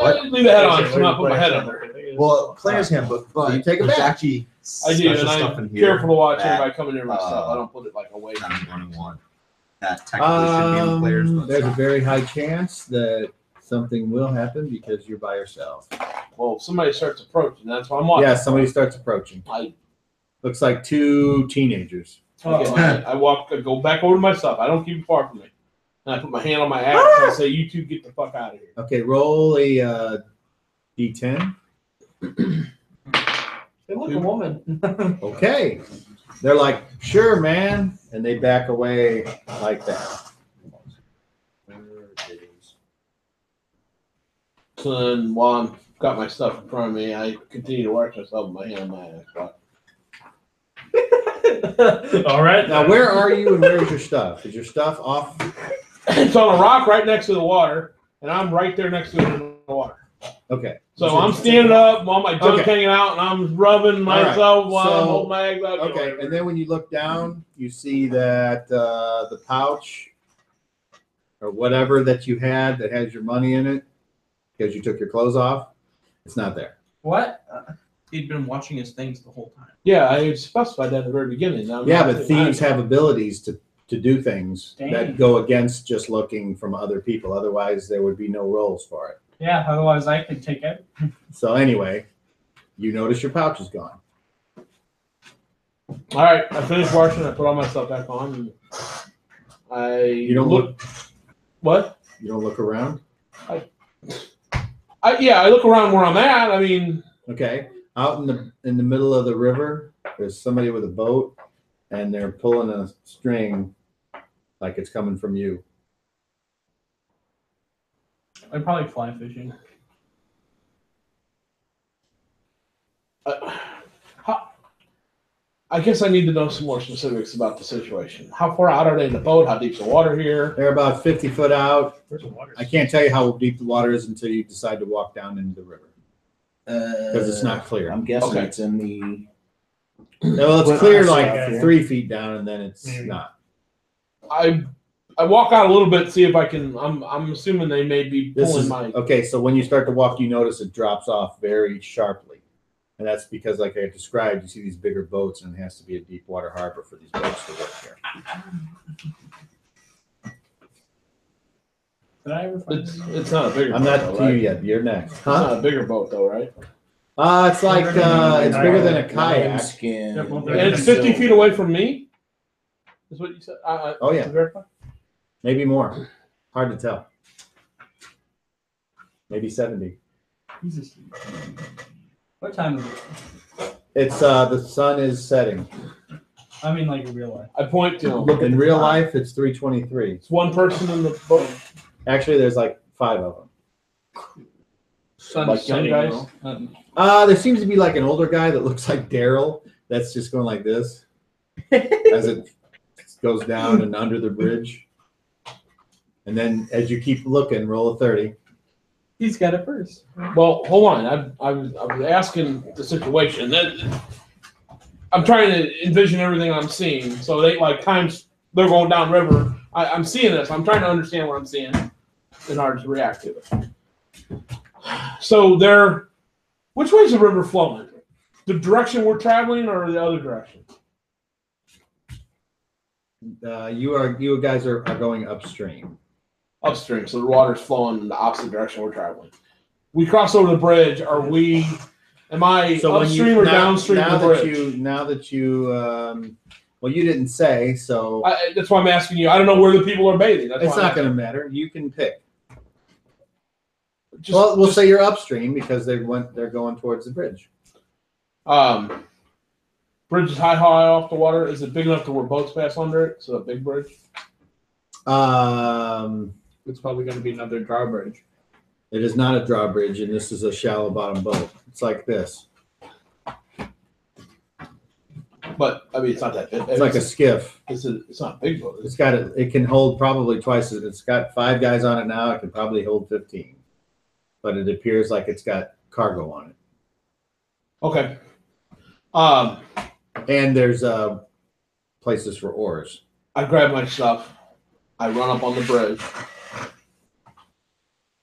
What?
Leave the head on, so I'm not putting my head on.
Well, player's handbook,
So
but
you take it
there's
back.
actually
I do,
special
and
stuff
I'm
in here.
careful to watch
that,
everybody coming near my stuff. I don't put it like away.
that I'm going to want. That technically should be in the player's book.
There's a very high chance that something will happen because you're by yourself.
Well, if somebody starts approaching, that's what I'm watching.
Yeah, somebody starts approaching.
I
Looks like 2 teenagers.
I go back over to my stuff. I don't keep it far from me. And I put my hand on my axe and I say, "You two get the fuck out of here."
Okay, roll a D10.
They look a woman.
Okay. They're like, "Sure, man," and they back away like that.
So then, while I'm got my stuff in front of me, I continue to watch myself with my hand on my axe. But
All right.
Now, where are you and where's your stuff? Is your stuff off?
it's on a rock right next to the water, and I'm right there next to it in the water.
Okay.
So I'm standing up while my junk
Okay.
hanging out, and I'm rubbing
right.
myself while I'm
So-
holding my eggs out.
Okay, and then when you look down, you see that the pouch or whatever that you had that has your money in it, because you took your clothes off, it's not there.
What? He'd been watching his things the whole time.
Yeah, I specified that at the very beginning. Now,
Yeah, but thieves have abilities to do things
Dang.
that go against just looking from other people. Otherwise, there would be no rolls for it.
Yeah, otherwise I could take it.
So anyway, you notice your pouch is gone.
All right, I finished washing. I put all my stuff back on. And
You don't look.
What?
You don't look around.
I look around where I'm at. I mean,
Okay, out in the middle of the river, there's somebody with a boat, and they're pulling a string, like it's coming from you.
I'd probably fly fishing.
I guess I need to know some more specifics about the situation. How far out are they in the boat? How deep's the water here?
They're about 50 foot out.
Where's the water?
I can't tell you how deep the water is until you decide to walk down into the river because it's not clear.
I'm guessing
Okay.
it's in the.
Well, it's
Well,
clear
I see
like
out here.
3 feet down, and then it's
Maybe.
not.
I walk out a little bit, see if I can. I'm assuming they may be
This
pulling
is
my.
okay. So when you start to walk, you notice it drops off very sharply, and that's because, like I described, you see these bigger boats, and it has to be a deep water harbor for these boats to work here.
Did I ever find
It's not a bigger.
I'm
boat,
not
though,
to
right?
you yet. You're next.
It's not a bigger boat though, right?
It's like it's bigger than a kayak.
Skin.
Yeah, well,
And it's 50 feet away from me. Is what you said?
Oh, yeah.
to verify?
Maybe more. Hard to tell. Maybe 70.
Jesus. What time is it?
It's the sun is setting.
I mean, like in real life.
I point to him.
In real life, it's 3:23.
It's one person in the boat.
Actually, there's like 5 of them.
Sun
Like young
setting,
guys?
though.
There seems to be like an older guy that looks like Daryl. That's just going like this as it goes down and under the bridge. And then as you keep looking, roll a 30.
He's got it first.
Well, hold on. I was asking the situation. Then I'm trying to envision everything I'm seeing. So they like times they're going down river. I'm seeing this. I'm trying to understand what I'm seeing in order to react to it. So which way is the river flowing? The direction we're traveling or the other direction?
You guys are going upstream.
Upstream, so the water's flowing in the opposite direction we're traveling. We cross over the bridge. Am I upstream or downstream of the bridge?
Now that you, well, you didn't say, so
that's why I'm asking you. I don't know where the people are bathing.
It's not going to matter. You can pick. We'll say you're upstream because they're going towards the bridge.
Bridge is high off the water. Is it big enough to where boats pass under it? So a big bridge.
It's probably going to be another drawbridge.
It is not a drawbridge, and this is a shallow bottom boat. It's like this.
But I mean, it's not that big.
It's like a skiff.
It's not a big boat.
It can hold probably twice as. It's got 5 guys on it now. It can probably hold 15, but it appears like it's got cargo on it.
Okay.
And there's places for oars.
I grab my stuff. I run up on the bridge,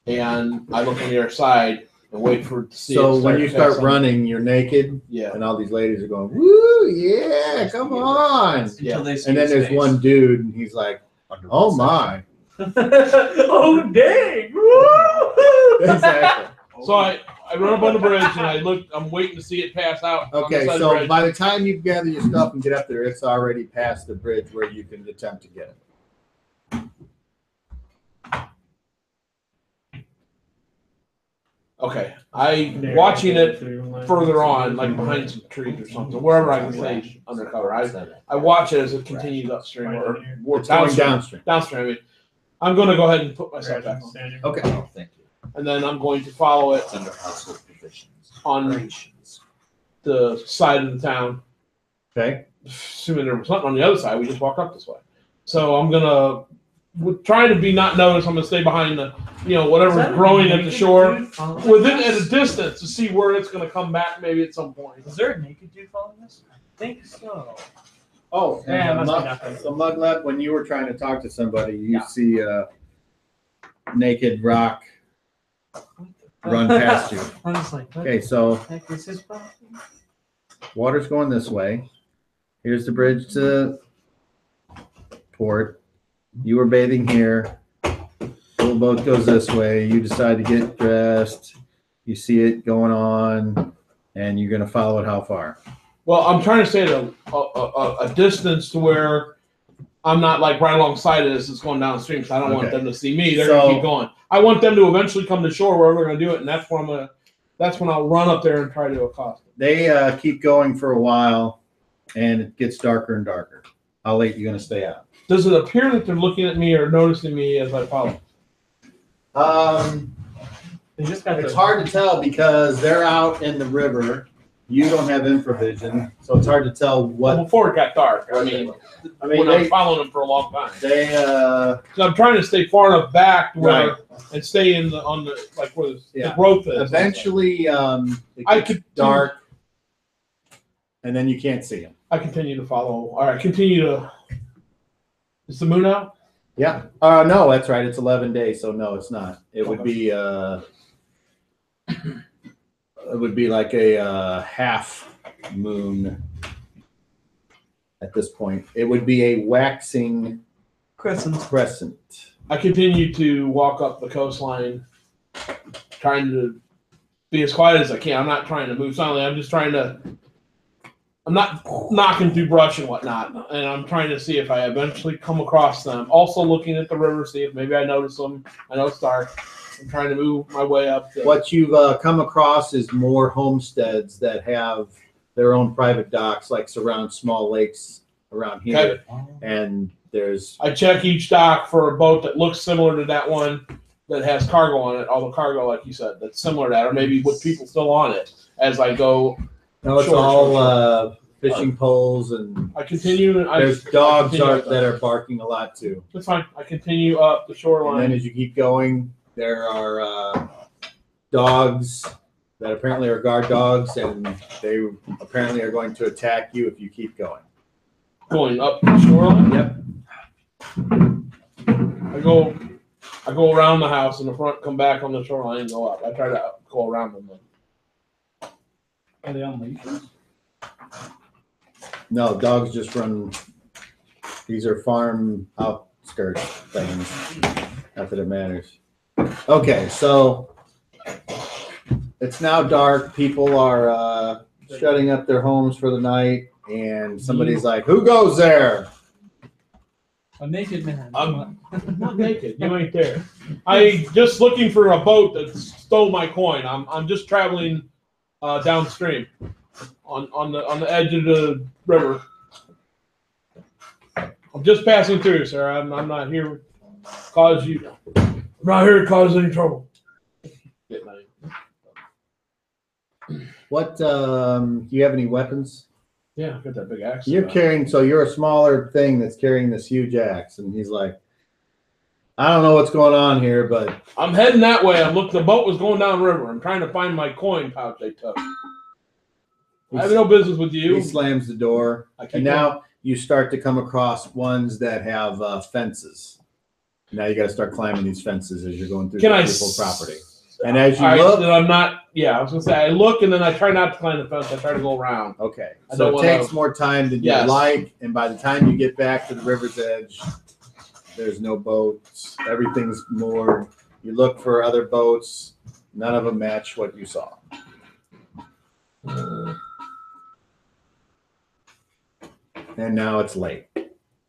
and I look on the other side and wait for it to see.
So when you start running, you're naked.
Yeah.
And all these ladies are going, "Woo, yeah, come on!"
Yeah.
And then there's one dude, and he's like, "Oh my."
Oh dang! Woo!
Exactly.
So I run up on the bridge and I look. I'm waiting to see it pass out.
Okay, so by the time you gather your stuff and get up there, it's already past the bridge where you can attempt to get it.
Okay, watching it further on, like behind some trees or something, wherever I can stay undercover. I watch it as it continues upstream or
It's going downstream.
Downstream. I mean, I'm going to go ahead and put myself back on.
Okay.
Oh, thank you.
And then I'm going to follow it
It's under household provisions.
on
Rations.
the side of the town.
Okay.
Assuming there was something on the other side, we just walk up this way. So I'm gonna try to be not noticed. I'm gonna stay behind the, whatever's growing at the shore, within at a distance to see where it's gonna come back maybe at some point.
Is there a naked dude following this? I think so.
Oh,
Yeah,
and
must be nothing.
so Muglet, when you were trying to talk to somebody, you see a naked rock run past you.
I was like, what
Okay, so
the heck is this problem?
water's going this way. Here's the bridge to port. You were bathing here. Little boat goes this way. You decide to get dressed. You see it going on, and you're going to follow it how far?
Well, I'm trying to stay at a distance to where I'm not like right alongside it as it's going downstream. So I don't want them to see me. They're gonna keep going. I want them to eventually come to shore wherever they're gonna do it, and that's when I'll run up there and try to accost them.
They keep going for a while, and it gets darker and darker. How late are you going to stay out?
Does it appear that they're looking at me or noticing me as I follow?
They just got
It's hard to tell because they're out in the river. You don't have infravision, so it's hard to tell what.
Before it got dark. I mean, I'm following them for a long time.
So
I'm trying to stay far enough back to where and stay where the growth is.
Eventually, it gets dark, and then you can't see them.
I continue to follow. All right, continue to. Is the moon out?
Yeah. No, that's right. It's 11 days, so no, it's not. It would be like a half moon at this point. It would be a waxing crescent.
I continue to walk up the coastline, trying to be as quiet as I can. I'm not trying to move silently. I'm just trying to. I'm not knocking through brush and whatnot, and I'm trying to see if I eventually come across them. Also looking at the river, see if maybe I notice them. I know it's dark. I'm trying to move my way up.
What you've come across is more homesteads that have their own private docks, like surround small lakes around here.
Okay.
And
I check each dock for a boat that looks similar to that one that has cargo on it. All the cargo, like you said, that's similar to that, or maybe with people still on it as I go.
No, it's all fishing poles, and
I continue.
There's dogs that are barking a lot too.
That's fine. I continue up the shoreline.
And then as you keep going, there are dogs that apparently are guard dogs, and they apparently are going to attack you if you keep going.
Going up the shoreline?
Yep.
I go around the house in the front, come back on the shoreline, and go up. I try to go around them.
Are they on leashes?
No, dogs just run. These are farm outskirts things. Not that it matters. Okay, so it's now dark. People are shutting up their homes for the night, and somebody's like, "Who goes there?"
A naked man.
I'm not naked. You ain't there. I just looking for a boat that stole my coin. I'm just traveling downstream on the edge of the river. I'm just passing through, sir. I'm not here I'm not here to cause any trouble.
What? Do you have any weapons?
Yeah, I got that big axe.
You're carrying. So you're a smaller thing that's carrying this huge axe, and he's like, "I don't know what's going on here, but
I'm heading that way. I'm looking. The boat was going down the river. I'm trying to find my coin pouch they took. I have no business with you."
He slams the door, and now you start to come across ones that have fences. Now you got to start climbing these fences as you're going through people's property. And as you look,
then I'm not. Yeah, I was gonna say I look, and then I try not to climb the fence. I try to go around.
Okay, so it takes more time than you like, and by the time you get back to the river's edge, there's no boats. Everything's moored. You look for other boats. None of them match what you saw. And now it's late.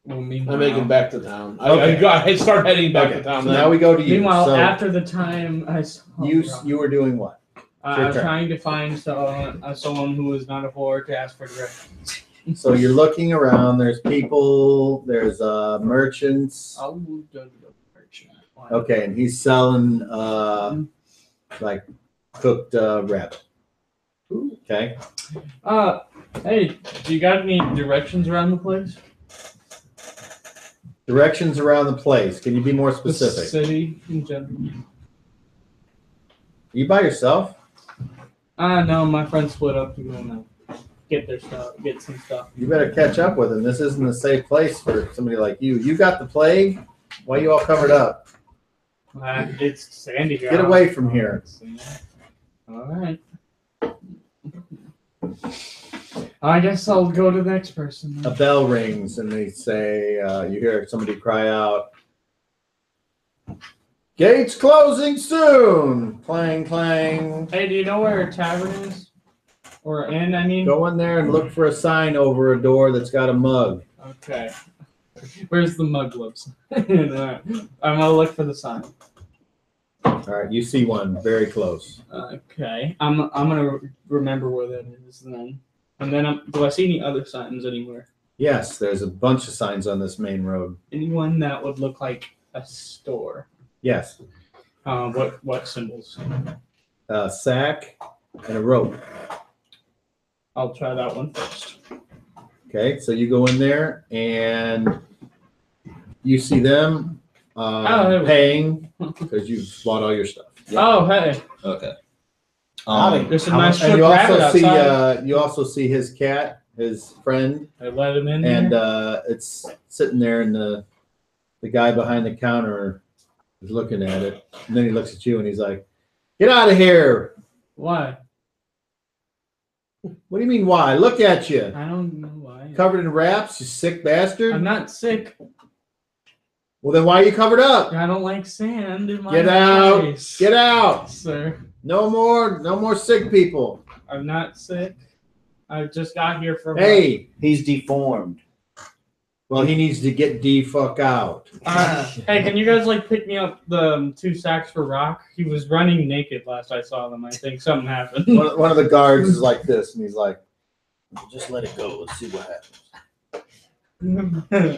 Well,
I'm making back to town.
Okay.
I start heading back to town.
So now we go to you.
Meanwhile,
So
after the time I saw
you were doing what?
I was trying to find someone who was not a whore to ask for directions.
So you're looking around. There's people. There's merchants. Okay, and he's selling like cooked rabbit. Okay.
Hey, do you got any directions around the place?
Directions around the place. Can you be more
The
specific?
city in general.
You by yourself?
No, my friends split up to go now. Get some stuff.
You better catch up with him. This isn't a safe place for somebody like you. You got the plague? Why are you all covered up?
It's sandy here.
Get away from here.
All right. I guess I'll go to the next person.
A bell rings and they say, you hear somebody cry out, "Gates closing soon!" Clang, clang.
Hey, do you know where a tavern is? Or an inn, I mean?
Go in there and look for a sign over a door that's got a mug.
Okay. Where's the mug lips? I'm gonna look for the sign.
All right, you see one very close.
Okay. I'm gonna remember where that is then. And then do I see any other signs anywhere?
Yes, there's a bunch of signs on this main road.
Anyone that would look like a store?
Yes.
What symbols?
A sack and a rope.
I'll try that one first.
Okay, so you go in there and you see them paying because you've bought all your stuff.
Yep. Oh, hey.
Okay.
There's some nice
and you
rabbit
also see
outside.
you also see his cat, his friend,
I let him in,
and it's sitting there, and the guy behind the counter is looking at it, and then he looks at you and he's like, "Get out of here!"
Why?
What do you mean? Why? Look at you,
I don't know why.
covered in wraps, you sick bastard.
I'm not sick.
Well, then why are you covered up?
I don't like sand in my
Get out!
face.
Get out!
Sir.
No more sick people.
I'm not sick. I just got here from.
Hey,
He's deformed.
well, he needs to get the fuck out.
Hey, can you guys pick me up the 2 sacks for rock? He was running naked last I saw them. I think something happened.
One of the guards is like this, and he's like,
Just let it go. Let's see what happens.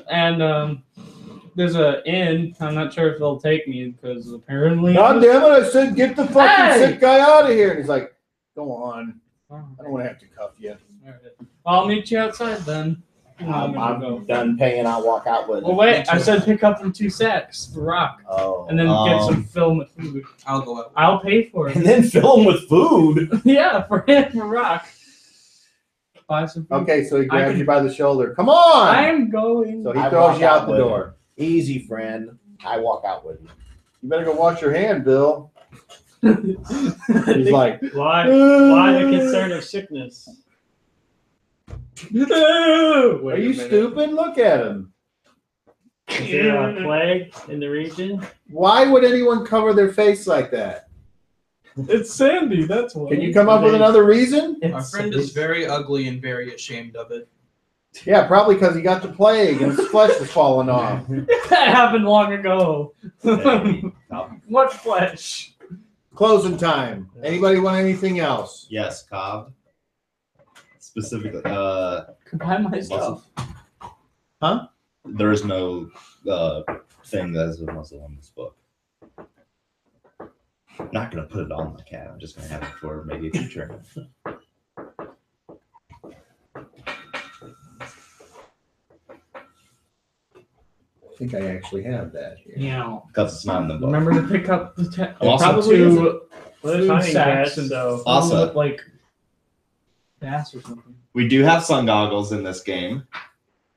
And there's a inn. I'm not sure if they'll take me because apparently.
"God damn it! I said get the fucking
Hey!
sick guy out of here." And he's like, "Go on. I don't want to have to cuff you."
I'll meet you outside then.
I'm done paying. I'll walk out with it.
Well, wait. I said pick up them 2 sacks for rock,
Oh.
and then get some fill 'em with food.
I'll go out.
I'll pay for it.
And then fill them with food.
Yeah, for rock. Buy some food.
Okay, so he grabs
can-
you by the shoulder. "Come on!"
I'm going.
So he
I
throws
walk
you
out
out the
with
door.
Easy, friend. I walk out with you.
You better go wash your hand, Bill. He's like,
Why the concern of sickness?
are you stupid? Look at him.
Is there a plague in the region?
Why would anyone cover their face like that?
It's Sandy, that's why.
Can you come up with another reason?
Our friend is very ugly and very ashamed of it.
Yeah, probably because he got the plague and his flesh was falling off.
That happened long ago. What flesh?
Closing time. Anybody want anything else?
Yes, Cobb. Specifically,
Buy my stuff.
Huh?
there is no thing that is a muzzle in this book. I'm not gonna put it on my cat. I'm just gonna have it for maybe a future.
I think I actually have that here.
Yeah.
Because it's not in the book.
Remember to pick up the
I'm also
probably
Well, there's
food
hunting
sacks
cats
and
though.
Also-
with, like bass or something.
We do have sun goggles in this game.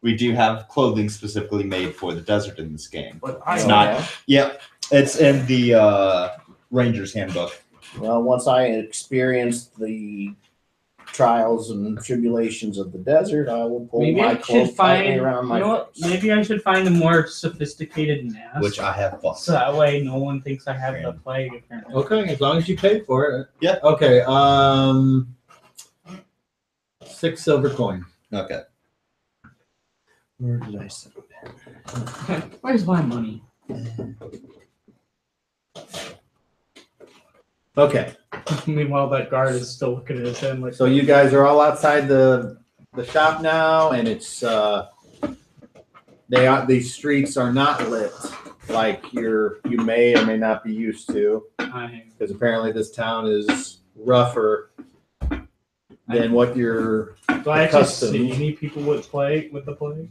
We do have clothing specifically made for the desert in this game.
But
It's
I
not. Yeah, it's in the Ranger's Handbook.
Well, once I experienced the trials and tribulations of the desert, I will pull
maybe
my
I
cloak
should
tightly
find.
around my
You know what?
face.
Maybe I should find a more sophisticated mask.
Which I have bought.
So that way no one thinks I have the plague. Apparently.
Okay, as long as you pay for it.
Yeah.
Okay. 6 silver coins.
Okay.
Where did I set it?
Where's my money?
Okay.
Meanwhile, that guard is still looking at his hand like.
So you guys are all outside the shop now, and it's these streets are not lit like you may or may not be used to, because apparently this town is rougher than what you're
Do I actually
accustomed.
see any people with the plague?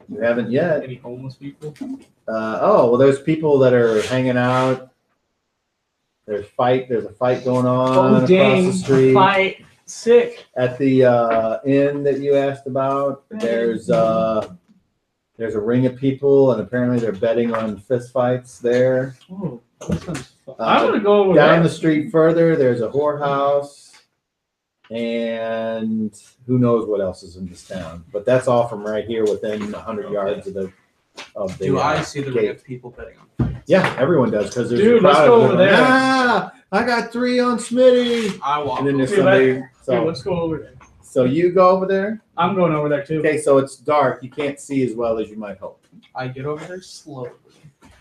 You haven't yet.
Any homeless people?
Well, there's people that are hanging out. There's a fight going on across the street.
Fight sick.
At the inn that you asked about, there's a ring of people, and apparently they're betting on fist fights there.
Oh, that sounds fun. I'm gonna go over
Down
there.
the street further, there's a whorehouse, and who knows what else is in this town. But that's all from right here within 100 yards of the
Do I see the ring
gate.
of people betting on?
Yeah, everyone does, because there's
Dude,
a crowd
let's go
of
over
them.
there.
Ah, I got 3 on Smitty.
I walk.
And then there's
over.
somebody.
Hey,
So,
let's go over there.
so you go over there.
I'm going over there too.
Okay, so it's dark. You can't see as well as you might hope.
I get over there slowly.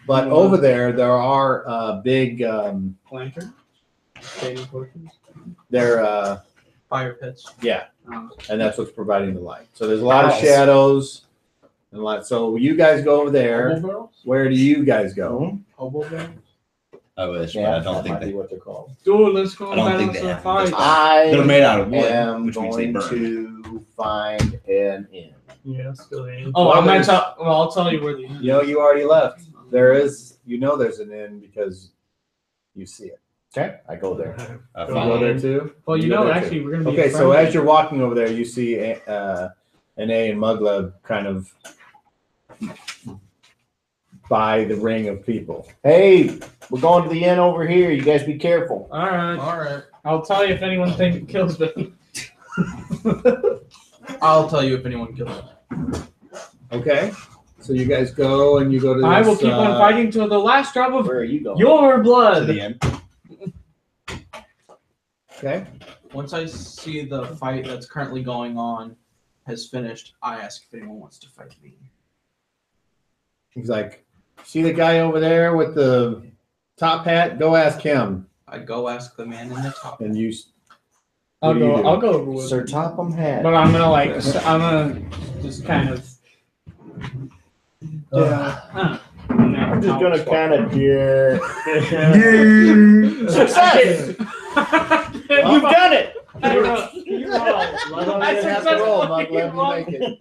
But over there are big.
Lantern. Shading torches.
They're
Fire pits.
yeah,
Um,
and that's what's providing the light. So there's a lot of
Nice.
shadows. And like, so you guys go over there.
Hobo barrels?
Where do you guys go?
Hobo barrels?
I wish,
Yeah,
but I don't
that
think
might be
they.
what they're called.
Dude, let's go
I don't think
balance
they
the
have
fight.
those.
I
They're made out of wood,
am
which means they
going
burn.
to find an inn.
Yeah, still in.
Oh,
Well,
I'm gonna
there's-
tell. Well, I'll tell you where the.
You know, you already left. There is, there's an inn because you see it.
Okay, I go there.
I
You
found
go
it.
there too.
Well, you
go
know,
there, too.
actually, we're gonna be.
Okay, so
friendly.
as you're walking over there, you see an A and Mugleb kind of by the ring of people.
Hey, we're going to the inn over here. You guys be careful.
All right. All right. I'll tell you if anyone kills me. I'll tell you if anyone kills me.
Okay, so you guys go and you go to. This,
I will keep on fighting till the last drop of
Where are you going?
your
To
blood.
the end.
Okay.
Once I see the fight that's currently going on has finished, I ask if anyone wants to fight me.
He's like, see the guy over there with the top hat? Go ask him.
I go ask the man in the top.
And you.
I'll
what do you do?
go. I'll go over with.
Sir Topham Hat.
But I'm gonna I'm gonna just kind of.
I'm just gonna kind of
Success!
You've done it.
I have to roll, Mugleb, you make it.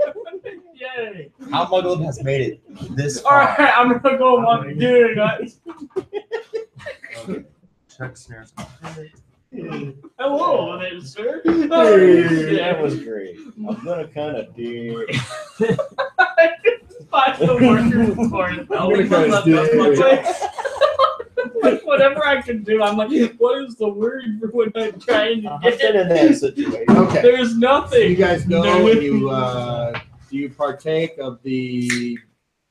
Yay!
How Mugleb has made it this
All
far.
right, I'm gonna go one dude, guys.
Check snares.
Hello, my name is sir.
That was great. I'm gonna kind of do.
Find the workers for it.
I'm gonna kinda dig.
Whatever I can do, I'm like, what is the word for what I'm trying to
I've
get?
been in that situation.
Okay.
There's
So
nothing.
you guys go
No.
and do you partake of the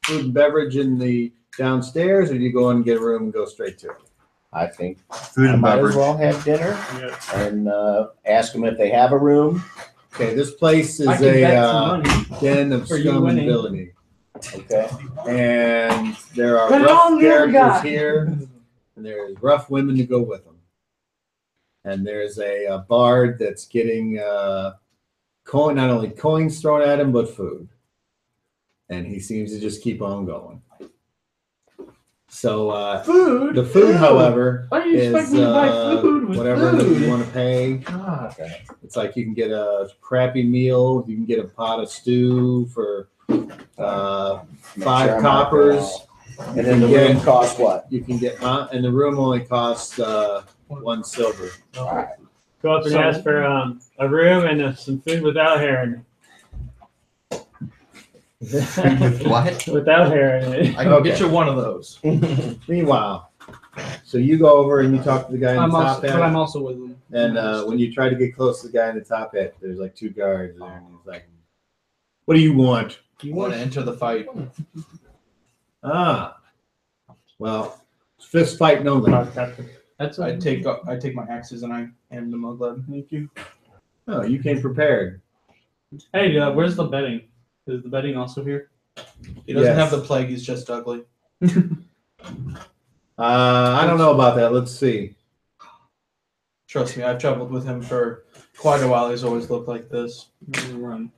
food and beverage in the downstairs, or do you go and get a room and go straight to it?
I think
Food
I
and
might
beverage.
as well have dinner
Yeah.
and ask them if they have a room.
Okay, this place is
I can bet some
a
money.
den of
For you
scum and
winning.
villainy.
Okay.
And there are
Put it
rough
on the other
characters
guy.
here, and there's rough women to go with them. And there's a bard that's getting not only coins thrown at him, but food. And he seems to just keep on going. So
Food?
the food, however,
Why do you expect
is
me to buy food with
whatever that
food?
you want to pay.
Okay.
It's like you can get a crappy meal, you can get a pot of stew for
Make sure
5
I'm
coppers.
not And then the room costs what?
You can get, and the room only costs 1 silver.
Go up and ask for a room and some food without hair in
With what?
it. Without hair in it.
I can get you one of those.
Meanwhile, so you go over and you talk to the guy in
I'm
the top
also, but
hat,
I'm also with them.
and when you try to get close to the guy in the top hat, there's like 2 guards there, and he's like, "What do you want?"
You want to enter the fight?
Well, fist fighting only.
That's I take my axes and I hand them a glove. Thank you.
Oh, you came prepared.
Hey, where's the bedding? Is the bedding also here?
He doesn't
Yes.
have the plague. He's just ugly.
I don't know about that. Let's see.
Trust me, I've traveled with him for quite a while. He's always looked like this.
Run.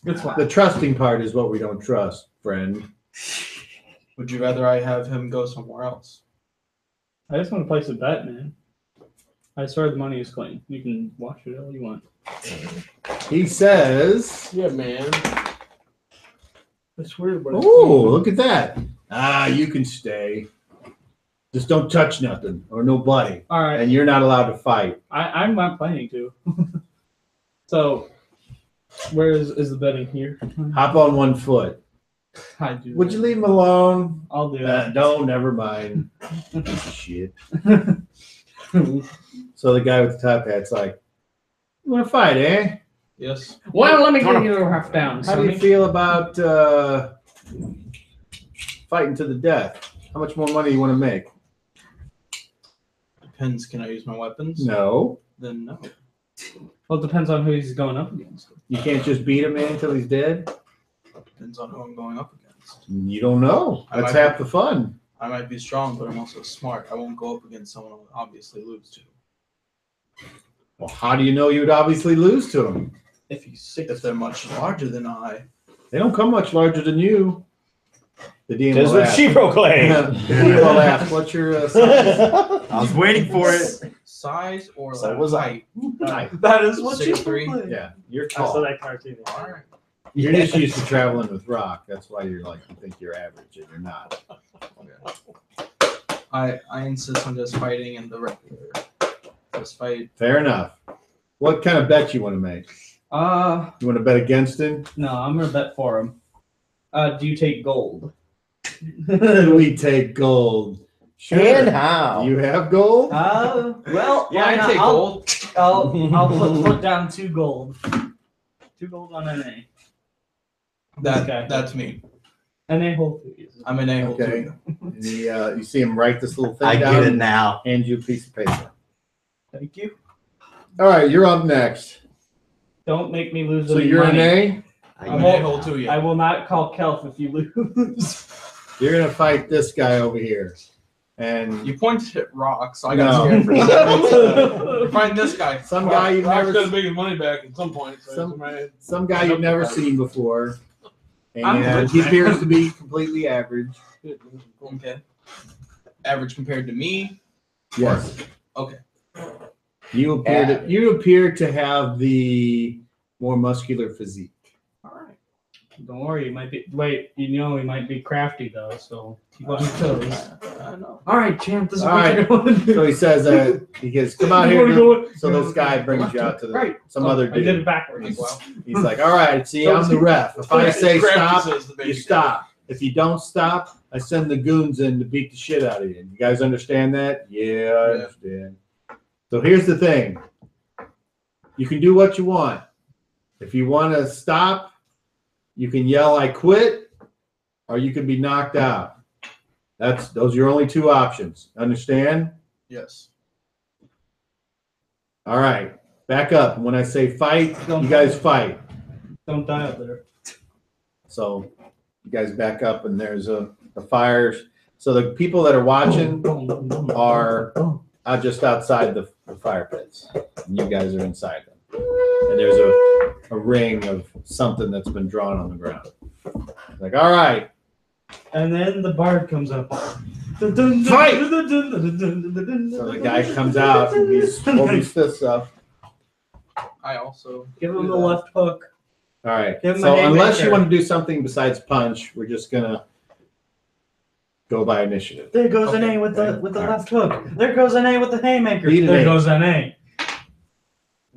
It's fine.
The trusting part is what we don't trust, friend.
Would you rather I have him go somewhere else?
I just want to place a bet, man. I swear the money is clean. You can watch it all you want.
He says,
Yeah, man. I swear, but
"Oh, look at that. You can stay. Just don't touch nothing or nobody.
All right.
And you're not allowed to fight."
I'm not planning to. So, where is the bedding here?
Hop on 1 foot.
I do.
Would you leave him alone?
I'll do that.
No, never mind. Shit. So the guy with the top hat's like, "You want to fight, eh?
Yes.
Well, let me get you half down.
How do you feel about fighting to the death? How much more money you want to make?"
Depends. Can I use my weapons?
No.
Then no.
Well, it depends on who he's going up against.
You can't just beat a man until he's dead?
Depends on who I'm going up against.
You don't know.
I
That's
might
half the fun.
I might be strong, but I'm also smart. I won't go up against someone I'll obviously lose to.
Well, how do you know you would obviously lose to him?
If they're much larger than I.
They don't come much larger than you. The DM
That's
will
what
ask.
she proclaimed.
The DM will ask, "What's your size?"
I was waiting for it.
Size or
So
like
was I.
height?
That is what you
6'3".
Yeah, you're
I saw
tall.
that cartoon.
All right.
You're just used to traveling with rock. That's why you're like, you think you're average and you're not.
I insist on just fighting in the regular fist fight.
Fair enough. What kind of bet you want to make? You want to bet against him?
No, I'm gonna bet for him. Do you take gold?
We take gold. Sure.
And how?
You have gold?
Well,
Yeah, I
why
take
not?
gold.
I'll put down 2 gold. 2 gold on NA. Okay.
That's me.
NA hold please.
I'm an a-hole
Okay.
too.
And you see him write this little thing
I
down.
get it now.
Hand you a piece of paper.
Thank you.
All right, you're up next.
Don't make me lose
So
any
you're
money.
an A.
I'm an a-hole too, yeah.
I will not call Kelf if you lose.
You're gonna fight this guy over here, and
You pointed at Rock, so I got
No.
scared for a second. You find this guy.
some guy you've
Rock's
never
gonna make his money back at some point. So
Some- some guy you've never seen before,
I'm
and
good.
he appears to be completely average.
Okay. Average compared to me.
Yes.
Okay.
You appear to have the more muscular physique.
All right. Don't worry, he might be. Wait, you know he might be crafty though, so keep on your toes.
I know.
All right, champ. This is
All
what
right.
you're going to do.
So he says, he goes, "Come out
You
here."
wanna go-
So this guy brings you out to
Right.
some other
I did
dude.
it backwards.
Wow.
He's like, "All right, see, I'm the ref. If I say
Crafty
stop,
says the baby
you stop. If you don't stop, I send the goons in to beat the shit out of you. You guys understand that? Yeah, I understand. So here's the thing. You can do what you want. If you want to stop, you can yell, I quit, or you can be knocked out. Those are your only two options. Understand?
Yes.
All right. Back up. When I say fight, you guys fight.
Don't die up there.
So you guys back up, and there's a fire. So the people that are watching are just outside the fire pits, and you guys are inside them. And there's a ring of something that's been drawn on the ground. Like, all right.
And then the bard comes up.
Fight! So the guy comes out and he's holding his fists up.
I also
Give him the left hook.
All right.
Give him
So
a
unless you
haymaker.
want to do something besides punch, we're just gonna go by initiative.
There goes an A with the
All right.
left hook. There goes an A with the haymaker.
Beat an
There
A.
goes an A.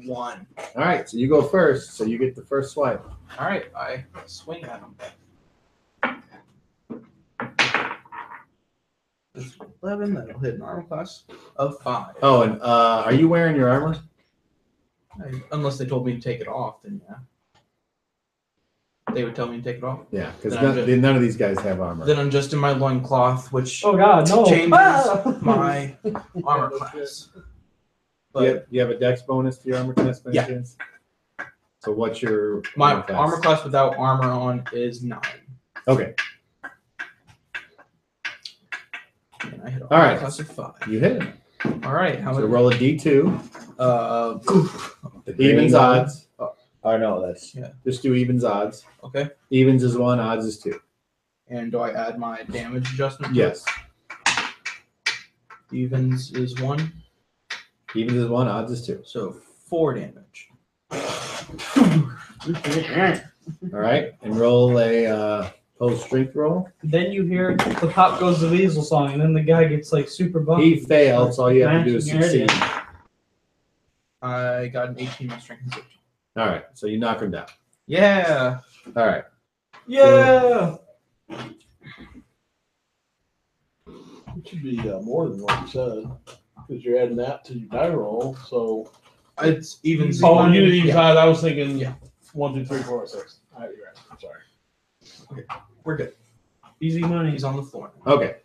1.
All right. So you go first. So you get the first swipe.
All right, I swing at him. It's 11. That'll hit an armor class of 5.
Oh, and are you wearing your armor?
Unless they told me to take it off, then yeah. They would tell me to take it off.
Yeah, because
Then I'm just-
none of these guys have armor.
Then I'm just in my loincloth, which
Oh God, no!
changes
Ah!
my armor class. But
You have a dex bonus to your armor class by any
Yeah.
chance? So what's your
my
armor class?
armor class without armor on is 9.
Okay,
And I hit an
All
armor
right.
class of 5.
you hit him.
All right, how
So
many?
roll a d2.
The green
Evens
one?
odds.
Oh no, that's
Just do evens odds.
Okay.
Evens is 1, odds is 2.
And do I add my damage adjustment? to
Yes.
it? Evens is 1,
Evens is 1, odds is 2.
so 4 damage.
All right, and roll a opposed strength roll.
Then you hear the Pop Goes the Weasel song, and then the guy gets like super buff.
He failed, so all you have to do is
Smashing your
succeed.
head
I got an 18 on strength and safety.
All right, so you knock him down.
Yeah.
All right.
in. Yeah.
It should be more than what you said, because you're adding that to your die roll. So
It's evens.
oh,
one.
you did each
Yeah,
side. I was thinking
Yeah.
1, 2, 3, 4, 6. All right, you're right. I'm sorry.
we're good.
Easy money.
He's on the floor.
Okay.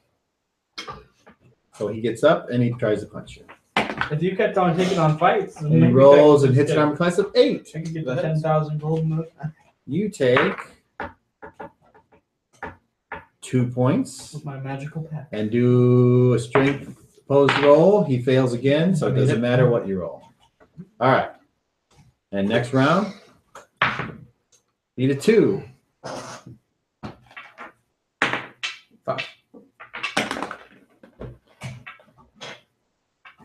So he gets up and he tries to punch you.
If you kept on taking on fights, then
And he
maybe
rolls
I
and
could
hits an
get-
armor class of 8.
I could get the
That hits.
10,000 gold note.
You take 2 points
With my magical pack.
and do a strength opposed roll. He fails again, so it doesn't matter what you roll. All right. And next round, need a 2.
5.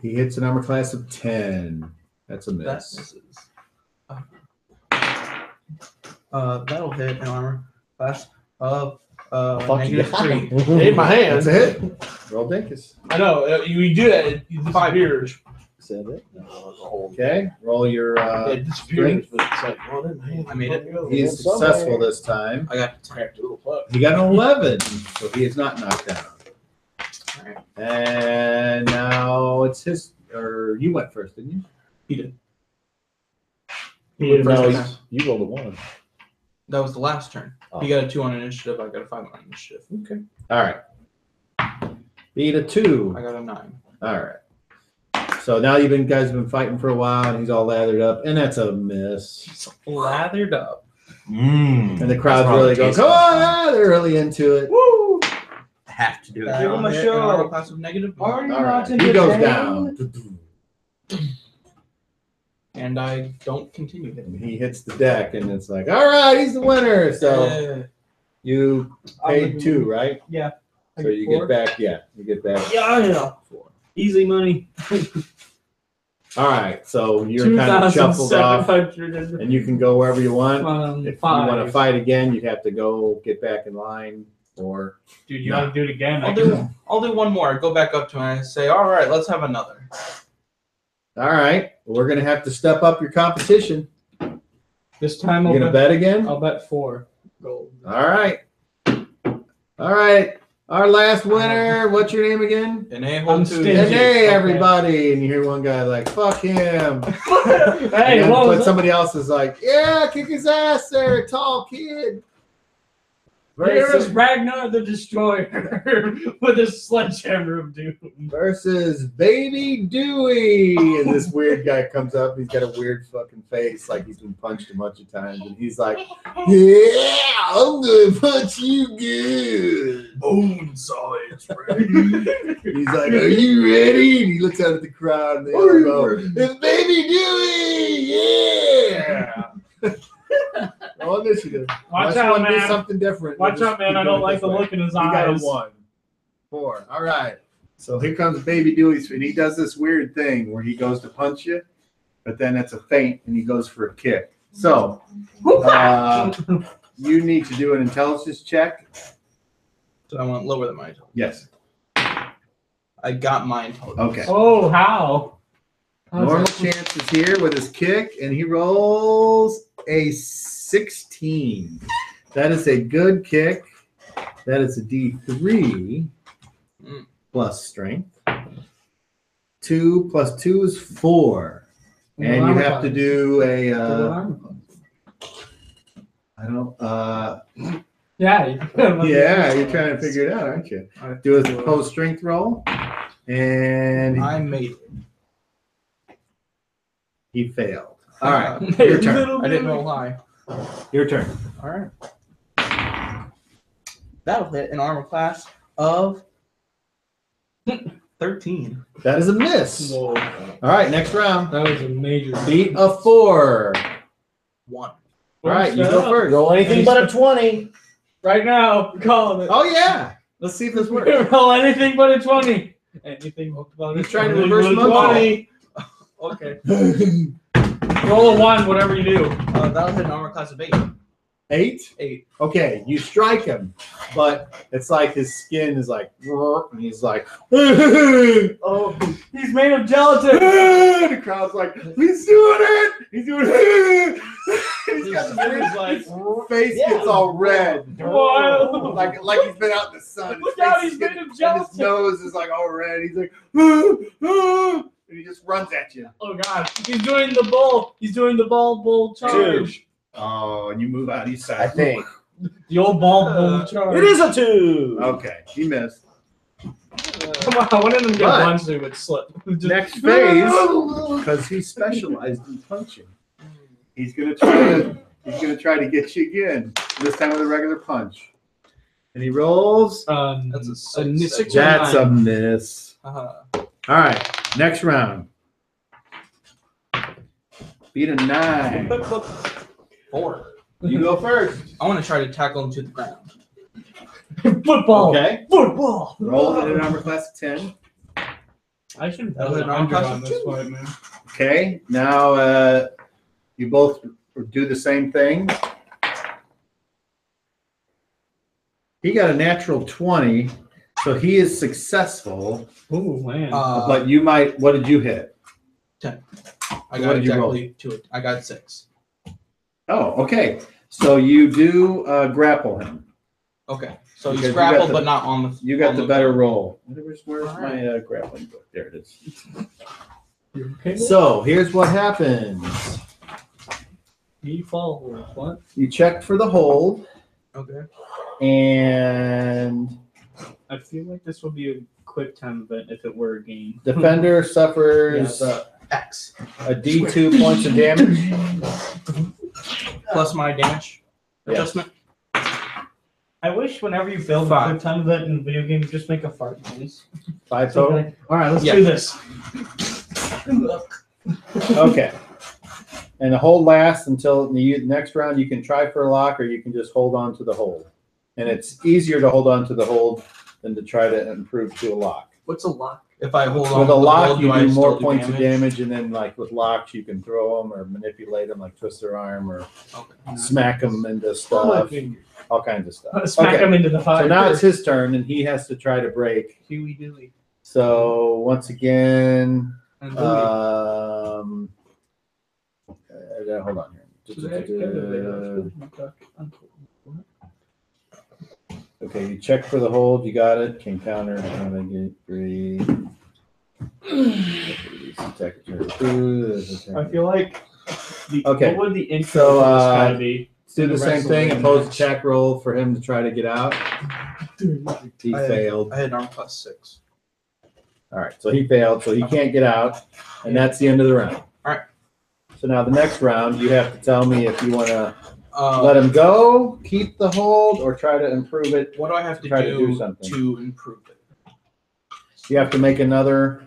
He hits an armor class of 10. That's a
That
miss.
misses. That'll hit an armor class of
Fuck you.
-3.
Hey, my hand.
That's a hit. Roll Dinkus.
I know. You do that. It disappears.
Said it.
Okay. Roll your.
It disappears. But it's like, well, then, man,
I made it.
He is successful this time.
I got
Cracked a little fuck.
He got an 11, so he is not knocked down.
Alright.
And now it's his. Or you went first, didn't you?
He did.
No,
Okay.
you rolled a 1.
That was the last turn. He got a 2 on initiative. I got a 5 on initiative.
Okay.
All right. Beat a 2.
I got a 9.
All right. So now guys have been fighting for a while, and he's all lathered up, and that's a miss.
Lathered up.
And the crowd's
That's
really
probably
going,
tasty.
oh, yeah, they're really into it.
Woo!
I have to do it.
Give him a
Hit
show.
an armor class of -1.
Are you
All
not
right. He goes
entertained?
down.
And I don't continue hitting.
And he hits the deck, and it's like, all right, he's the winner. So
Uh,
you paid 2, right?
Yeah.
So you get back, you get back.
Yeah.
4.
Easy money.
All right, so you're kind of shuffled off,
2,700
and you can go wherever you want.
and
If you want to
five.
fight again, you have to go get back in line, or
Dude, you gotta do it again.
I'll do one more. I go back up to him and I say, all right, let's have another.
all right, we're gonna have to step up your competition.
This time
You gonna bet again?
I'll bet 4 gold.
All right, all right. Our last winner. What's your name again?
An a-hole too.
stingy.
And hey,
Okay.
everybody. And you hear one guy like, fuck him.
Hey,
And
what was
but somebody else is like, yeah, kick his ass there, tall kid.
Here's
Versus,
Ragnar the Destroyer with a sledgehammer of doom.
versus Baby Dewey. And this weird guy comes up. He's got a weird fucking face, like he's been punched a bunch of times. And he's like, yeah, I'm going to punch you good.
Bone saw it.
He's like, are you ready? And he looks out at the crowd and they all go, it's Baby Dewey. Yeah. Roll initiative.
Watch
Unless you
out,
want to do
man.
something different.
Watch
we'll
out,
just
man.
keep
I
doing
don't
it
like
this
the
way.
look in his
He got a
eyes.
1. 4. All right. So here comes Baby Dewey, and he does this weird thing where he goes to punch you, but then it's a feint, and he goes for a kick. So you need to do an intelligence check.
So I went lower than my intelligence.
Yes.
I got my intelligence.
Okay.
Oh, how?
Normal chance is here with his kick, and he rolls a 16. That is a good kick. That is a D3 plus strength. 2 plus 2 is 4. And you have to do a, I don't,
Yeah.
yeah, you're trying to figure it out, aren't you? Do a opposed strength roll. And
I made it.
he failed. All right, your turn.
I didn't roll high.
Your turn.
All right. That'll hit an armor class of 13.
That is a miss.
Whoa.
All right, next round.
That was a major
Beat a 4.
1.
All right, you go first.
Roll anything but a 20.
Right now, calling it.
Oh yeah. Let's see if this works.
Roll anything but a 20. Anything but a
He's trying to
20.
reverse monkey.
Okay.
Roll a 1, whatever you do.
That'll hit an armor class of 8.
8?
8.
Okay, you strike him, but it's like his skin is like, and he's like, oh,
He's made of gelatin.
the crowd's like, he's doing it. He's doing it. He's got
His
face gets all red,
Wild.
like he's been out in the sun. His
Look out,
face
he's
is
made
getting-
of
and
gelatin.
his nose is like all red. He's like, and he just runs at you.
Oh god, he's doing the bull. He's doing the bull charge.
Oh, and you move out each side.
I think.
The old bull charge.
It is a 2.
Okay, he missed.
Come on, one of them get
But-
one so he would slip. Just-
Next phase, because he's specialized in punching, he's gonna try to get you again. This time with a regular punch, and he rolls.
That's a 6.
6
That's a miss.
Uh-huh.
All right, next round. Beat a 9.
4.
You go first.
I want to try to tackle him to the ground.
Football.
Okay.
Football.
Roll at an armor class of 10.
I should have
That was
done
an
100
arm
on this fight, man.
Okay. Now you both do the same thing. He got a natural 20, so he is successful.
Oh man.
But you might. What did you hit?
10. I
What
got
did you roll?
exactly to it. I got 6.
Oh, okay. So you do grapple him.
Okay. So
Because
he's
you
grappled,
got the-
but not on the.
You got
on
the better roll. Where's my grappling book? There it is.
You okay?
So here's what happens.
He falls. What?
You check for the hold,
Okay.
and
I feel like this would be a quick time event if it were a game.
defender suffers
X.
a D2 points of damage.
Plus my damage
Yeah.
adjustment.
I wish whenever you build a
5.
quick time event in a video game, you just make a fart noise.
5
So,
total.
like, all right, let's
Yeah.
do this.
Okay. And the hold lasts until the next round. You can try for a lock, or you can just hold on to the hold. And it's easier to hold on to the hold than to try to improve to a lock.
What's a lock? If I hold on
With
to
a
the
lock,
hold,
you
I
do more
still
points of damage, and then like with locks, you can throw them or manipulate them, like twist their arm or
Okay.
smack them into
Oh, my
stuff,
finger.
all kinds of stuff.
Smack
Okay.
him into the fire.
So now it's his turn, and he has to try to break.
Huey Dewey.
So once again,
And
hold on here. Okay, you check for the hold. You got it. Can counter. Agree.
I feel like.
Okay.
What would the intro
So,
to this guy be?
Let's do the same thing. Impose a check roll for him to try to get out. He failed.
I had arm class 6.
All right, so he failed, so he can't get out, and that's the end of the round.
All right.
So now the next round, you have to tell me if you want to let him go, keep the hold, or try to improve it.
What do I have to
Try
do
to do something.
to improve it?
You have to make another.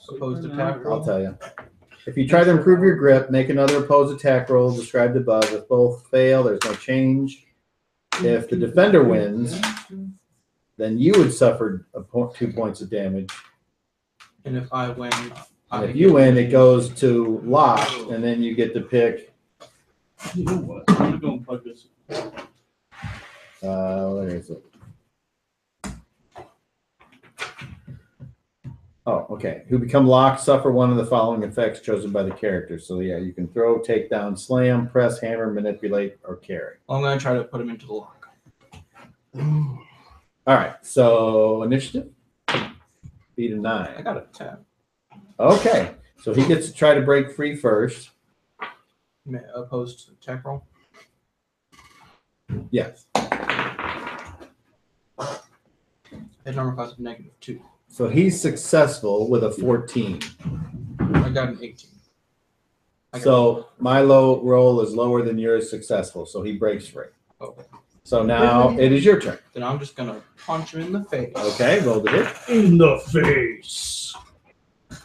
Opposed attack roll?
I'll tell you. If you try to improve your grip, make another opposed attack roll described above. If both fail, there's no change. If the defender wins, then you would suffer 2 points of damage.
And if I win,
And if you win, it goes to locked, and then you get to pick.
You know what? I'm gonna go and plug this.
Where is it? Oh, okay. Who become locked suffer one of the following effects chosen by the character. So yeah, you can throw, take down, slam, press, hammer, manipulate, or carry.
I'm going to try to put him into the lock.
All right. So initiative. Beat a 9.
I got a 10.
Okay. So he gets to try to break free first.
Opposed attack roll?
Yes.
I had armor class of -2.
So he's successful with a 14.
I got an 18.
So my low roll is lower than yours successful. So he breaks free.
Okay.
So now it is your turn.
Then I'm just going to punch him in the face.
Okay, roll the hit.
In the face.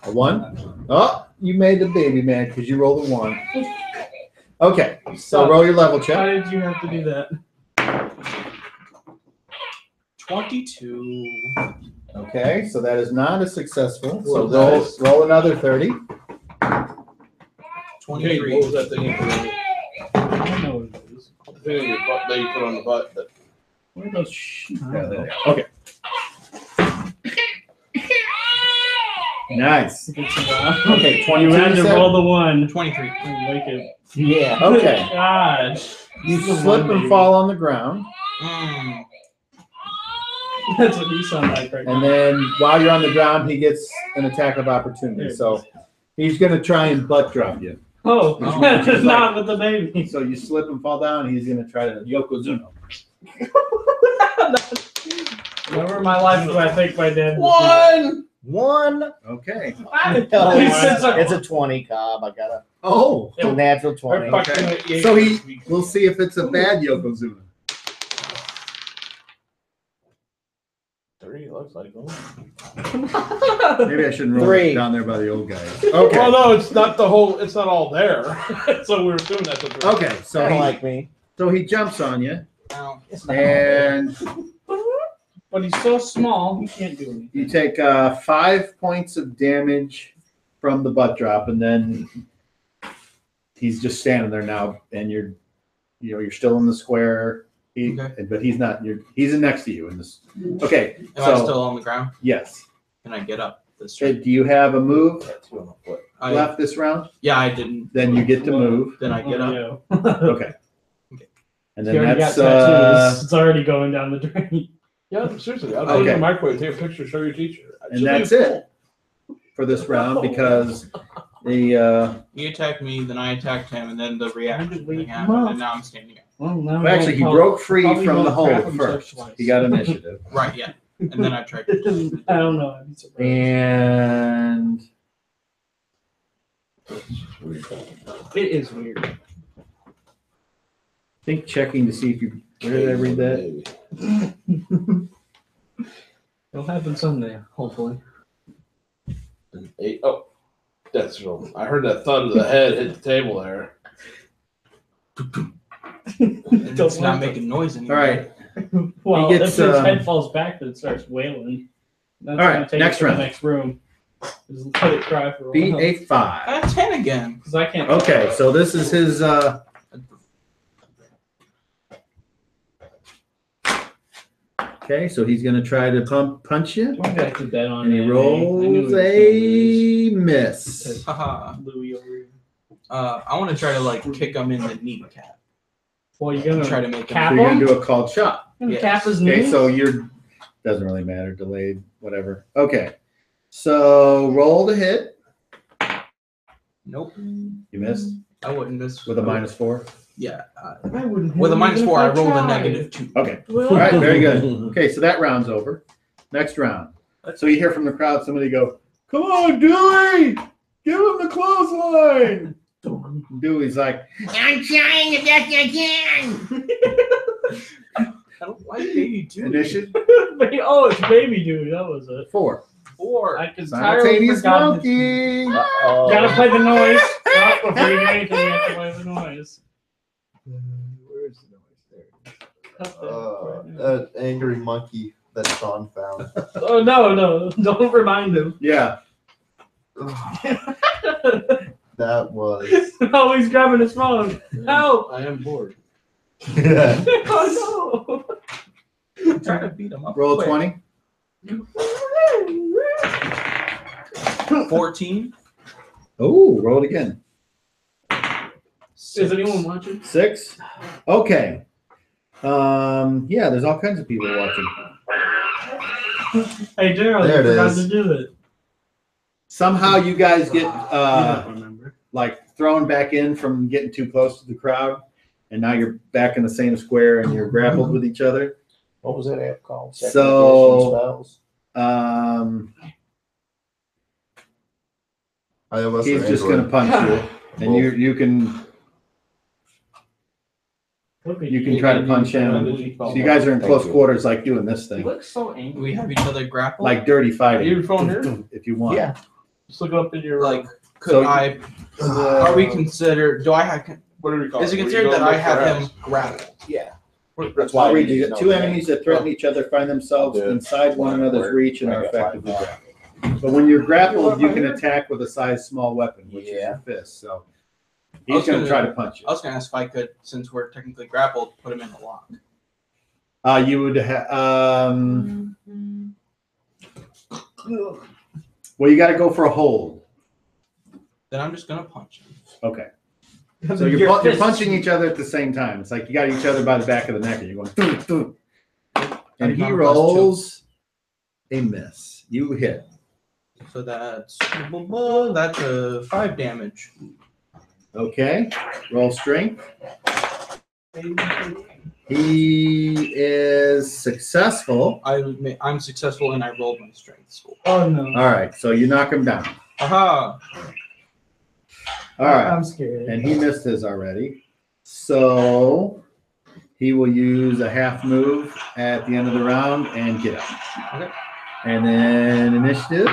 A 1. Oh, you made the baby man because you rolled a 1. Okay, so roll your level
Why
check.
did you have to do that?
22.
Okay, so that is not as successful. So
Well,
roll another 30.
Okay,
23.
what was that thing?
I don't know what it is.
The thing in your butt that you put on the butt. That,
Where are those sheep?
Yeah, there they are. Okay. Nice. Okay, 22.
You had to
you said?
roll the 1.
23.
Make it.
Yeah.
Okay.
Gosh.
You
The
slip
one,
and
baby.
fall on the ground.
Mm.
That's what you sound like right
And
now.
then while you're on the ground, he gets an attack of opportunity. So he's going to try and butt drop you.
Oh,
Oh.
that's not with the baby.
So you slip and fall down. He's going to try to Yokozuna.
Never in my life do I think my dad would do
one!
1.
Okay.
It's a 20, Cobb. I got
Oh.
a natural
that.
20.
Okay. So we'll see if it's a bad Yokozuna.
3 looks like.
Maybe I shouldn't roll
3.
it down there by the old guys.
Well,
Okay.
no, it's not the whole. It's not all there. So we were doing that. To 3.
Okay. So
Kind of
he,
like me.
so he jumps on you,
Ow.
It's not all there.
and
But he's so small, he can't do anything.
you take 5 points of damage from the butt drop, and then he's just standing there now, and you're still in the square.
Okay.
But he's not. He's next to you in this. Okay.
Am
So
I still on the ground?
yes.
Can I get up this
Okay,
way?
do you have a move
I,
left this round?
yeah, I didn't.
Then you get to move.
Then I get up.
Yeah.
Okay.
Okay.
And
He
then
already got
that's
tattoos. It's already going down the drain.
Yeah, seriously. I'll
Okay.
take a microwave, take a picture, show your teacher.
and that's it for this round because the
He attacked me, then I attacked him, and then the reaction
we-
thing happened, and now I'm standing up.
Well, now
actually he
we'll
broke free
probably
from the
won't crap
hold
himself
first.
twice.
He got initiative.
Right, yeah. And then I tried to.
I don't know. I'd be surprised.
And
It is weird.
I think checking to see if you where did I read that?
It'll happen someday, hopefully.
8. Oh, that's real. I heard that thud of the head hit the table there.
And it's not making noise
All
anymore.
right.
Well,
He gets,
if his
um,
head falls back, then it starts wailing. That's
All right,
gonna take
next
it to
round.
the next room. Just let it cry for a
Beat
while.
a 5.
I got 10 again.
Because I can't.
Okay, so this is his okay, so he's gonna try to punch you.
One guy did that on
And he
anime. I knew
rolls
he was
a miss.
gonna lose.
Haha.
Louis over here.
I want to try to like kick him in the kneecap.
Well, you're gonna
try to make
cap
him.
So you're gonna
him.
do a called shot.
Yes.
Cap his
Okay,
knees.
so you're doesn't really matter, delayed, whatever. Okay, so roll to hit.
Nope.
You missed
I wouldn't miss
with a -4.
Yeah.
I wouldn't
With a
hit him even
-4, I
if
rolled a
tried.
-2.
Okay, all right, very good. Okay, so that round's over. Next round. So you hear from the crowd somebody go, "Come on, Dewey, give him the clothesline." Dewey's like, "I'm trying the best I can."
I don't like Baby Dewey.
Initiative
Oh, it's baby dude. That was it.
4.
4.
I can entirely
Simultaneous
forgot.
monkey.
Gotta play the noise. Not before you do anything, you have to play the noise.
Where's the noise there? Angry monkey that Sean found.
Oh no! Don't remind him.
Yeah.
That was.
Oh, he's grabbing his phone. Help!
I am bored.
Oh
I'm trying to beat him up.
Roll
quick.
20.
no!
14.
Oh, roll it again.
Is anyone watching?
6. Okay. Yeah, there's all kinds of people watching.
Hey, Daryl,
There
you
it
forgot
is.
to do it.
Somehow you guys get
You don't remember.
like thrown back in from getting too close to the crowd, and now you're back in the same square and you're grappled with each other.
What was that app called? Second
So-
edition spells?
iOS
He's
or
just
Android?
gonna punch you, and you can try to punch him. So you guys are in close quarters, like doing this
He
thing,
looks so angry.
We have each other grappled.
like dirty fighting,
Your phone here?
if you want.
Yeah.
Just look up in your
like, could
So-
I? Are we considered? Do I have?
What do we call
Is it
it?
considered that I have him grappled?
Yeah.
That's
That's
why
why
we
we
do.
need
You
to
got
know
two
that.
enemies that threaten each other find themselves
I'll do it.
inside one another's reach and
I
are
got five
effectively
now.
grappled. But when you're grappled, you can attack with a size small weapon, which is
Yeah.
your fist. So
I
he's
was
going to
gonna-
try to punch you.
I was gonna ask if I could, since we're technically grappled, put him in the lock.
You would have. Well, you got to go for a hold.
Then I'm just gonna punch him.
Okay. So you're punching each other at the same time. It's like you got each other by the back of the neck, and you're going. Dun, dun. And he
Not a +2.
rolls a miss. You hit.
So that's 5 damage.
Okay. Roll strength. He is successful.
I'm successful and I rolled my strength score.
Oh no.
All right. So you knock him down.
Aha!
All right.
I'm scared.
And he missed his already. So he will use a half move at the end of the round and get up.
Okay.
And then initiative,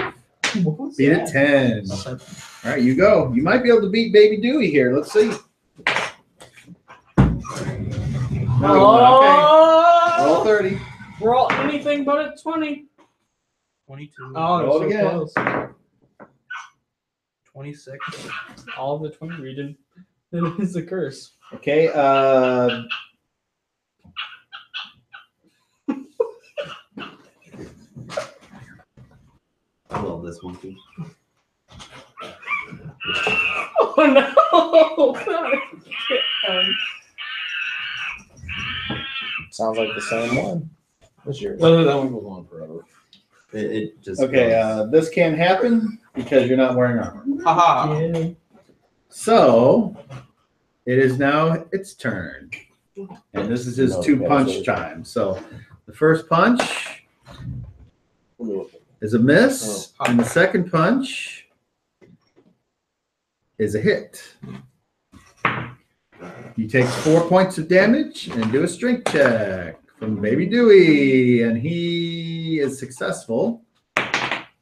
What was
beat
that?
at 10. All right, you go. You might be able to beat Baby Dewey here. Let's see. No, okay. Roll 30.
Roll anything but a 20.
22.
Oh,
Roll
so
again.
close.
26.
All the 20 region. It is a curse.
Okay.
I love this monkey.
Oh no!
Sounds like the same one. What's yours?
That one goes on forever.
It just.
Okay. This can't happen because you're not wearing armor.
Haha!
Yeah.
So it is now its turn. And this is his
No,
2
yeah,
punch
so-
time. So the first punch is a miss, and the second punch is a hit. He takes 4 points of damage and do a strength check from Baby Dewey, and he is successful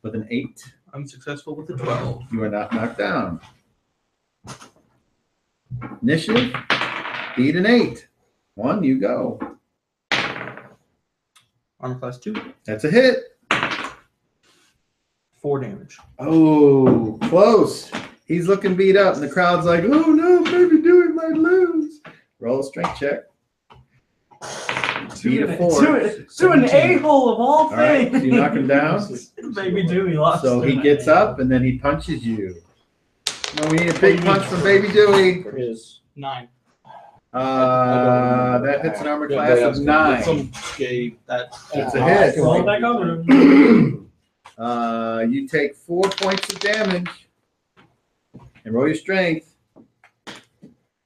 with an 8.
I'm successful with a 12.
You are not knocked down. Initiative, beat an 8. 1, you go.
Armor class 2.
That's a hit.
4 damage.
Oh, close. He's looking beat up, and the crowd's like, oh no, Baby Dewey might lose. Roll a strength check. Beat a 4.
To an a-hole of all
All right,
things.
so you knock him down.
Baby Dewey lost.
So he
to an
gets
a-hole.
up, and then he punches you. No, we need a big punch from Baby Dewey.
For his.
9.
That hits an armor class of 9.
Some gay.
That's a hit.
Roll it back over.
You take 4 points of damage. And roll your strength.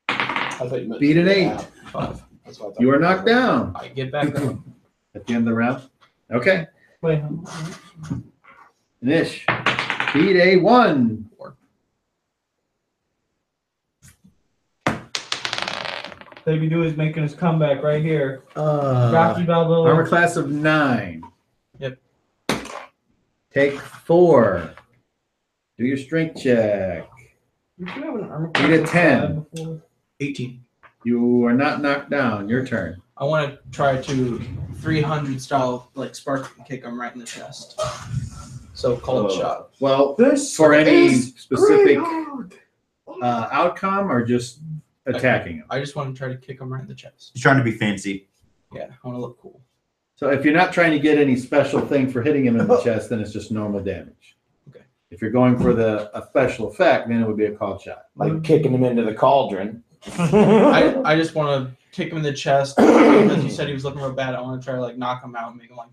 I thought you meant
Beat an 8.
5. That's what I thought.
You are knocked down
I get back up.
at the end of the round. Okay.
Wait,
Nish. Beat a 1.
Baby Dewey's making his comeback right here.
Uh,
Rocky Balboa.
Armor class of 9.
Yep.
Take 4. Do your strength check.
You should have an armor
Beat a 10.
18.
You are not knocked down. Your turn.
I want to try to 300 style, like spark and kick him right in the chest. So cold shot.
Well,
This
for any
is
specific
great.
outcome or just attacking him?
I just want to try to kick him right in the chest.
He's trying to be fancy.
Yeah, I want to look cool.
So if you're not trying to get any special thing for hitting him in the chest, then it's just normal damage.
Okay.
If you're going for a special effect, then it would be a called shot.
Like kicking him into the cauldron.
I just want to kick him in the chest because you said he was looking real bad. I want to try to like knock him out and make him like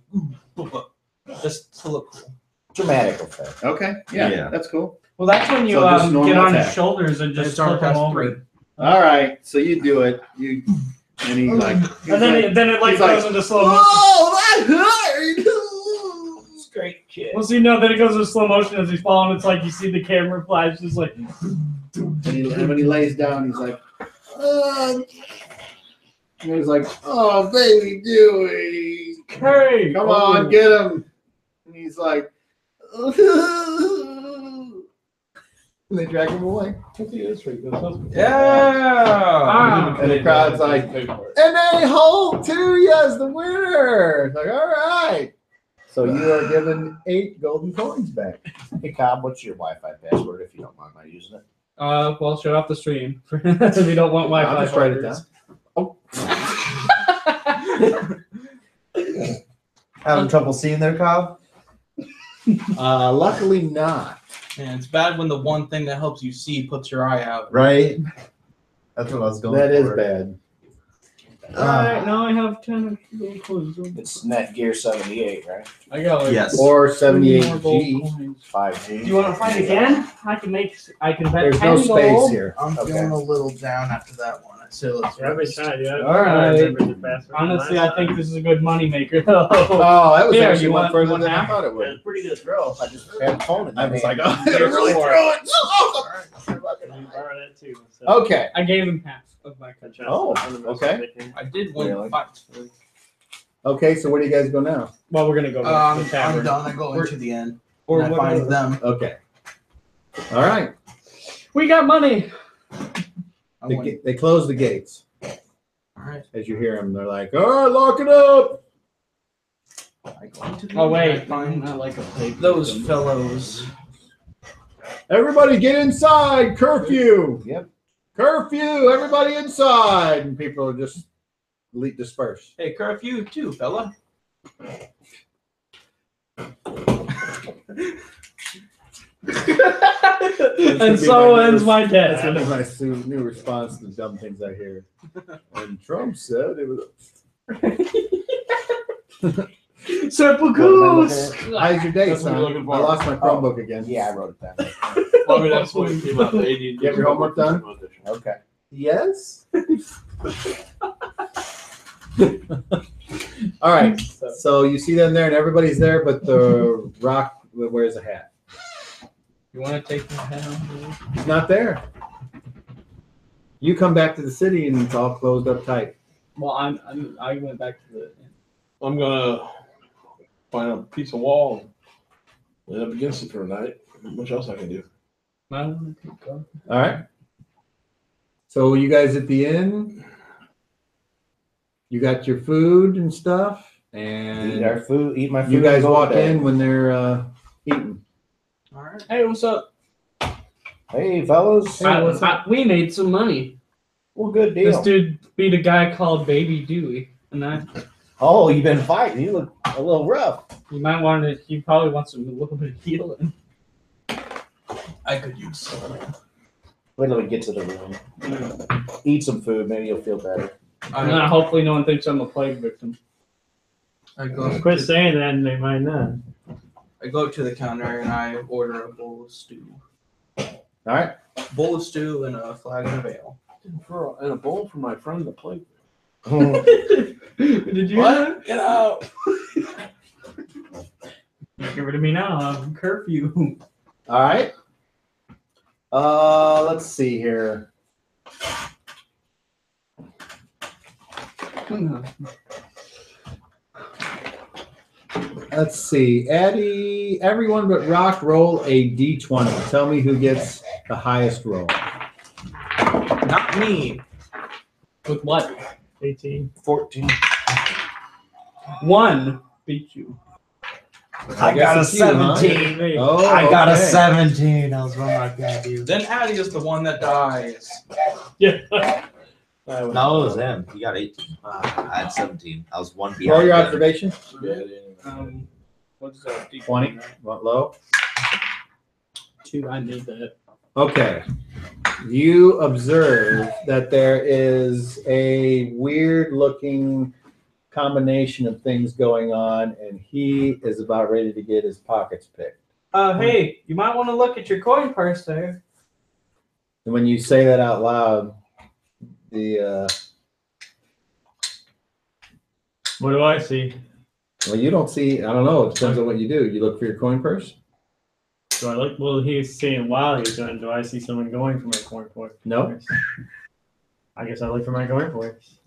just to look cool.
Dramatic effect.
Okay. Yeah,
Yeah.
that's cool.
Well, that's when you
So just normal
get on
attack.
his shoulders and just
It's armor
flip him
class
over.
3.
All right. So you do it. And he like.
And then it like
he's like,
goes into slow motion.
Oh, that hurt!
Straight kid.
Well, see, no, then it goes into slow motion as he's falling. It's like you see the camera flash, just like.
And when he lays down, he's like, and he's like, oh, baby Dewey,
Hey,
come on, get him. And he's like, and they drag him away.
Yeah.
And the crowd's like, and they hold to as the winner. It's like, all right. So you are given 8 golden coins back.
Hey, Cobb, what's your Wi-Fi password if you don't mind my using it?
Well, shut off the stream if you don't want Wi-Fi.
I'll just write it down.
Having trouble seeing there, Cobb?
Luckily not.
Man, it's bad when the one thing that helps you see puts your eye out.
Right? That's what I was going
That is
for.
bad.
Alright, now I have 10 gold coins.
It's Netgear 78, right?
I got like
Yes.
Or
3 more gold
78G.
coins.
5G.
Do you want to fight again? I can bet
There's
10
no space
gold.
here.
I'm
Okay.
feeling a little down after that one. So let's
Yeah, I've been trying, yeah.
All right.
remember the password
Honestly,
last
I think
time.
this is a good moneymaker though.
Oh, that was
Here,
actually
you
one
want
further
one
than I
half?
thought it
Yeah,
would.
it's pretty good throw. I just had a phone in
I
my
was
hand.
like, oh, I really threw it.
You borrow that too. So.
Okay.
I gave him half of my country.
Oh, okay.
I did win
Really?
fights.
Okay, so where do you guys go now?
Well, we're gonna go back to the
I'm
tavern.
done. I go into the end.
Or
And I
what
find
else?
them.
Okay. All right.
We got money.
I win.
They close the gates.
All right.
As you hear them, they're like, all right, lock it up.
I go into the
Oh
end.
wait,
I find
not like a plate.
those fellows.
Everybody get inside. Curfew.
Yep.
Curfew. Everybody inside. And people are just disperse.
Hey, curfew too, fella.
And so ends my
That's
death.
gonna be my new response to the dumb things I hear. And Trump said it was.
Sepulchres.
How's your day,
That's what
son?
you're looking for.
I lost my Chromebook again.
Yeah, I wrote it down.
Well, I mean, that's what came out the AD&D.
You have your homework done?
Okay.
Yes. All right. So you see them there, and everybody's there, but the rock wears a hat.
You want to take my head off?
He's not there. You come back to the city, and it's all closed up tight.
Well, I went back to the.
I'm gonna find a piece of wall and lay up against it for a night. Much else I can do?
All right. So you guys at the inn, you got your food and stuff, and
Eat our food. Eat my food.
you guys
and go
walk
to bed.
in when they're eating.
All right.
Hey, what's up?
Hey, fellas.
We made some money.
Well, good
This
deal.
dude beat a guy called Baby Dewey, and
Oh, you've been fighting. You look a little rough.
you might want to. He probably wants a little bit of healing.
I could use some.
Wait till we get to the room. Eat some food. Maybe you'll feel better.
Hopefully, no one thinks I'm a plague victim.
I go
Quit saying that, and they might not.
I go up to the counter and I order a bowl of stew.
All right.
Bowl of stew and a flagon of ale.
And a bowl for my friend, the plague.
Did you?
What? Get out!
Get rid of me now. I'm curfew.
All right. Let's see here. Let's see. Addie, everyone but Rock roll a d20. Tell me who gets the highest roll.
Not me.
With what?
18.
14. 1 beat you.
I got a
it's you, huh?
17.
Oh,
I got a
okay.
17. I was wrong. I got you.
Then Addie is the one that dies.
Yeah.
No, it was him. He got 18. I had 17. I was one behind.
Roll your
him.
observation.
What's that?
20. What low?
2. I need that.
Okay. You observe that there is a weird looking combination of things going on, and he is about ready to get his pockets picked.
Hey, you might want to look at your coin purse there.
And when you say that out loud,
What do I see?
well, you don't see, I don't know, it depends on what you do. You look for your coin purse?
Do I look? Well, he's seeing while he's doing. Do I see someone going for my coin purse?
No.
I guess I look for my coin purse.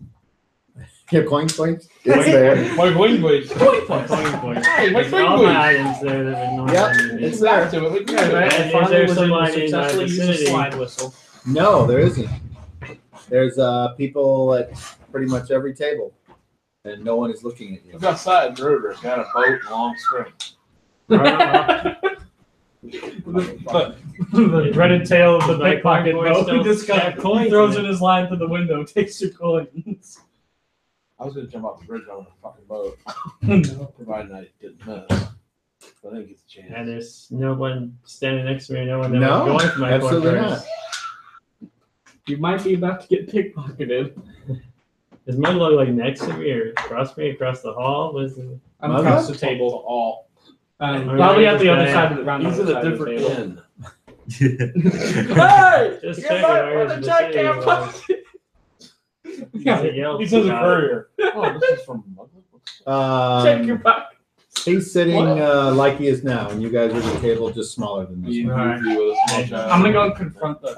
Your coin purse? It's there.
My wing blades.
My coin purse.
Hey, my
There's
wing
all
blades.
my items there that are normally
Yep,
in
it's
the-
there.
To it.
Yeah, right. And is
Finally
there
was able to
somebody in my
successfully use a
vicinity?
slide whistle.
No, there isn't. There's people at pretty much every table, and no one is looking at you.
Look outside. The river. Got a boat and a long string.
The dreaded tale of the pickpocket boat.
This guy
throws in his line to the window, takes your coins.
I was gonna jump off the bridge on a fucking boat,
No.
provided I didn't miss. But I think it's a chance.
And there's no one standing next to me, no one that
No,
was going for my
absolutely
coin
not.
purse. You might be about to get pickpocketed. Does Mud look like next to me or across me, across the hall?
I'm
Mother?
across the table.
All.
Probably at the other side
of the round.
He's at a different end.
Hey!
Just
You
checking
might
where
want
his
to check
vicinity
that
was.
pocket.
He says a courier. Oh, this is from
Check your
Um,
pocket.
he's sitting like he is now, and you guys are at the table just smaller than this one.
Alright.
I'm gonna go and confront the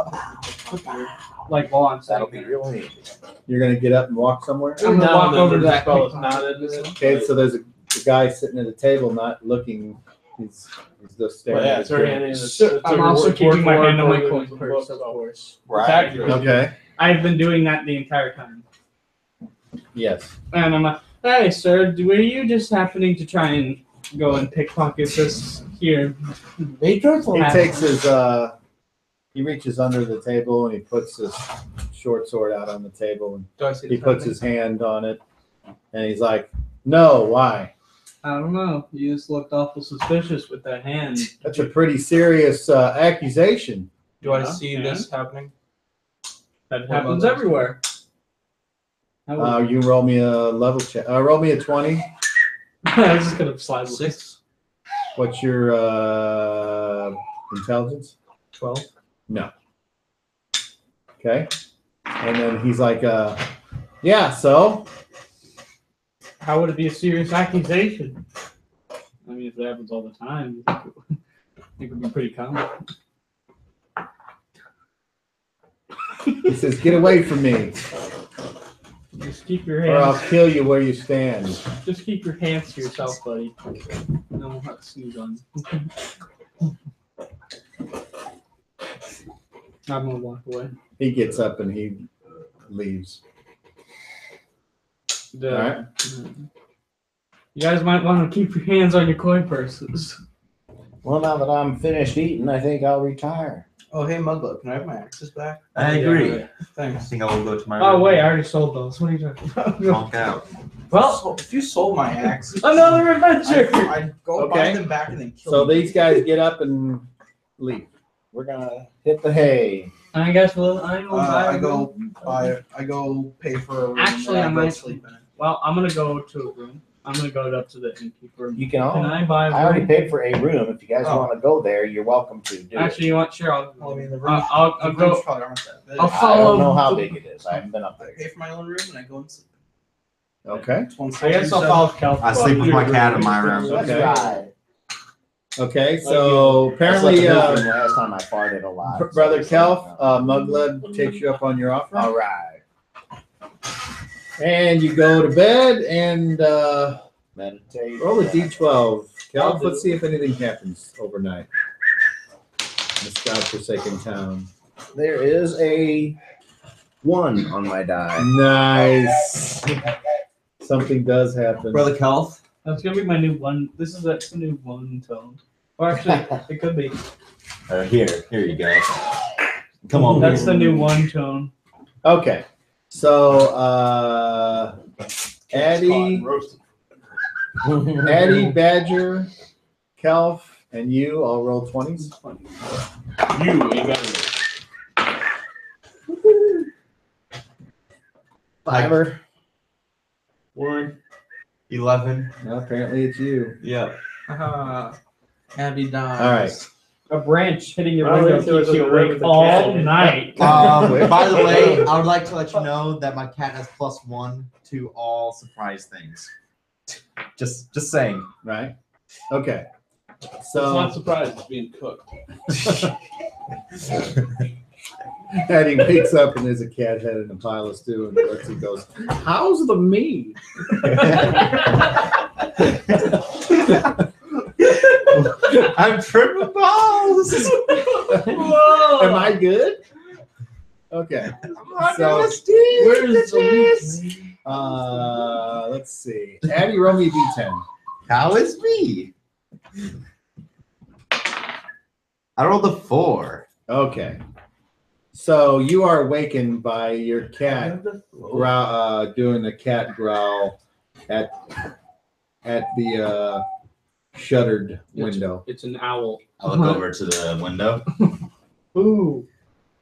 like while I'm
That'll
sitting
be
there.
real neat.
You're gonna get up and walk somewhere?
I'm gonna walk over to that
spell is
pickpocket.
not in
Okay, so there's a guy sitting at a table not looking. He's just staring
Yeah,
at
it's
his
her
drink.
hand in
So I'm also keeping my hand on my coin purse, of course.
Right.
Okay,
I've been doing that the entire time.
yes.
And I'm like, hey, sir, were you just happening to try and go and pickpocket this here?
He takes his, he reaches under the table and he puts his short sword out on the table and
Do I see
he
this
puts
happening?
his hand on it and he's like, no, why?
I don't know. You just looked awful suspicious with that hand.
That's a pretty serious accusation.
Do I
Yeah,
see
yeah.
this happening?
That
Happens everywhere.
You roll me a level check. Roll me a 20.
I was just gonna slide with
6.
What's your intelligence?
12.
No. Okay. And then he's like, yeah, so?
How would it be a serious accusation? I mean, if it happens all the time, I think it would be pretty common.
He says, get away from me
Just keep your
or I'll
hands.
kill you where you stand.
Just keep your hands to yourself, buddy. No, we'll have to sneeze on you. I'm gonna walk away.
He gets up and he leaves. All right.
You guys might want to keep your hands on your coin purses.
Well, now that I'm finished eating, I think I'll retire.
Oh, hey, Mudbug, can I have my axes back?
I agree.
Yeah,
I
thanks.
think I will go to my
Oh
room
wait, I
and
already sold those. What are you talking about?
honk out.
Well, if you sold my axe,
Another adventure.
I'd go buy
Okay.
them back and then kill
So
you.
these guys get up and leave. We're going to hit the hay.
I guess I will buy a
I go
room.
I go pay for a room.
Actually,
and
I
go
might
sleep in it.
Well, I'm gonna go to a room. I'm gonna go up to the innkeeper.
You can
Can
all.
I buy a room?
I already paid for a room. If you guys
Oh.
want to go there, you're welcome to do
Actually,
it.
you want? Sure, I'll.
Well, I mean, the room,
I'll
the
go.
rooms probably aren't that big.
I'll
I
follow-
don't know how big it is. I haven't been up
I
there.
pay for my own room and I go and sleep.
Okay.
It's 167.
I guess I'll follow Cal.
I sleep with my cat in my room.
That's
Okay.
right.
Okay, so
That's
apparently,
what the last time I farted a lot.
Brother Kelf, Mugled takes you up on your offer.
All right.
And you go to bed and
Meditate.
roll a d12. Kelf, let's see if anything happens overnight in this godforsaken town.
There is a 1 on my die.
Nice. Something does happen.
Brother Kelf.
That's gonna be my new one. That's the new one tone. Or actually, it could be.
Here you go. Come on.
That's the new one tone.
Okay, so Addie, Badger, Kelf, and you all roll 20s.
You ain't better.
Fiver.
1.
11.
Well, apparently it's you.
Yeah.
Abby dies.
All right.
A branch hitting your
Well,
window
if there was
keeps you
a room
awake
with a
all
cat in it.
night.
By the way, I would like to let you know that my cat has +1 to all surprise things. Just saying.
Right. Okay.
It's
So
not surprised it's being cooked.
Addie wakes up and there's a cat head in a pile of stew, and Lexi goes, "How's the meat?"
I'm tripping balls.
Am I good? Okay. So
Where's the meat?
let's see. Addie, roll me a d10.
How is me? I rolled a 4.
Okay. So you are awakened by your cat doing a cat growl at the shuttered window.
It's an owl.
I look over to the window.
Ooh.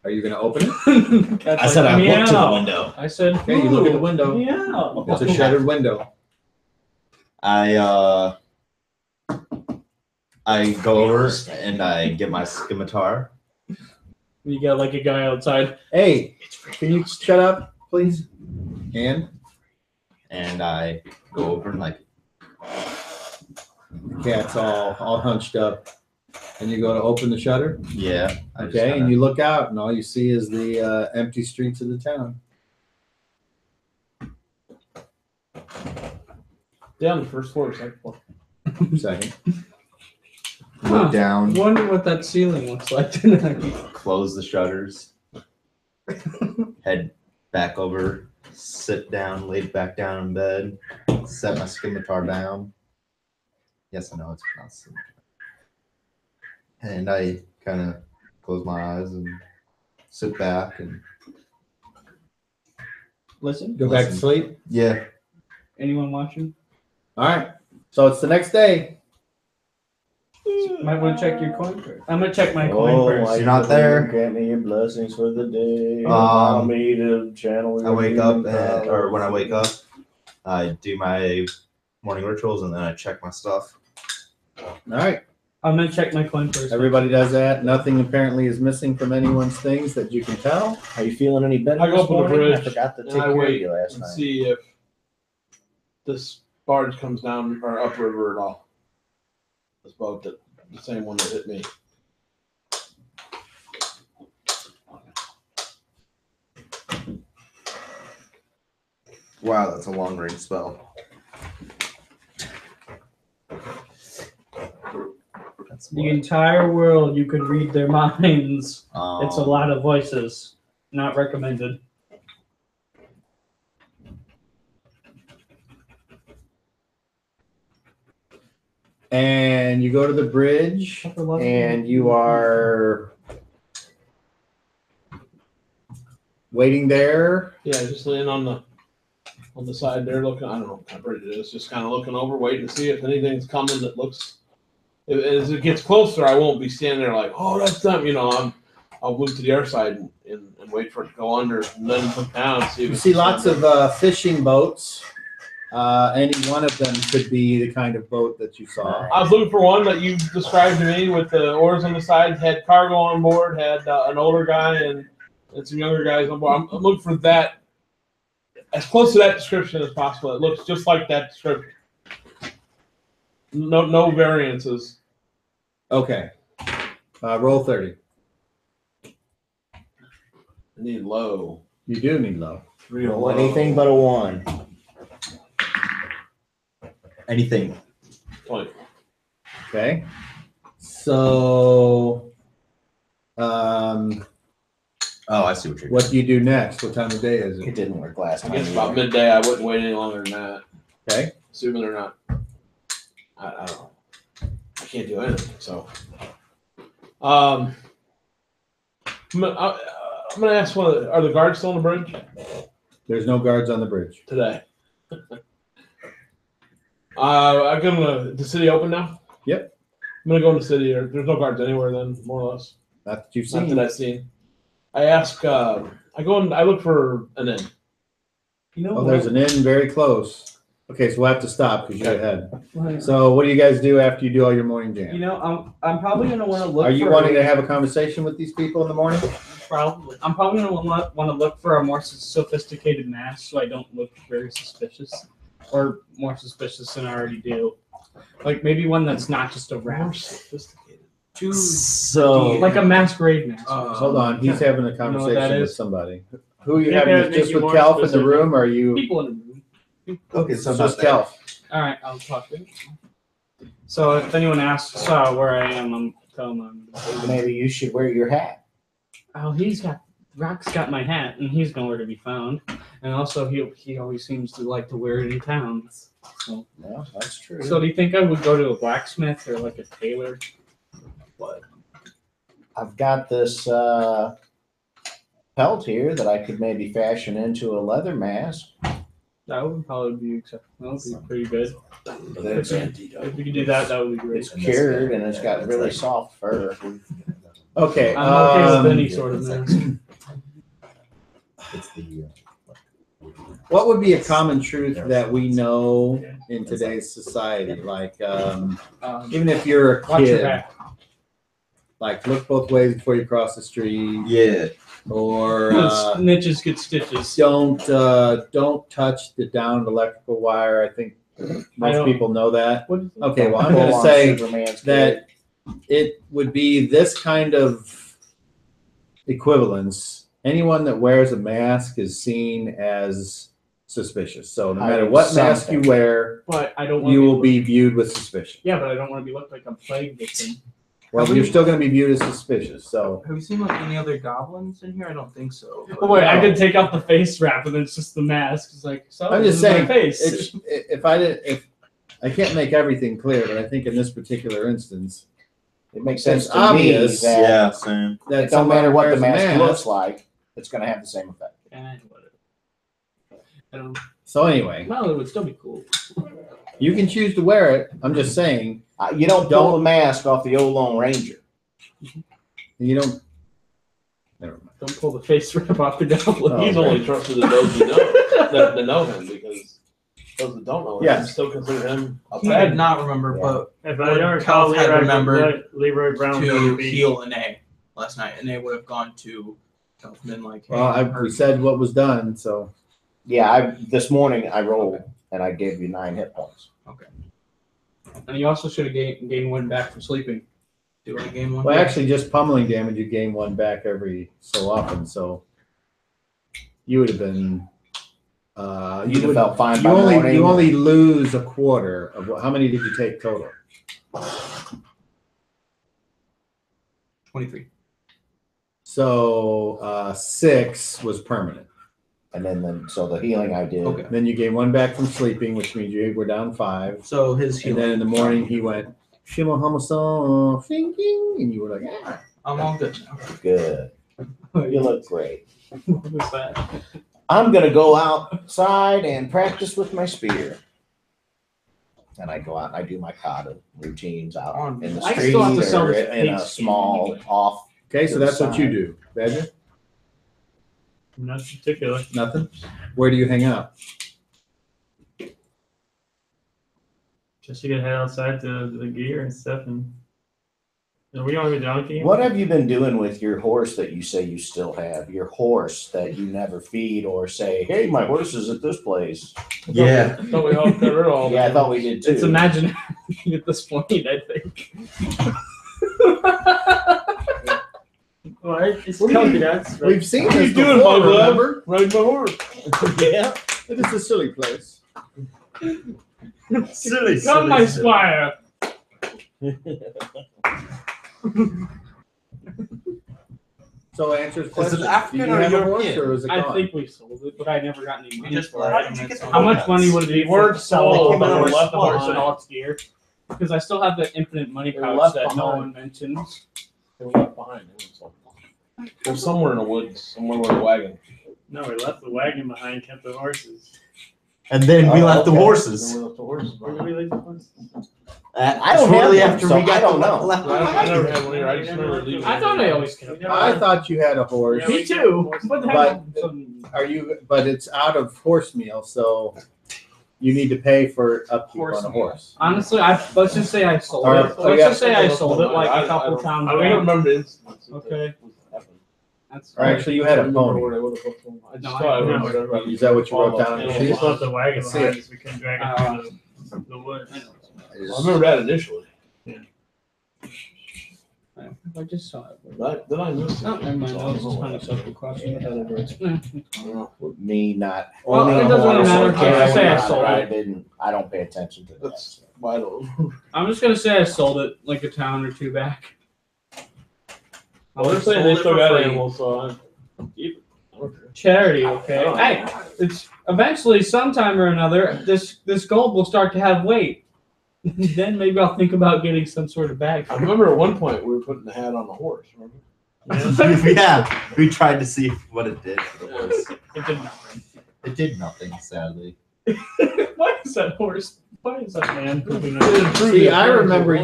Are you going to open it?
Cat's
I said I looked to the
meow.
window.
I said,
Okay, you look at the
"Ooh,
window.
meow."
It's a shuttered window.
I go over and I get my scimitar.
You got like a guy outside.
Hey, can you shut up, please? And
And I go over and like,
the cat's all hunched up. And you go to open the shutter.
yeah. I just
Okay,
kinda-
and you look out, and all you see is the empty streets of the town.
Down the first floor, second floor.
Second.
look down,
Wonder what that ceiling looks like tonight.
close the shutters, head back over, sit down, lay back down in bed, set my scimitar down. Yes, I know it's pronounced scimitar. And I kind of close my eyes and sit back and
Listen.
Go back to sleep.
yeah.
Anyone watching?
All right. So it's the next day.
Might want to check your coin first. I'm gonna check my coin first.
You're not there.
Grant me your blessings for the day.
Um,
Allow me to channel.
I wake up or when I wake up, I do my morning rituals and then I check my stuff.
All right.
I'm gonna check my coin first.
Everybody does that. Nothing apparently is missing from anyone's things that you can tell.
Are you feeling any better?
I go
this
up on the
morning?
bridge
I forgot to
and
take
I
care of
wait
you last
and
night.
see if this barge comes down or upriver at all. This boat, the same one that hit me.
Wow, that's a long range spell. That's
The
what,
entire world, you could read their minds. It's a
um,
lot of voices. Not recommended.
And you go to the bridge, and you are waiting there.
Yeah, just laying on the side there, looking. I don't know what kind of bridge it is. Just kind of looking over, waiting to see if anything's coming that looks. As it gets closer, I won't be standing there like, oh, that's them. You know, I'll move to the other side and wait for it to go under, and then come down. See if
You
it's
see lots
under.
of fishing boats. Any one of them could be the kind of boat that you saw.
I was looking for one that you described to me with the oars on the side, had cargo on board, had an older guy and some younger guys on board. I'm looking for that, as close to that description as possible. It looks just like that description. No variances.
Okay. Roll 30.
I need low.
You do need low.
Roll anything but a 1.
Anything.
20.
Okay. So,
Oh, I see what you're doing.
what do you do next? What time of day is
It
it?
didn't work last
I
time.
guess about
either.
midday. I wouldn't wait any longer than that.
Okay.
Assuming they're not. I don't know. I can't do anything. So, I'm gonna ask are the guards still on the bridge
There's no guards on the bridge.
today? I'm gonna the city open now.
Yep.
I'm gonna go in the city. There's no guards anywhere then, more or less.
Not that you've
Not
seen.
that I've seen. I ask. I go and I look for an inn.
You know
Oh, there's
what?
an inn very close. Okay, so we'll have to stop because you're
Okay.
ahead. So what do you guys do after you do all your morning jam?
You know, I'm probably gonna want to look.
Are you
for
wanting to have a conversation with these people in the morning?
Probably. I'm probably gonna want to look for a more sophisticated mask, so I don't look very suspicious, or more suspicious than I already do. Like maybe one that's not just a
More
wrap,
sophisticated.
So
like a masquerade mask.
Hold on, he's having a
You know what that
conversation with
is?
somebody. Who are you
Maybe
having
I'd
this
make
just
you
with
more
Kelp in the
specific.
room, or are you
People in the room.
okay, so
just
about that.
Kelp?
All right, I'll talk to you. So if anyone asks where I am, I'm tell them
Maybe you should wear your hat.
Rock's got my hat, and he's nowhere to be found. And also, he always seems to like to wear it in town. So,
No, that's true.
so do you think I would go to a blacksmith or like a tailor?
I've got this pelt here that I could maybe fashion into a leather mask.
That would probably be acceptable. That would be pretty good.
That's
If we could do that, that would be great.
It's cured and it's got really soft fur.
Okay.
I'm okay with any sort of mask.
It's the
What would be a common truth that we know in today's society? Like, even if you're a
Watch your
kid,
back.
like look both ways before you cross the street,
yeah.
or
Snitches get stitches.
don't touch the downed electrical wire. I think most
don't-
people know that.
What is it?
Okay, well, I'm
Pull
going to
on
say
Superman's
that it would be this kind of equivalence. Anyone that wears a mask is seen as suspicious. So no matter what mask you wear,
But I don't want
you
to
will be viewed with suspicion.
Yeah, but I don't want to be looked like a plague victim.
Well, you're still going to be viewed as suspicious. So
Have you seen like any other goblins in here? I don't think so.
But wait, I could take out the face wrap and it's just the mask. It's like, so
I'm
this
just
is my
saying,
face.
if I can't make everything clear, but I think in this particular instance,
It makes sense
It's
to
obvious.
me that
Yeah, same.
that
it don't matter what the
someone wears a
mask looks like, it's going to have the same effect.
Whatever. I don't.
So anyway,
Well, it would still be cool.
you can choose to wear it. I'm just saying,
You don't pull the mask off the old Lone Ranger.
you don't. Never mind.
Don't pull the face wrap off the goblin.
Oh,
He's
right.
only trusted to those who know that know him, because those that don't know him
Yes.
still consider him a
He
bad.
did not remember, but
If I don't
Cal
recall,
had remembered
Leroy Brown
to
would be
heal an A last night, and they would have gone to Kaufman like, hey,
Well,
I'm
we
hurt.
said what was done, so
Yeah, this morning I rolled and I gave you 9 hit points.
And you also should have gained one back from sleeping.
Do I gain one?
well, actually, just pummeling damage, you gain one back every so often. So you would have been.
You'd have felt fine
You
by morning.
you only lose a quarter of how many did you take total?
23.
So 6 was permanent.
And then so the healing I did.
Okay.
Then you gain one back from sleeping, which means you were down 5.
So his
And
healing.
then in the morning he went shimmer hummer thinking, and you were like, ah.
I'm all good now.
Good. You look great.
What was that?
I'm going to go outside and practice with my spear. And I go out and I do my kata routines out in the
I
street
still have to sell
or
this
in a
paste
small
anyway.
off
Okay, so that's what you do. Badger?
Not particular.
Nothing? Where do you hang out?
Just you can head outside to the gear and stuff, and we don't have a donkey.
What have you been doing with your horse that you say you still have? Your horse that you never feed or say, hey, my horse is at this place.
Yeah.
I thought we all covered all
Yeah, I
that.
thought we did too.
It's imaginary at this point, I think.
Well, it's
What are you-
coconuts.
We've seen
What are
this
you doing,
before,
Bug Love?
remember?
Ride my horse.
Yeah.
It is a silly place.
Silly,
Come, my squire.
So answers
it
question.
African
Do you
or
have a horse
European?
or is it
I
gone?
think we sold it, but I never got any money
just-
for
how
it.
did you get the
How much
donuts?
money would it be
We weren't
for selling
sold,
the
but
horse,
we left
the horse
behind.
and all its gear? Because I still have the infinite money
They're
pouch
left
that no
behind.
one mentions.
They were left behind. They're somewhere in the woods, somewhere with a wagon.
No, we left the wagon behind, kept the horses.
And then we
Oh,
left the
okay.
horses.
They were left the horses
Where did
behind.
we leave the horses?
I don't
Shortly
have
after
one,
we
so I
got
don't know.
left
I never
behind.
had one here. I just remember leaving.
I thought I always kept.
I thought you had a horse.
Yeah,
Me too. But
But it's out of horse meal, so you need to pay for upkeep
Horse
on a
meal.
horse.
Honestly, let's just say I sold
Or-
it.
oh,
Let's
yeah.
just say I sold it like a couple
I
times.
don't remember the instance.
Okay. That's
Or actually, you had a pony.
I just
No,
thought
I
I
don't
remembered everybody.
Is that what you wrote down on
Yeah,
your
we
sheet?
just left the wagon
Let's
behind
see
us. We couldn't drag it through the woods.
I remember that initially.
I just saw it.
Then I missed it.
Oh, never mind. That was kind of self-question.
Me not
Well,
owning
it
a
doesn't
horse
matter.
or
Just
carrying
say I
one,
sold
I
it.
didn't. I don't pay attention to that.
That's vital.
I'm just gonna say I sold it like a town or two back.
Well, they're saying they still got animals, so I'm keep it. I don't care.
Charity, okay.
Oh.
Hey, it's eventually, sometime or another, this gold will start to have weight. Then maybe I'll think about getting some sort of bag.
I remember at one point we were putting the hat on the horse. Remember?
Yeah, we tried to see what it did for the horse.
It did nothing.
It did nothing, sadly.
Why is that horse? Why is that man pooping
See, I remember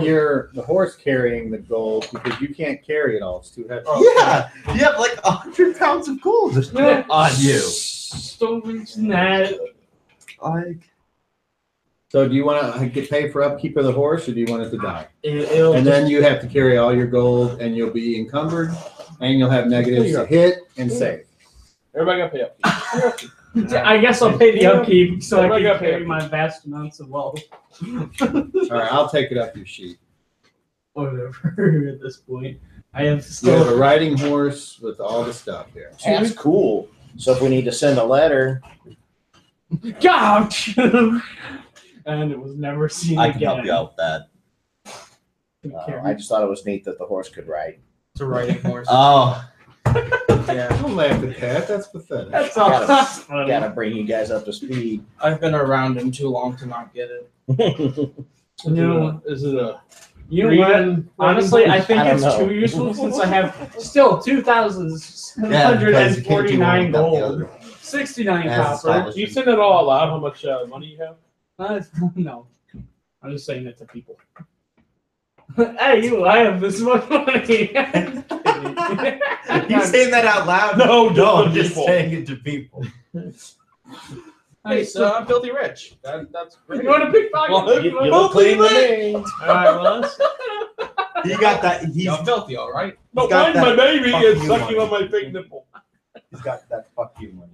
the horse carrying the gold because you can't carry it all. It's too heavy.
Yeah, you have like 100 pounds of gold on you.
Don't mention that.
Like,
So do you want to get paid for upkeep of the horse or do you want it to die?
It'll
And then you have to carry all your gold and you'll be encumbered and you'll have negatives to hit and save.
Everybody got paid up.
I guess I'll pay the upkeep so I
Everybody
can
got paid.
carry my vast amounts of wealth.
All right, I'll take it up your sheet.
Whatever. At this point, I have
You have
still.
a riding horse with all the stuff here.
That's cool. So if we need to send a letter,
Ouch! And it was never seen
I can
again.
help you out with that.
I just thought it was neat that the horse could ride.
It's a riding horse.
Oh,
Yeah.
Don't laugh at that. That's pathetic.
That's all. That's funny.
Gotta bring you guys up to speed.
I've been around him too long to not get it.
No.
Is it a
You know what?
breeding-
Honestly, I think
I don't
it's
know.
too useful since I have still 2,749 gold, 69
As
copper.
Do you send it all out loud how much money you have?
No, I'm just saying it to people. Hey, you! I have this much money.
you saying that out loud?
No,
I'm
just
just
people.
saying it to people.
Hey, so I'm filthy rich. That's great.
You want a pickpocket?
Well,
You look clean to me.
All right, well, let's
He got that.
Y'all filthy, all right?
Don't
got
mind my
that
baby
fuck
and
you
sucking on
money.
my big nipple.
He's got that fuck you money.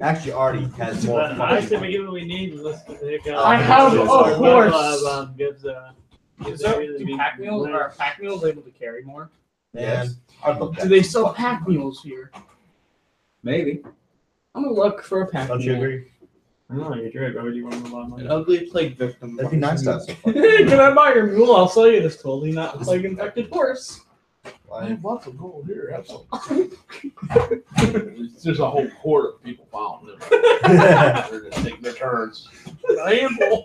Actually, already has more.
I
fuck
said
you
we give it what we need. Let's get
I have a horse.
Gives,
Do pack mules are pack mules able to carry more?
Man, I'd love
Do
that.
they sell pack mules here?
Maybe.
I'm gonna look for a pack
Don't you
mule.
agree?
No, you're good. Why would you want to move
An
on?
ugly plague victim.
That'd be nice to have some fun.
Can I buy your mule? I'll sell you this totally not plague infected horse.
I have lots of gold here. Absolutely. There's a whole horde of people following them. They're just taking their turns. Handful.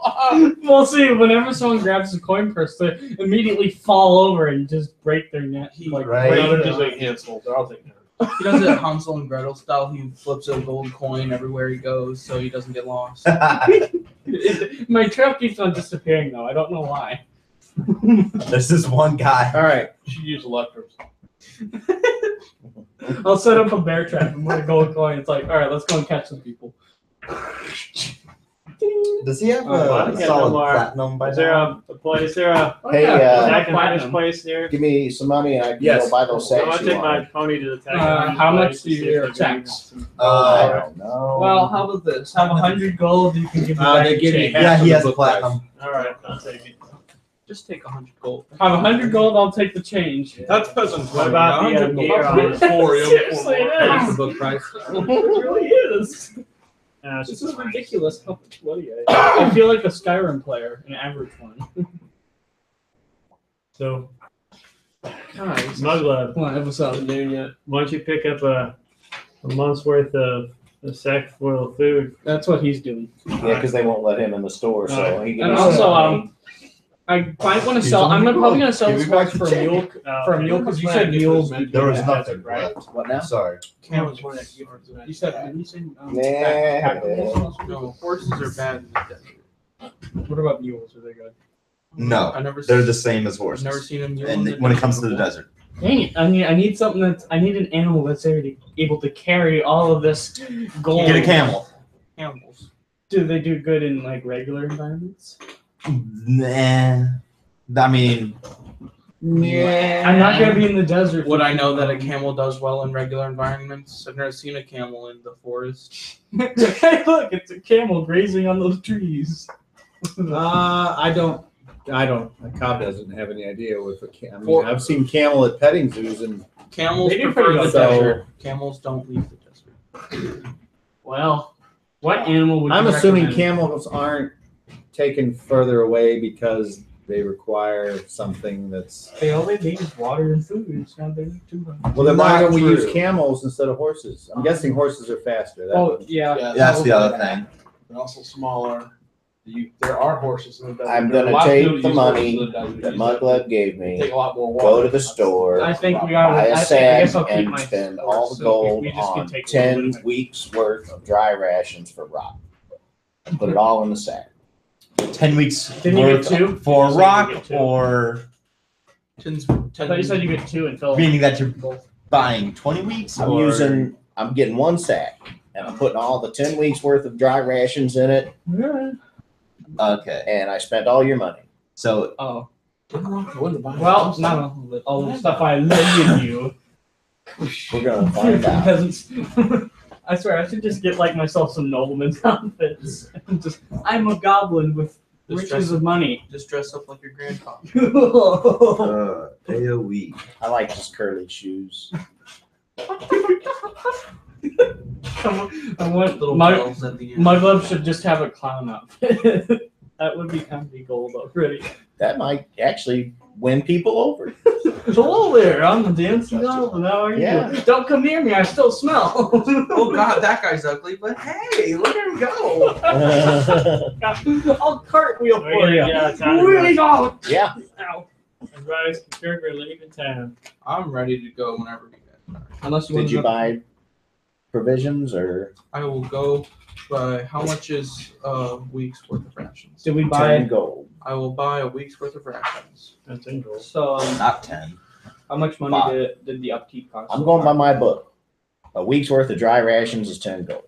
We'll see. Whenever someone grabs a coin purse, they immediately fall over and just break their neck. Like,
Right.
No, they're just like handfuls. They're all taking turns.
He does it Hansel and Gretel style. He flips a gold coin everywhere he goes so he doesn't get lost.
My trail keeps on disappearing though. I don't know why.
There's this one guy.
All right.
You should use electros.
I'll set up a bear trap and put a gold coin. It's like, all right, let's go and catch some people.
Does he have
I
a
get
solid
no more.
platinum by
Is there
now?
a place? Is there a
Hey,
Jack and
Platinum.
Finish place near?
give me some money and I can
Yes.
go buy those
I
sacks
want to
you
take my
want.
pony to the tax.
How much do your tax?
I don't know.
Well, how about this?
Have 100 gold. You can give me
They
back
give you
change.
half
Yeah,
of
he
the
has
book
platinum.
All right, I'll take it.
Just take 100 gold.
Have 100 gold. I'll take the change.
That's peasant.
What about the gear on it?
Seriously, it
Half
is.
the book price.
It really is.
It's
This
just
is ridiculous. How much money I feel like a Skyrim player, an average one.
So,
Guys,
Muggleb,
what's up?
why don't you pick up a month's worth of a sack full of food?
That's what he's doing.
Yeah, because they won't let him in the store, so he can.
And also, I might want to sell. I'm probably gonna sell
Give
this
me back
for
the
a
chicken.
mule. For a mule, because you said mules.
There was nothing
right?
left.
What now?
Sorry.
Camels weren't at yours.
You said.
Nah.
No, horses are bad in the desert.
What about mules? Are they good?
No,
I've never
they're
seen,
the same as horses.
never seen a mule.
And
in the
when it comes to the
desert.
desert,
Dang it! I need something that's. I need an animal that's able to carry all of this gold.
get a camel.
Camels.
Do they do good in like regular environments?
Nah. I mean,
I'm not gonna be in the desert.
Would I know that a camel does well in regular environments? I've never seen a camel in the forest.
Hey, look! It's a camel grazing on those trees.
I don't. Cobb doesn't have any idea with a camel. I've seen camel at petting zoos, and
Camels
They do
prefer
pretty
the
good.
desert. Camels don't leave the desert.
Well, what animal would
I'm
you
assuming
recommend?
camels aren't taken further away because they require something that's.
All they need is water and food. It's not there too much.
Well, then why
Not
don't we
true.
use camels instead of horses? I'm guessing horses are faster. That
Oh
would-
yeah.
that's the other thing.
They're also smaller. There are horses in the desert.
I'm
There are
gonna
a lot of
take
people
the
use
money
horses in the desert.
that
Use them.
Muggleb gave
They
me,
take a lot more water.
go to the store,
I think we are.
buy a
I
sack,
guess I'll keep
and
my
spend
horse,
all the
so
gold
we just can
on
take a little
10
bit of it.
weeks worth of dry rations for Rock. Put it all in the sack.
10 weeks
Didn't you get
worth
two?
for
You said you
rock,
get two.
or
I thought you said you get two and fill.
meaning that you're buying 20 weeks? or-
I'm getting one sack, and I'm putting all the 10 weeks worth of dry rations in it,
Okay,
and I spent all your money.
so
Oh.
Well,
Well, not all the stuff I lend you.
We're gonna find out.
Peasants. I swear, I should just get like myself some nobleman's outfits. And just, I'm a goblin with
Just
riches
dress
of money.
Just dress up like your grandpa.
AOE.
I like his curly shoes.
I want
Little
my
bells at the end.
my glove should just have a clown outfit. That would be kind of gold already.
That might actually win people over.
Hello there, I'm the dancing goblin. How are you?
Yeah.
Don't come near me. I still smell.
Oh god, that guy's ugly, but hey, look at him go.
I'll cartwheel for you.
Yeah, it's out of
Really go.
Yeah.
Ow.
Advice, we're leaving town.
I'm ready to go whenever you guys are.
Unless you want
Did you buy provisions or
I will go by how much is a week's worth of rations?
Did we
10
buy?
gold?
I will buy a week's worth of rations.
That's in gold.
So
Not 10.
how much money
Five.
did the upkeep cost?
I'm
so
going by
far?
my book. A week's worth of dry rations is 10 gold.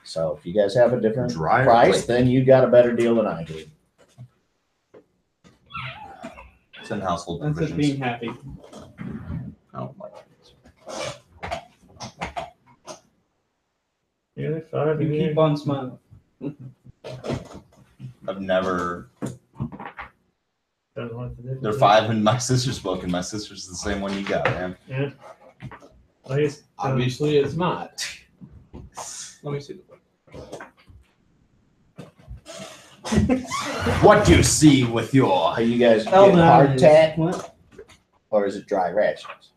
So if you guys have a different
Dry
price,
rate.
then you got a better deal than I do.
It's in household
That's just
provisions.
being happy.
I don't like it.
Yeah, 5
You
in
keep
here.
on smiling.
I've never.
Don't know what to do.
There are 5 in my sister's book, and my sister's the same one you got, man.
Yeah. I guess,
obviously it's not.
Let me see the book.
What do you see with your?
Are you guys
Oh,
getting hardtack
What?
or is it dry rations?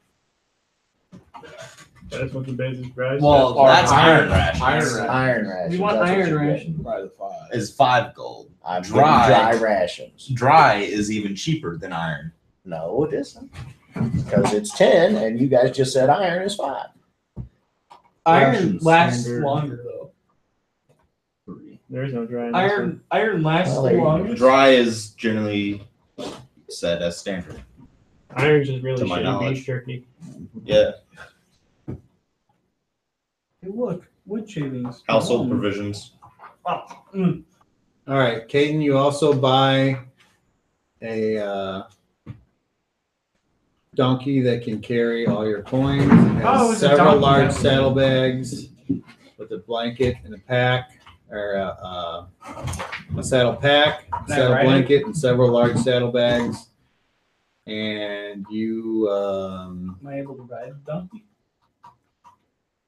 that's what the basic price
Well,
Or
that's iron
iron
rations.
rations.
Iron rations.
We want
that's what
iron
you're getting.
rations.
By the 5.
Is 5 gold.
I'm getting
Dry.
dry rations.
Dry is even cheaper than iron.
No, it isn't. Because it's 10 and you guys just said iron is 5.
Iron
Rations
lasts
standard.
longer though.
There is no dry in this one.
Iron lasts
Well,
the
there you go.
longest.
Dry is generally set as standard.
Iron's just really
To my
shitty
knowledge.
beef jerky.
Yeah.
Hey, look, wood shavings.
Household provisions.
All right, Caden, you also buy a donkey that can carry all your coins. It has
Oh, it's a
several
donkey,
large
that's-
saddlebags with a blanket and a pack, or a saddle pack,
Can I
saddle
ride it?
blanket, and several large saddlebags. And you,
Am I able to ride the donkey?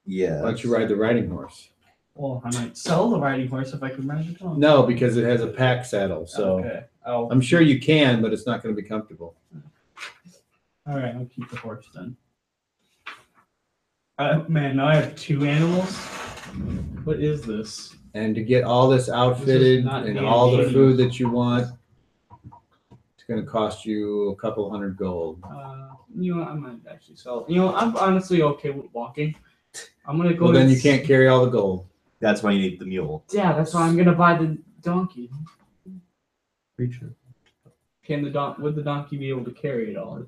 Yeah.
why don't you ride the riding horse?
Well, I might sell the riding horse if I can ride the donkey.
No, because it has a pack saddle. So
Okay. Oh,
I'm sure you can, but it's not going to be comfortable.
all right. I'll keep the horse then. Man, now I have 2 animals. What is this?
And to get all this outfitted
not
and
being
all the
shitty.
food that you want, it's going to cost you a couple hundred gold.
You know what? I might actually sell. You know, I'm honestly okay with walking. I'm gonna go.
Well,
to
then you can't carry all the gold.
That's why you need the mule.
Yeah, that's why I'm gonna buy the donkey.
Preacher.
Would the donkey be able to carry it all?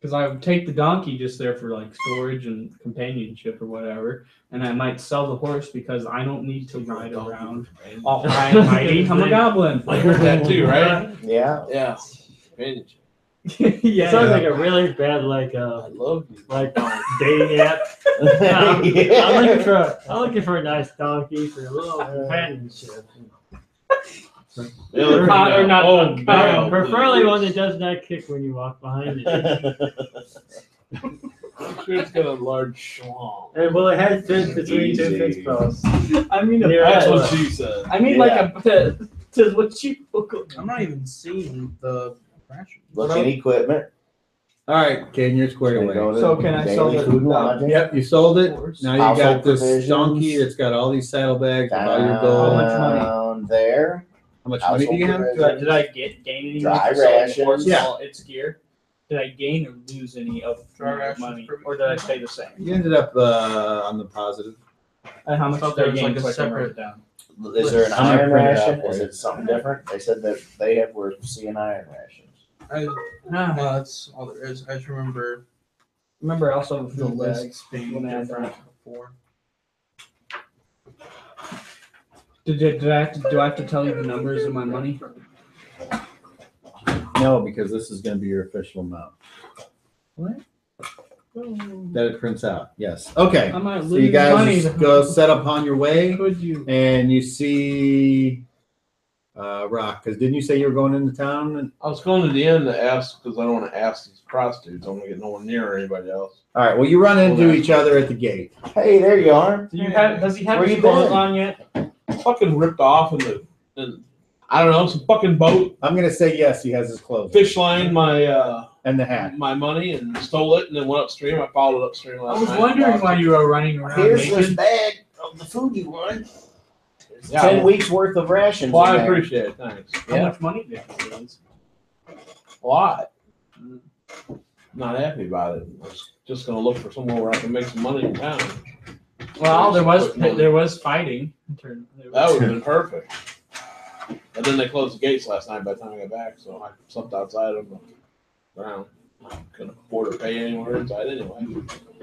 Because I would take the donkey just there for like storage and companionship or whatever, and I might sell the horse because I don't need to ride around all high and mighty. I'm a goblin.
I heard that too, right?
Yeah.
Yeah.
It sounds like a really bad
I love you.
dating app. I'm
Yeah.
looking for a nice donkey for a little companionship.
Or
not
Oh,
man.
man.
Preferably one that does not kick when you walk behind it.
I'm sure it's got a large schlong.
And will it head fit between two
Easy.
fence posts?
I mean,
Yeah.
That's what she said.
I mean, like to what you look.
I'm not even seeing the ration.
Look at equipment.
All right, Caden, you're squared away.
Go to
So can I sell
daily
the-
food and lodging.
Yep, you sold it. Now you got
Household
this
provisions.
donkey that's got all these saddlebags with all your gold.
How much money?
Down there.
How much money do you have?
Household
Did I gain any
Dry
for selling the
rations.
horse and
Yeah.
all its gear? Did I gain or lose any of
Dry
my
rations
money,
per-
or did I stay the same?
You ended up on the positive.
And how much
thought
did I
there was
gain
like a
so I can write
separate-
it down?
Is there an
I'm gonna
iron
print it out
ration?
for
Is
you.
it something different? They said that they were seeing iron rations.
No, that's all there is. I just remember
Remember, I also have
the
food bags.
lists being
when I had
different
that.
before.
Do I have to tell you the numbers of my money?
No, because this is going to be your official amount.
What?
That it prints out. Yes. Okay.
I might
So
lose
you guys
money.
just go set up on your way,
Could you?
and you see Rock. Because didn't you say you were going into town?
I was going to the end to ask because I don't want to ask these prostitutes. I want to get nowhere near anybody else.
All right. Well, you run into each other at the gate.
Hey, there you are.
Does he have
Where
his
you
clothes
been?
on yet?
Fucking ripped off and I don't know, some fucking boat
I'm going to say yes. He has his clothes
fish lined my
and the hat.
my money and stole it and then went upstream. I followed it upstream
I
last
was
night.
wondering why you were running around
Here's this
naked.
bag of the food you wanted. It's
Yeah.
10 weeks worth of rations.
Well,
in
I
there.
appreciate it. Thanks.
How
Yeah.
much money did you lose?
A lot. Not happy about it. I was just gonna look for somewhere where I can make some money in town.
Well, there was fighting.
That would have been perfect. And then they closed the gates last night by the time I got back, so I slept outside on the ground. I couldn't afford to pay anywhere inside anyway.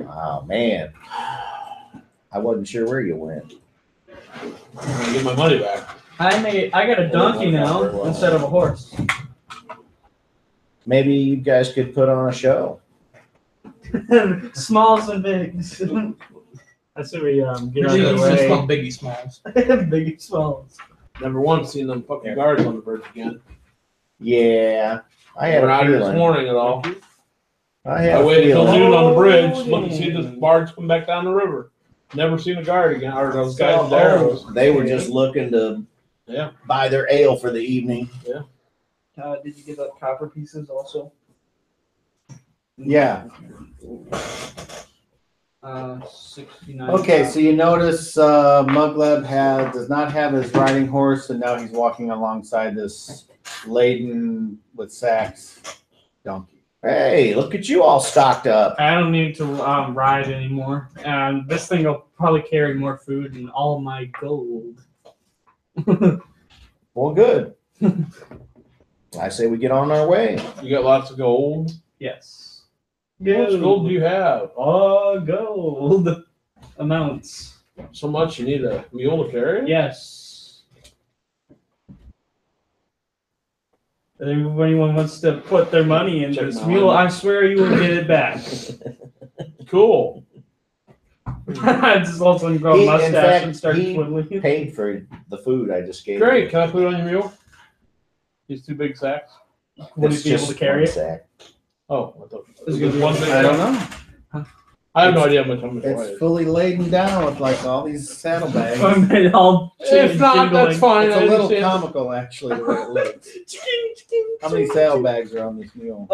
Oh, man. I wasn't sure where you went.
I'm gonna get my money back.
I got a donkey now instead of a horse.
Maybe you guys could put on a show.
Smalls and bigs.
That's what we get out of
It's
the
just
way.
called Biggie Smalls.
Big and smalls.
Never once seen them fucking guards on the bridge again.
Yeah. I had
We're
a
out here this
feeling.
morning at all.
I had
I
a
waited till
feeling.
noon on the bridge, look and see the barge come back down the river. Never seen a guard again, or those guys there.
They were just looking to buy their ale for the evening.
Did you get the copper pieces also?
Yeah.
69.
Okay, so you notice Mugleb does not have his riding horse, and now he's walking alongside this laden with sacks donkey.
Hey, look at you all stocked up.
I don't need to ride anymore. And this thing will probably carry more food and all my gold.
Well, good. I say we get on our way.
You got lots of gold.
Yes.
How much gold do you have?
Gold amounts.
So much you need a mule to carry?
Yes. If anyone wants to put their money in
Check
this
my
mule,
money.
I swear you will get it back.
Cool.
Just all of a sudden grow
He-
a
in
mustache
fact,
and start
he
twiddling.
Paid for the food I just gave.
Great.
you.
Can I put it on your mule? These 2 big sacks?
Would
It's
he be able
just
to carry
one
it?
sack.
Oh, I thought
Is it gonna be
one big
I don't
sack?
know.
I have no idea how much it
It's
weighs.
fully laden down with like all these saddlebags.
All
If not, that's fine.
It's
I
a little
understand.
comical, actually, the way it looks. How many saddlebags are on this mule?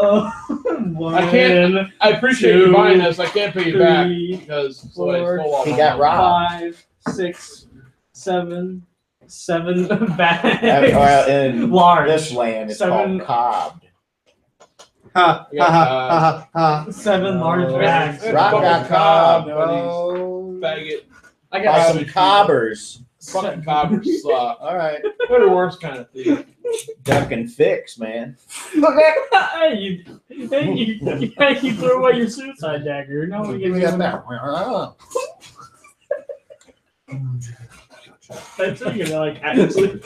One,
I can't- I appreciate you buying this. I can't pay you back because somebody's
four,
full of
He
them.
got robbed.
5, 6, 7 bags.
In
Large.
this land, it's
7
called cobbed.
Ha
Yeah,
ha ha
7 large bags.
Rock got cobbed.
No.
Faggot.
I
Buy
got
some cobbers.
Fucking cobbers suck.
All right.
They're the worst kind of thing.
Duck and fix, man.
Hey, you throw away your suicide dagger. No one
Give
gets
me that
you
back.
That's what you're like, actually.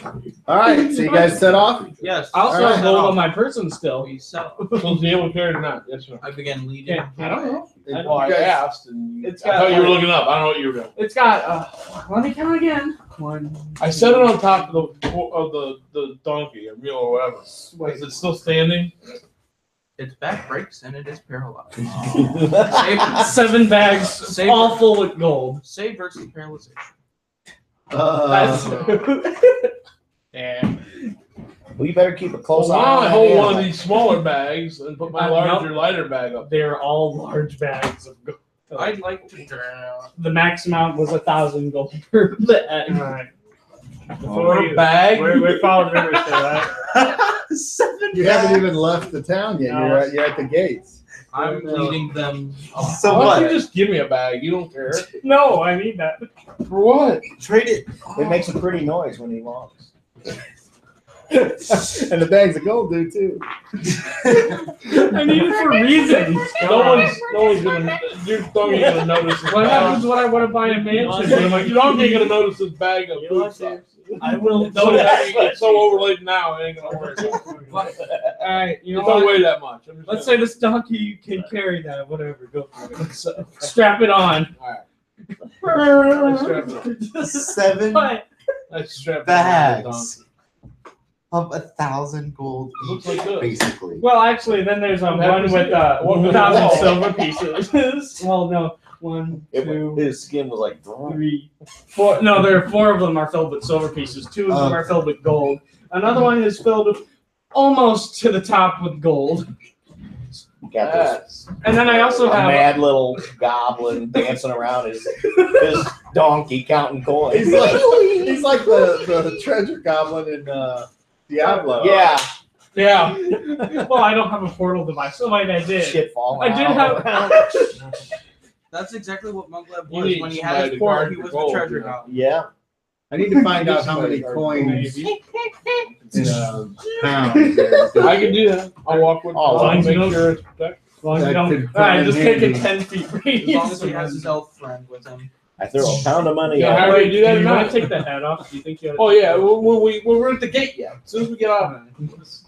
All right. So you guys set off?
Yes.
I also
All right.
have gold on my person still.
We set off.
Supposed to be able to carry it or not? Yes or no?
I began leading.
Yeah, I don't know.
Well, I
You guys-
asked, and
It's
I thought
got
you were
like-
looking up. I don't know what you were doing.
It's got, let me count again. 1.
I set it on top of the donkey or mule or whatever. Is it still standing?
Its back breaks and it is paralyzed.
7 bags,
Save-
all full with gold.
Save versus paralyzation.
That's
Yeah.
Well, you better keep a close
Well,
eye
now
on
I
that
hold one
animal.
of these smaller bags and put my larger, lighter bag up.
They're all large bags of gold.
I'd like to drown.
The max amount was 1,000 gold per bag.
Alright.
For a bag?
We're following rivers still, right?
7
You haven't even left the town yet.
No.
You're at the gates.
I'm leading them.
So
Why don't you
what?
just give me a bag? You don't care.
No, I need that.
For what?
Trade it.
It makes a pretty noise when he walks.
And the bags of gold do too.
I need it for reasons.
No one's gonna. Your donkey ain't gonna notice. This
What
bag.
happens when I want to buy a mansion?
Your donkey ain't gonna notice this bag of food stuff.
I will.
No, it's so overlaid now. It ain't gonna work.
All right, you
It
know
don't
what?
weigh that much. I'm just
Let's
saying.
say this donkey can carry that. Whatever, go for it. So, strap it on.
Alright. Strap it on.
7
What?
Let's strap it on the
bags of 1,000 gold
Looks
each,
like this.
basically.
Well, actually, then there's
I'm
one
happy to
with
see that. One with
1,000
the
silver pieces. Well, no, 1, 2,
His skin was like.
3, 4. No, there are 4 of them are filled with silver pieces. 2 of them are filled with gold. Another one is filled with almost to the top with gold.
Got this
And then I also
a
have
mad little goblin dancing around his donkey counting coins.
He's like the treasure goblin in Diablo.
Yeah,
Yeah.
well, I don't have a portal device. So wait, I did.
shit falling
I did
out.
have.
That's exactly what Muglev
You
was
need
when he
somebody
had
to
his port.
guard
He
your
was
gold,
the treasure
you know.
goblin.
Yeah.
I need to find out how many coins
Maybe.
in a pound. there.
I can do that. I'll walk with.
Oh,
I'll
as long as
make
you
sure it's protected.
As long as you
That
don't.
could
All right,
come
just
in
take a
handy.
10 feet
As
radius.
long as he has his elf friend with him.
I threw a pound of money
Yeah,
at
how
him.
do you do that or
you want
not?
to take the hat off? Do you think you? Ought to
Oh yeah, we're at the gate yet. As soon as we get off,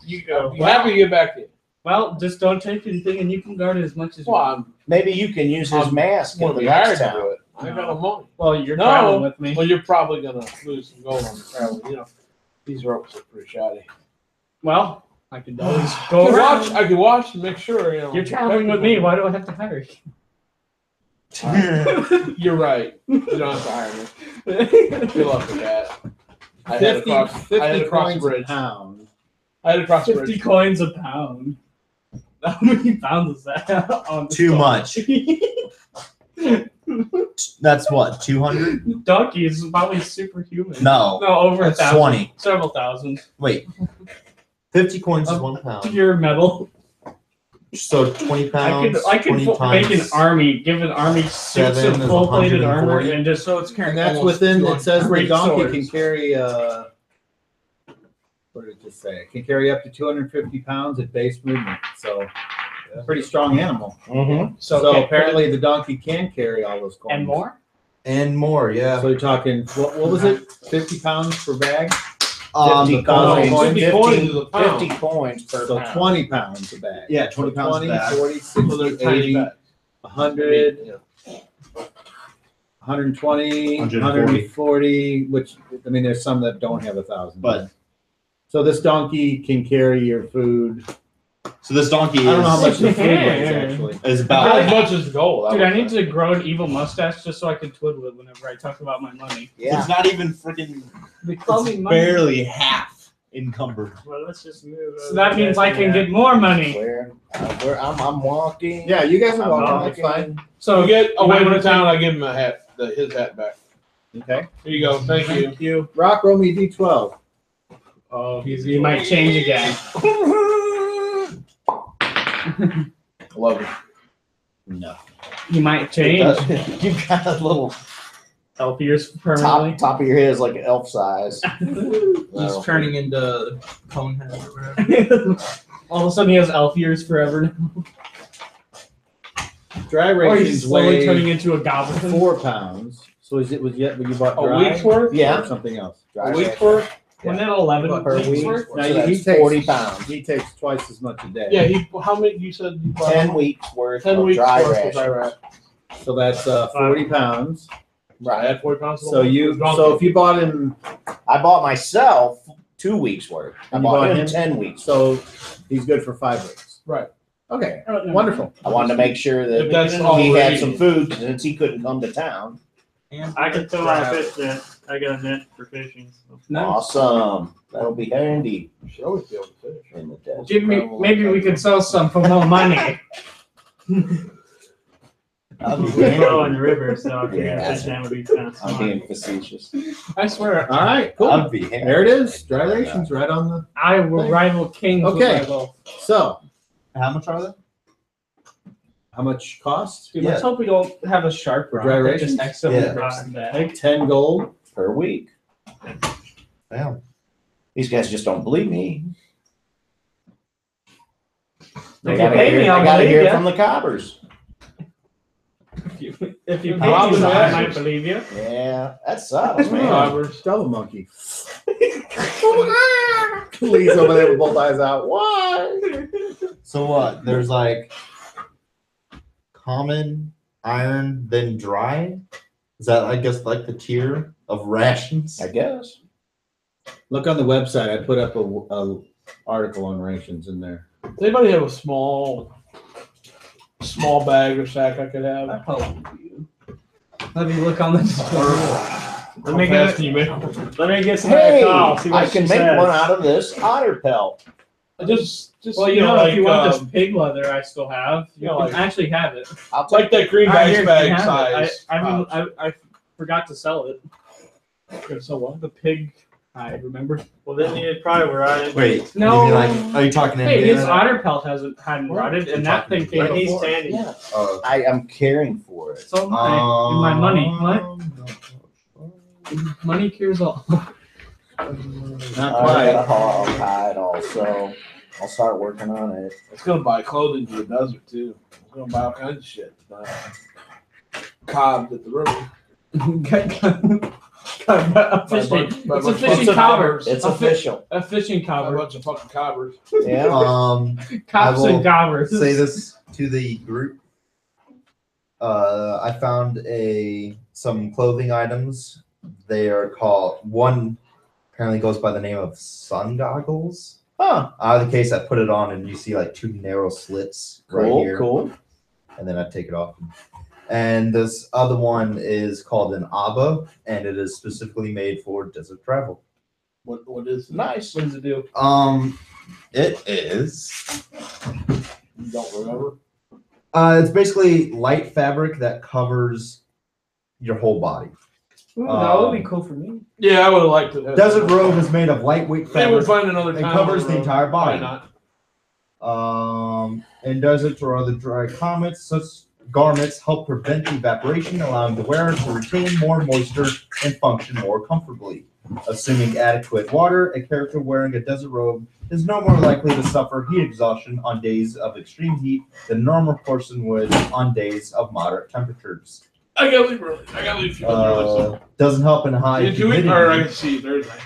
You go.
I'm happy to get back to you.
Well, just don't take anything, and you can guard it as much as you
Well,
want.
I'm
Maybe you can use his mask
one
in
of
the
the hired
next
to do
town.
it. I got no money.
Well, you're
No.
traveling with me.
Well, you're probably gonna lose some gold on the travel. You know, these ropes are pretty shoddy.
Well, I could always
I
go
could
around.
watch. I could watch and make sure. You know,
You're traveling with me. Why do I have to hire you?
You're right. You don't have to hire me. Good luck with that. I had to
50,
cross. I had
50
to cross the
coins a
bridge.
pound.
I had to cross the
50
bridge.
coins a pound. How many pounds is that? On the
Too
stomach?
much. That's what, 200?
Donkey is probably superhuman.
No.
No, over
That's
1,000.
20.
Several thousand.
Wait. 50 coins is 1 pound.
Pure metal.
So 20 pounds.
I could
20
make an
times
army, give an army suits
seven
of
is
full plated
140.
armor, and just
So it's carrying.
And that's
almost
within, it
200
says the
great
donkey
swords.
can carry, what did it just say? It can carry up to 250 pounds at base movement, so pretty strong animal.
Mm-hmm.
So
okay,
apparently the donkey can carry all those coins.
and more.
and more. Yeah.
So you're talking, what was it, 50 pounds per bag?
50
coins.
coins,
50 coins is a pound.
50 coins per
So
pound.
20 pounds a bag.
Yeah, 20
So
pounds a
20,
bag.
40,
So they're
60,
tiny
80,
bags.
100,
Yeah.
120,
140.
140, which, I mean, there's some that don't have 1,000.
But-
So this donkey can carry your food.
So this donkey
I don't know how much
is,
the food weighs, actually.
is
Not
about
as much as gold.
Dude, I need to grow an evil mustache just so I can twiddle it whenever I talk about my money.
Yeah.
It's not even freaking.
They call
It's
me money.
barely half encumbered.
Well, let's just move.
So that means I can get more money.
I'm walking.
Yeah, you guys are
I'm
welcome. That's
walking.
fine.
So
we get
you might
away from
wanna
town. I give him a hat, his hat back.
Okay.
Here you go. Thank you.
Thank you. Rock, roll me D12.
You might change again.
Love it.
No.
You might change.
You've got a little
Elf ears permanently.
top of your head is like elf size.
He's turning into Conehead or whatever.
All of a sudden he has elf ears forever now.
Dry
Or he's
rations
slowly
weigh
turning into a goblin.
4 pounds. So is it was yet when you bought
A
dry?
week's worth?
Yeah.
Or something else.
Dry
A week's
ration.
worth?
Wasn't it 11
Per
weeks
week.
worth?
Now
So
he
that's
takes
40 pounds.
He takes twice as much a day.
Yeah. How many? You said you bought
10 weeks worth
10
of
weeks
dry
worth
ration.
of dry ration.
So that's 40 pounds.
I had 40 pounds.
So if you bought him,
I bought myself 2 weeks worth. I
And you
bought
bought
him
him?
10 weeks.
so he's good for 5 weeks.
Right.
Okay. Wonderful.
I wanted to make sure that
If that's
he
all
had
we're
some
eating.
food since he couldn't come to town.
I can throw out a fish net. I got a net for fishing. So.
Awesome. That'll be handy
You should always be able to fish.
in the desert.
Give me, maybe we could sell some for more money.
I'll be
We
handy.
go in the river, so I figured
Yeah.
fish net would be kind of
I'm
smart.
being facetious.
I swear,
All right. Cool.
I'd be handy.
There it is. Dry rations right on the.
I will rival kings
Okay.
with my wealth.
So
How much are they?
how much cost?
Dude, let's hope we don't have a shark
For
rock
dry
that
rations?
just accidentally
Yeah.
breaks the bag.
10 gold.
Per week.
Damn.
These guys just don't believe me.
If you pay me,
I
I'll
gotta
believe
hear
ya.
from the cobbers.
If you pay
Rob
me,
and
I
Lazarus.
might believe you.
Yeah, that sucks, man.
Robbers.
Double monkey. Please over there with both eyes out. Why?
So what? There's like common, iron, then dry. Is that I guess like the tier of rations?
I guess.
Look on the website. I put up a article on rations in there.
Does anybody have a small bag or sack I could have?
I help you. Let me look on the
Let me
How
get
fast can you make them?
Let me get some
Hey,
call. See what
I can
she
make
says.
one out of this otter pelt.
Just
Well, you know, if you want
like,
this pig leather I still have, you
you know,
can
like-
actually have it.
I'll
it's like that green
Alright,
bag
here, you
bag
have it.
size.
I forgot to sell it. So what? The pig hide, remember?
Well, then you probably were right.
Wait,
No.
you mean like, are you talking
Hey,
Indiana?
his otter pelt hadn't rotted, and that thing came
But he's
before.
standing.
Yeah.
Oh.
I am caring for it.
So am I. And my money. What? Money cures all.
Not
I
quite.
gotta haul hide also. I'll start working on it.
It's gonna buy clothing to the desert too. It's gonna buy all kinds of shit. Cobs at the river.
A fishing.
Buy a
It's a
bunch-
fishing
bunch of
cobber.
It's
A fi-
official.
A fishing
buy a
cobber.
bunch of fucking cobbers.
Yeah.
Cops
I will
and gobbers.
say this to the group. I found some clothing items. They are called, one apparently goes by the name of sun goggles.
Huh.
Out of the case, I put it on and you see like two narrow slits right
Cool.
here.
Cool.
And then I take it off. And this other one is called an ABBA, and it is specifically made for desert travel.
What is it?
Nice.
What does it do?
It is.
You don't remember?
It's basically light fabric that covers your whole body.
Ooh, that would be cool for me.
Yeah, I would have liked to.
Desert robe is made of lightweight
Maybe we'll
fabric.
find another
It
time.
covers
on
the
road.
entire body.
Why not?
In deserts or other dry climates, such garments help prevent evaporation, allowing the wearer to retain more moisture and function more comfortably. Assuming adequate water, a character wearing a desert robe is no more likely to suffer heat exhaustion on days of extreme heat than a normal person would on days of moderate temperatures.
I gotta leave early. I gotta leave a few minutes early. So.
Doesn't help in high
See you 2 weeks,
humidity.
or I can see you Thursday.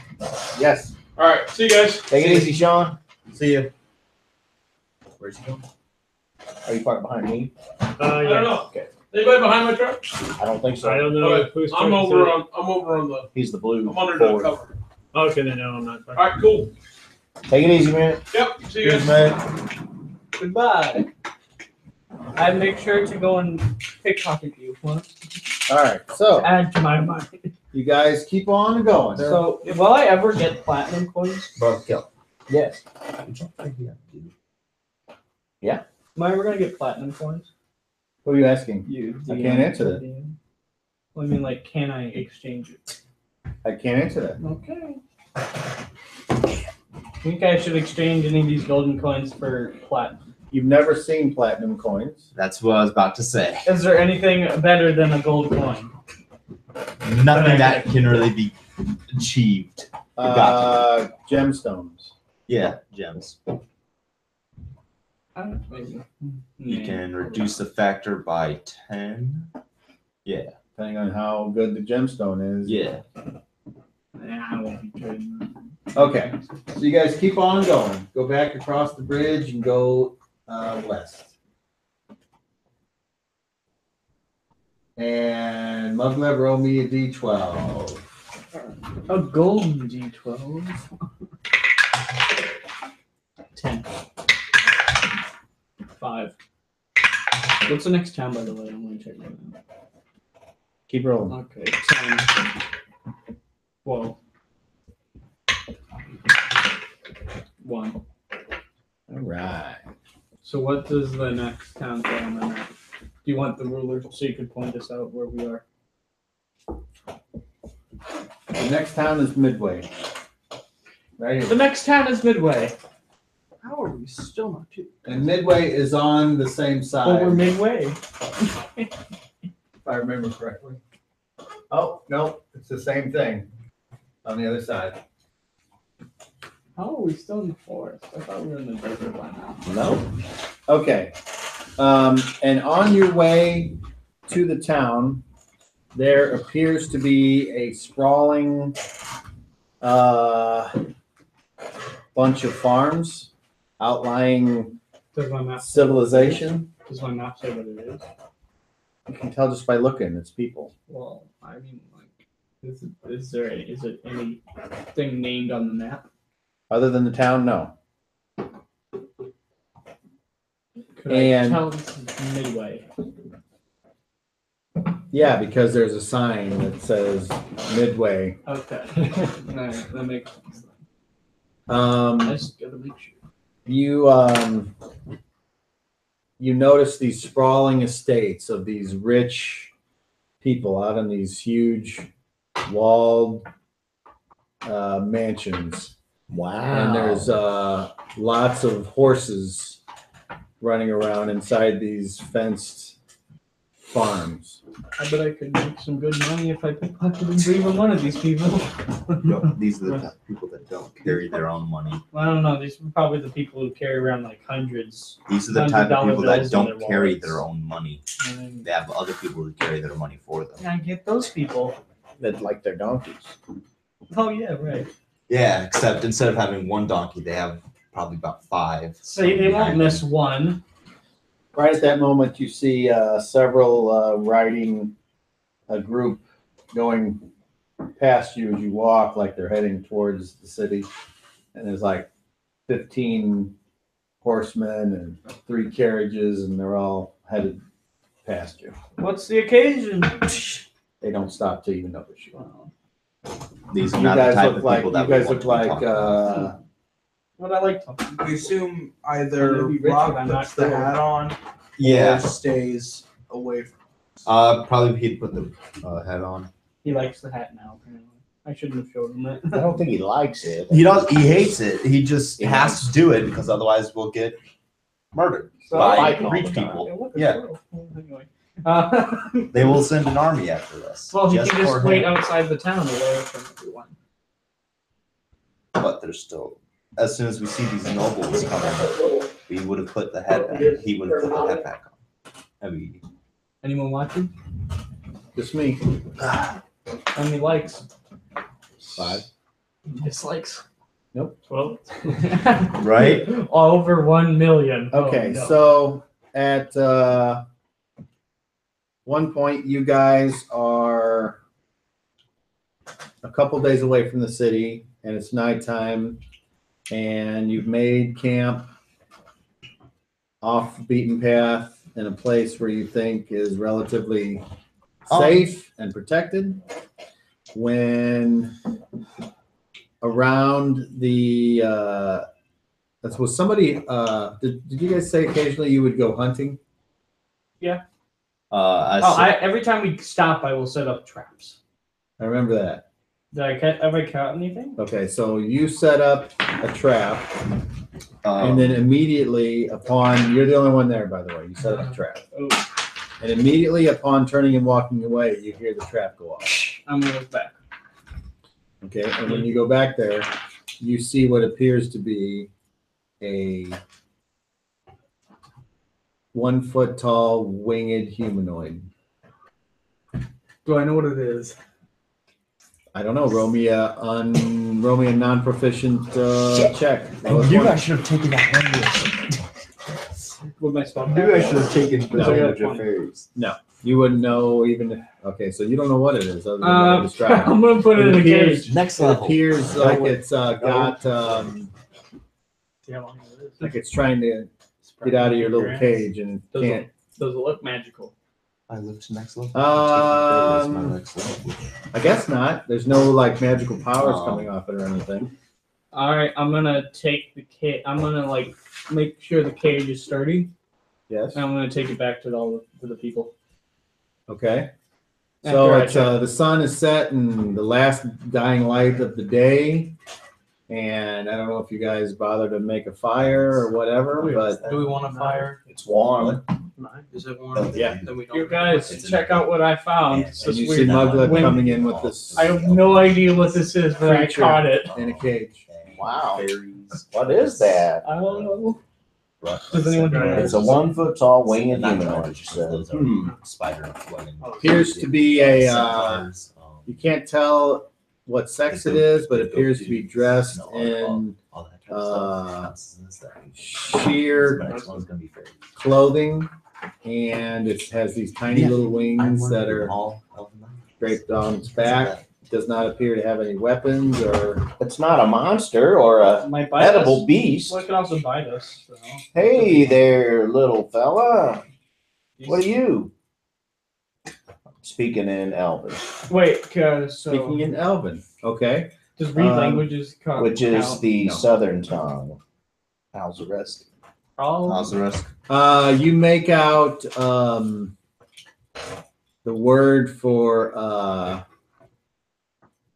Yes.
All right, see you guys.
Take it easy, Sean.
See you. Where's he going?
Are you parked behind me?
I don't
Yeah.
know.
Okay.
Anybody behind my truck?
I don't think so.
I don't know
Okay.
who's
I'm
talking
over
to.
on. I'm over on the.
He's the blue
I'm under the
Ford.
cover.
Okay, then no, I'm not.
All right, cool.
Take it easy, man.
Yep. See you
Cheers,
guys.
mate.
Goodbye. I make sure to go and pickpocket you. What?
All right. So
Add to my mind.
you guys keep on going.
So, will I ever get platinum coins?
Bro, kill.
Yes.
Am I ever gonna get platinum coins?
Who are you asking?
You.
I can't answer that.
Well, I mean, like, can I exchange it?
I can't answer that.
Okay. Think I should exchange any of these golden coins for platinum?
You've never seen platinum coins.
That's what I was about to say.
Is there anything better than a gold coin?
Nothing that can really be achieved.
Gemstones.
Yeah, gems.
Maybe.
You can reduce the factor by 10. Yeah.
Depending on how good the gemstone is.
Yeah.
I won't be trading that.
Okay. So you guys keep on going. Go back across the bridge and go west. And Muglev roll me a d12.
A golden D12. 10. 5. What's the next town, by the way? I'm going to check right now.
Keep rolling.
Okay, 10. 12. 1.
All right.
So what does the next town say on the map? Do you want the ruler so you can point us out where we are?
The next town is Midway. Right
The
here.
next town is Midway. How are we still not too?
And Midway is on the same side.
Well, we're midway.
if I remember correctly. Oh, no, it's the same thing on the other side.
How are we still in the forest? I thought we were in the desert by now.
No. Okay. And on your way to the town, there appears to be a sprawling bunch of farms outlying
Does my map
civilization.
Does my map say what it is?
You can tell just by looking, it's people.
Well, I mean, like, is it anything named on the map?
Other than the town, no.
Could
And-
I tell this is Midway?
Yeah, because there's a sign that says Midway.
Okay. Alright, that makes sense. I
Um,
just gotta make sure.
you notice these sprawling estates of these rich people out in these huge walled mansions.
Wow.
And there's lots of horses running around inside these fenced farms.
I bet I could make some good money if I pickpocketed even one of these people.
No, these are the type of people that don't carry their own money.
I don't know. These are probably the people who carry around like hundreds.
These are the type of
$100
people that
bills in
don't
their
carry
wallets.
their own money.
And
They have other people who carry their money for them.
I get those people.
That like their donkeys.
Oh yeah, right.
Yeah, except instead of having one donkey, they have probably about 5.
See, they won't miss one.
Right at that moment, you see several riding a group going past you as you walk, like they're heading towards the city. And there's like 15 horsemen and 3 carriages, and they're all headed past you.
What's the occasion?
They don't stop to even notice you.
Well,
These are
You
not the
guys
type
look
of
like
people
you
that
guys
we
look
want to
like
be talking about.
what I like talking.
We assume
I'm
either
gonna be rich
Rock
if I'm
puts
not
the
cool.
hat on
Yeah,
or stays away from us.
probably he'd put the hat on.
He likes the hat now. Apparently, I shouldn't have showed him
I
that.
don't think he likes it.
He does. He hates it. He just
He
has to do it because otherwise we'll get murdered
So-
by
Fighting all
rich
the time.
people.
Look,
Yeah.
it's real. Anyway.
They will send an army after us.
Well, he can
for
just wait
him.
outside the town away from everyone.
But there's still, as soon as we see these nobles coming, we would have put the head back. He would have put the head back on. I mean,
Anyone watching?
Just me.
How many likes?
5.
Dislikes?
Nope.
12?
right?
Over 1 million.
Okay,
Oh, no.
so at one point, you guys are a couple days away from the city, and it's nighttime, and you've made camp off the beaten path in a place where you think is relatively safe and protected. When around the was somebody did you guys say occasionally you would go hunting?
Every time we stop, I will set up traps.
I remember that.
Did I ever count anything?
Okay, so you set up a trap, and then immediately upon, you're the only one there, by the way, you set up a trap.
Oh,
And immediately upon turning and walking away, you hear the trap go off.
I'm gonna look back.
Okay, and when you go back there, you see what appears to be a 1 foot tall winged humanoid.
Do I know what it is?
I don't know. Roll me a non-proficient check.
And you guys should have taken that language.
With my spell.
You guys should have taken the
No.
language of fairies.
You wouldn't know even if, okay, so you don't know what it is other than what I described.
I'm gonna put it in a cage.
Next
It
level.
appears like it's got
See how long it is.
like it's trying to get out of your little cage and
Does
can't.
it look magical?
I live to next level.
My
next level.
I guess not. There's no like magical powers
Oh.
coming off it or anything.
All right, I'm gonna take the cage. I'm gonna like make sure the cage is sturdy,
Yes.
and I'm gonna take it back to the people.
Okay.
After
So
I
it's
check.
the sun is set and the last dying light of the day, and I don't know if you guys bother to make a fire or whatever, but
Do we want a fire?
It's warm.
Is it warm?
Yeah.
Then we don't.
You guys check out what I found. It's
and
this
you see
weird.
Muglet
when-
coming in with this
I have no idea what this is, but I
Creature.
caught it.
in a cage.
Wow.
Fairies.
What is that?
I don't know. Does anyone know?
It's a 1 foot tall winged humanoid, you said.
Spider women.
Appears to be a
Centaurs,
you can't tell what sex it is, but appears to be dressed in
all that kind of stuff.
sheer
The next one's gonna be fairies.
clothing, and it has these tiny
Yeah.
little wings that are
all of them.
draped on its back. Does not appear to have any weapons or.
It's not a monster or a
Might bite
edible
us.
beast.
Well, it could also bite us. So.
Hey there, little fella. What are you? Speaking in Elvish,
Wait, cause so
Speaking in Elven. Okay.
does read languages count?
which is
count?
the
No.
southern tongue. How's the rest?
How's the rest?
You make out the word for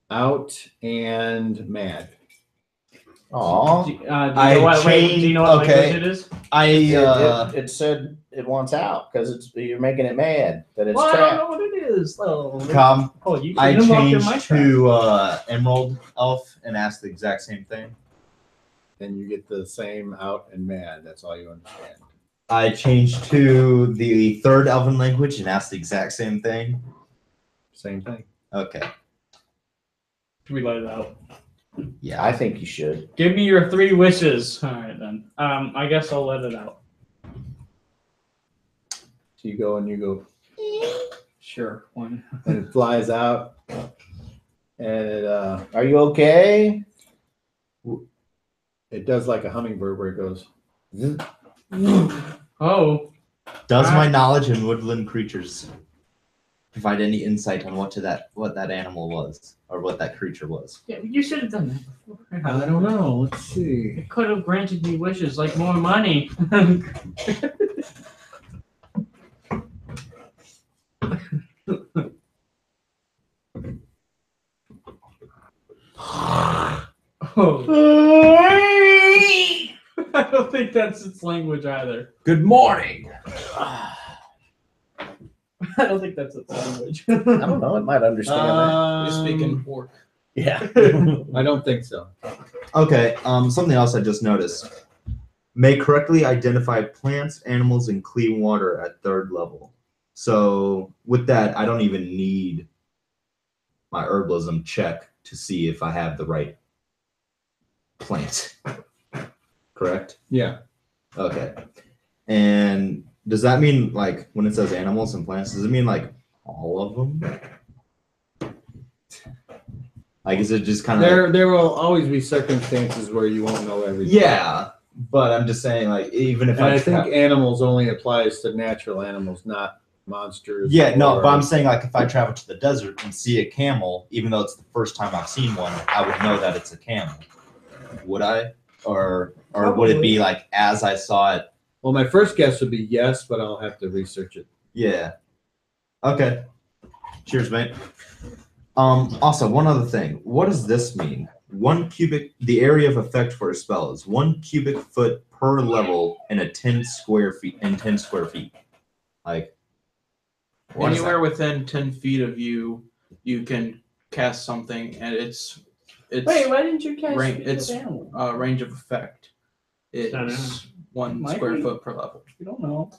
out and mad.
Aw.
Do you
I
know what, wait, do you know what
changed-
language it is?
It said it wants out because you're making it mad that it's
Well, I don't
trapped.
know what it is. Oh,
Come,
you
I
you walked in my
changed
trap.
to Emerald Elf and asked the exact same thing.
And you get the same out and mad. That's all you understand.
I changed to the third Elven language and asked the exact same thing.
Same thing.
Okay.
Should we let it out?
Yeah.
I think you should.
Give me your 3 wishes. All right then. I guess I'll let it out.
So you go and you go,
Sure. One.
and it flies out, and it
Are you okay?
it does like a hummingbird where it goes.
Oh.
Does my knowledge in woodland creatures provide any insight on what that animal was or what that creature was?
Yeah, you should have done that before.
I don't know. Let's see.
It could have granted me wishes like more money. oh. I don't think that's its language either.
Good morning.
I don't think that's its language.
I don't know. It might understand that.
You're speaking orc.
Yeah.
I don't think so.
Okay. Something else I just noticed. May correctly identify plants, animals, and clean water at 3rd level. So with that, I don't even need my herbalism check to see if I have the right plant. Correct?
Yeah.
Okay. And does that mean, like, when it says animals and plants, does it mean, like, all of them? Like, is it just kind of...
There will always be circumstances where you won't know everything.
Yeah, but I'm just saying, like, even if
And I think
tra-
animals only applies to natural animals, not monsters.
Yeah, no, but
or-
I'm saying, like, if I travel to the desert and see a camel, even though it's the first time I've seen one, I would know that it's a camel. Would I? Or would it be, like, as I saw it?
Well, my first guess would be yes, but I'll have to research it.
Yeah. Okay. Cheers, mate. Also, one other thing. What does this mean? The area of effect for a spell is 1 cubic foot per level in 10 square feet. Like, what is
Anywhere within 10 feet of you, you can cast something, and it's
Wait, why didn't you cast
range.
Speak
It's
of Animal?
range of effect.
don't know.
It's 1
Might
square
be.
foot per level.
You don't know.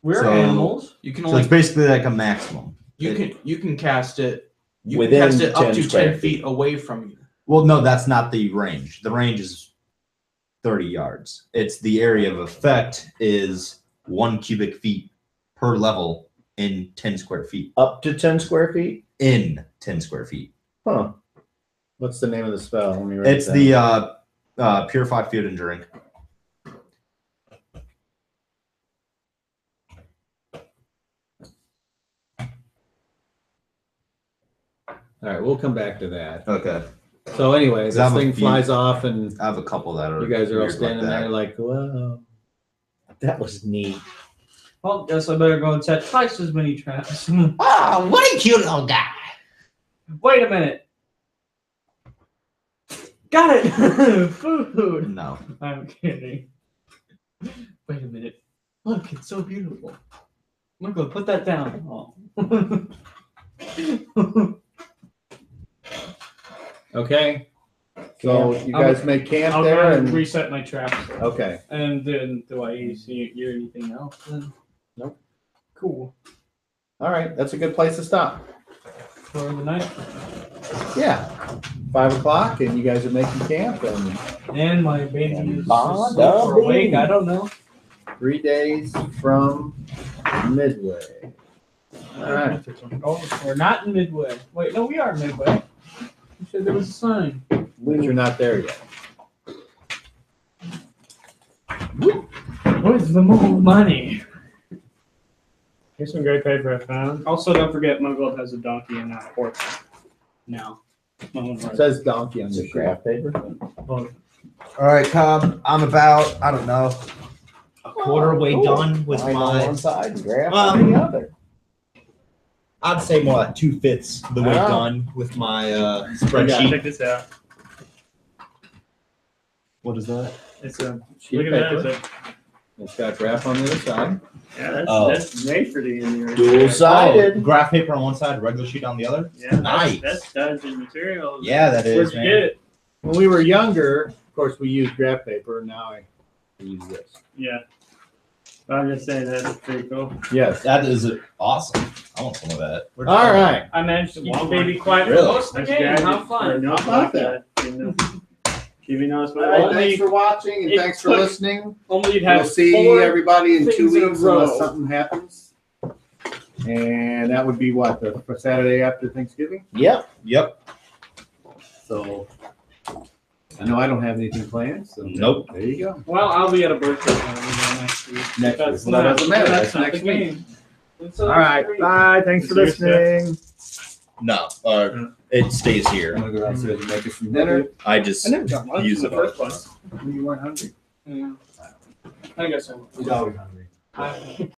We're
So-
animals.
You can
So
only
it's basically like a maximum.
you can cast it. You
Within
can cast it up
10
to
square
10 feet away from you.
Well, no, that's not the range. The range is 30 yards. It's the area of effect is 1 cubic feet per level in 10 square feet.
Up to 10 square feet?
In 10 square feet.
Huh.
What's the name of the spell? Let me write
It's
it down.
the Purify Food and Drink.
All right, we'll come back to that.
Okay.
So anyway,
Because
this
I have a
thing
few-
flies off, and
I have a couple that are
you guys are all
weird
standing
like
there like, whoa.
That was neat.
Well, guess I better go and set twice as many traps.
Oh, what a cute little guy.
Wait a minute. Got it. Food.
No.
I'm kidding. Wait a minute. Look, it's so beautiful. Michael, put that down. Oh.
Okay. So you guys make camp
I'll
there,
go and
and
reset my traps.
okay.
And then, do I see hear anything else? Then?
Nope.
Cool.
All right, that's a good place to stop.
For the night.
Yeah, 5 o'clock, and you guys are making camp, and
And my baby is
Bada
asleep or awake.
bing.
I don't know.
3 days from Midway. All right.
Oh, we're not in Midway. Wait, no, we are in Midway. You said there was a sign.
But you're not there yet.
Where's the more money?
Here's some great paper I found.
Also, don't forget, my gold has a donkey and not a horse. Now.
It says donkey on the
Just graph paper.
All right, Cobb. I'm about, I don't know, a quarter way
Cool.
done with
Line on
my.
one side and graph on the other.
I'd say more like 2/5 the way
Wow.
done with my
Yeah,
spreadsheet.
check this out.
What is that?
It's a
Sheet
look at that.
paper.
It's a,
It's got graph on the other side.
yeah, that's
Oh.
that's made for the Indian.
Dual-sided.
Graph paper on one side, regular sheet on the other.
Yeah,
Nice.
That's dungeon material.
Yeah, that
Where'd
is,
you
man.
get it?
When we were younger, of course, we used graph paper, and now I use this.
Yeah. But I'm just saying that's pretty cool.
Yes.
That is awesome. I want some of that.
All right.
I managed to keep the baby quiet for
Really?
most of the game.
That's
How
gadget
fun.
for no
How about
block you know. Keep me honest,
All right,
but
thanks for watching, and
it
thanks for
took-
listening.
Only you'd have
We'll see
4
everybody in 2
things in a
weeks
row.
unless something happens. And that would be what, the Saturday after Thanksgiving?
Yep.
Yep.
So I know I don't have anything planned, so
Nope.
there you go.
Well, I'll be at a birthday party next week.
Next
That's
week. Well, that
not-
doesn't matter.
That's
That's
not
next
the game. It's
All right.
great.
Bye. Thanks for
Is there
listening.
No, it stays
I'm
here.
gonna go downstairs and make us some dinner.
I just
I never got lunch
use
in the
it all
first
the
place.
time.
You weren't hungry.
Yeah. I guess I
He's always hungry.
I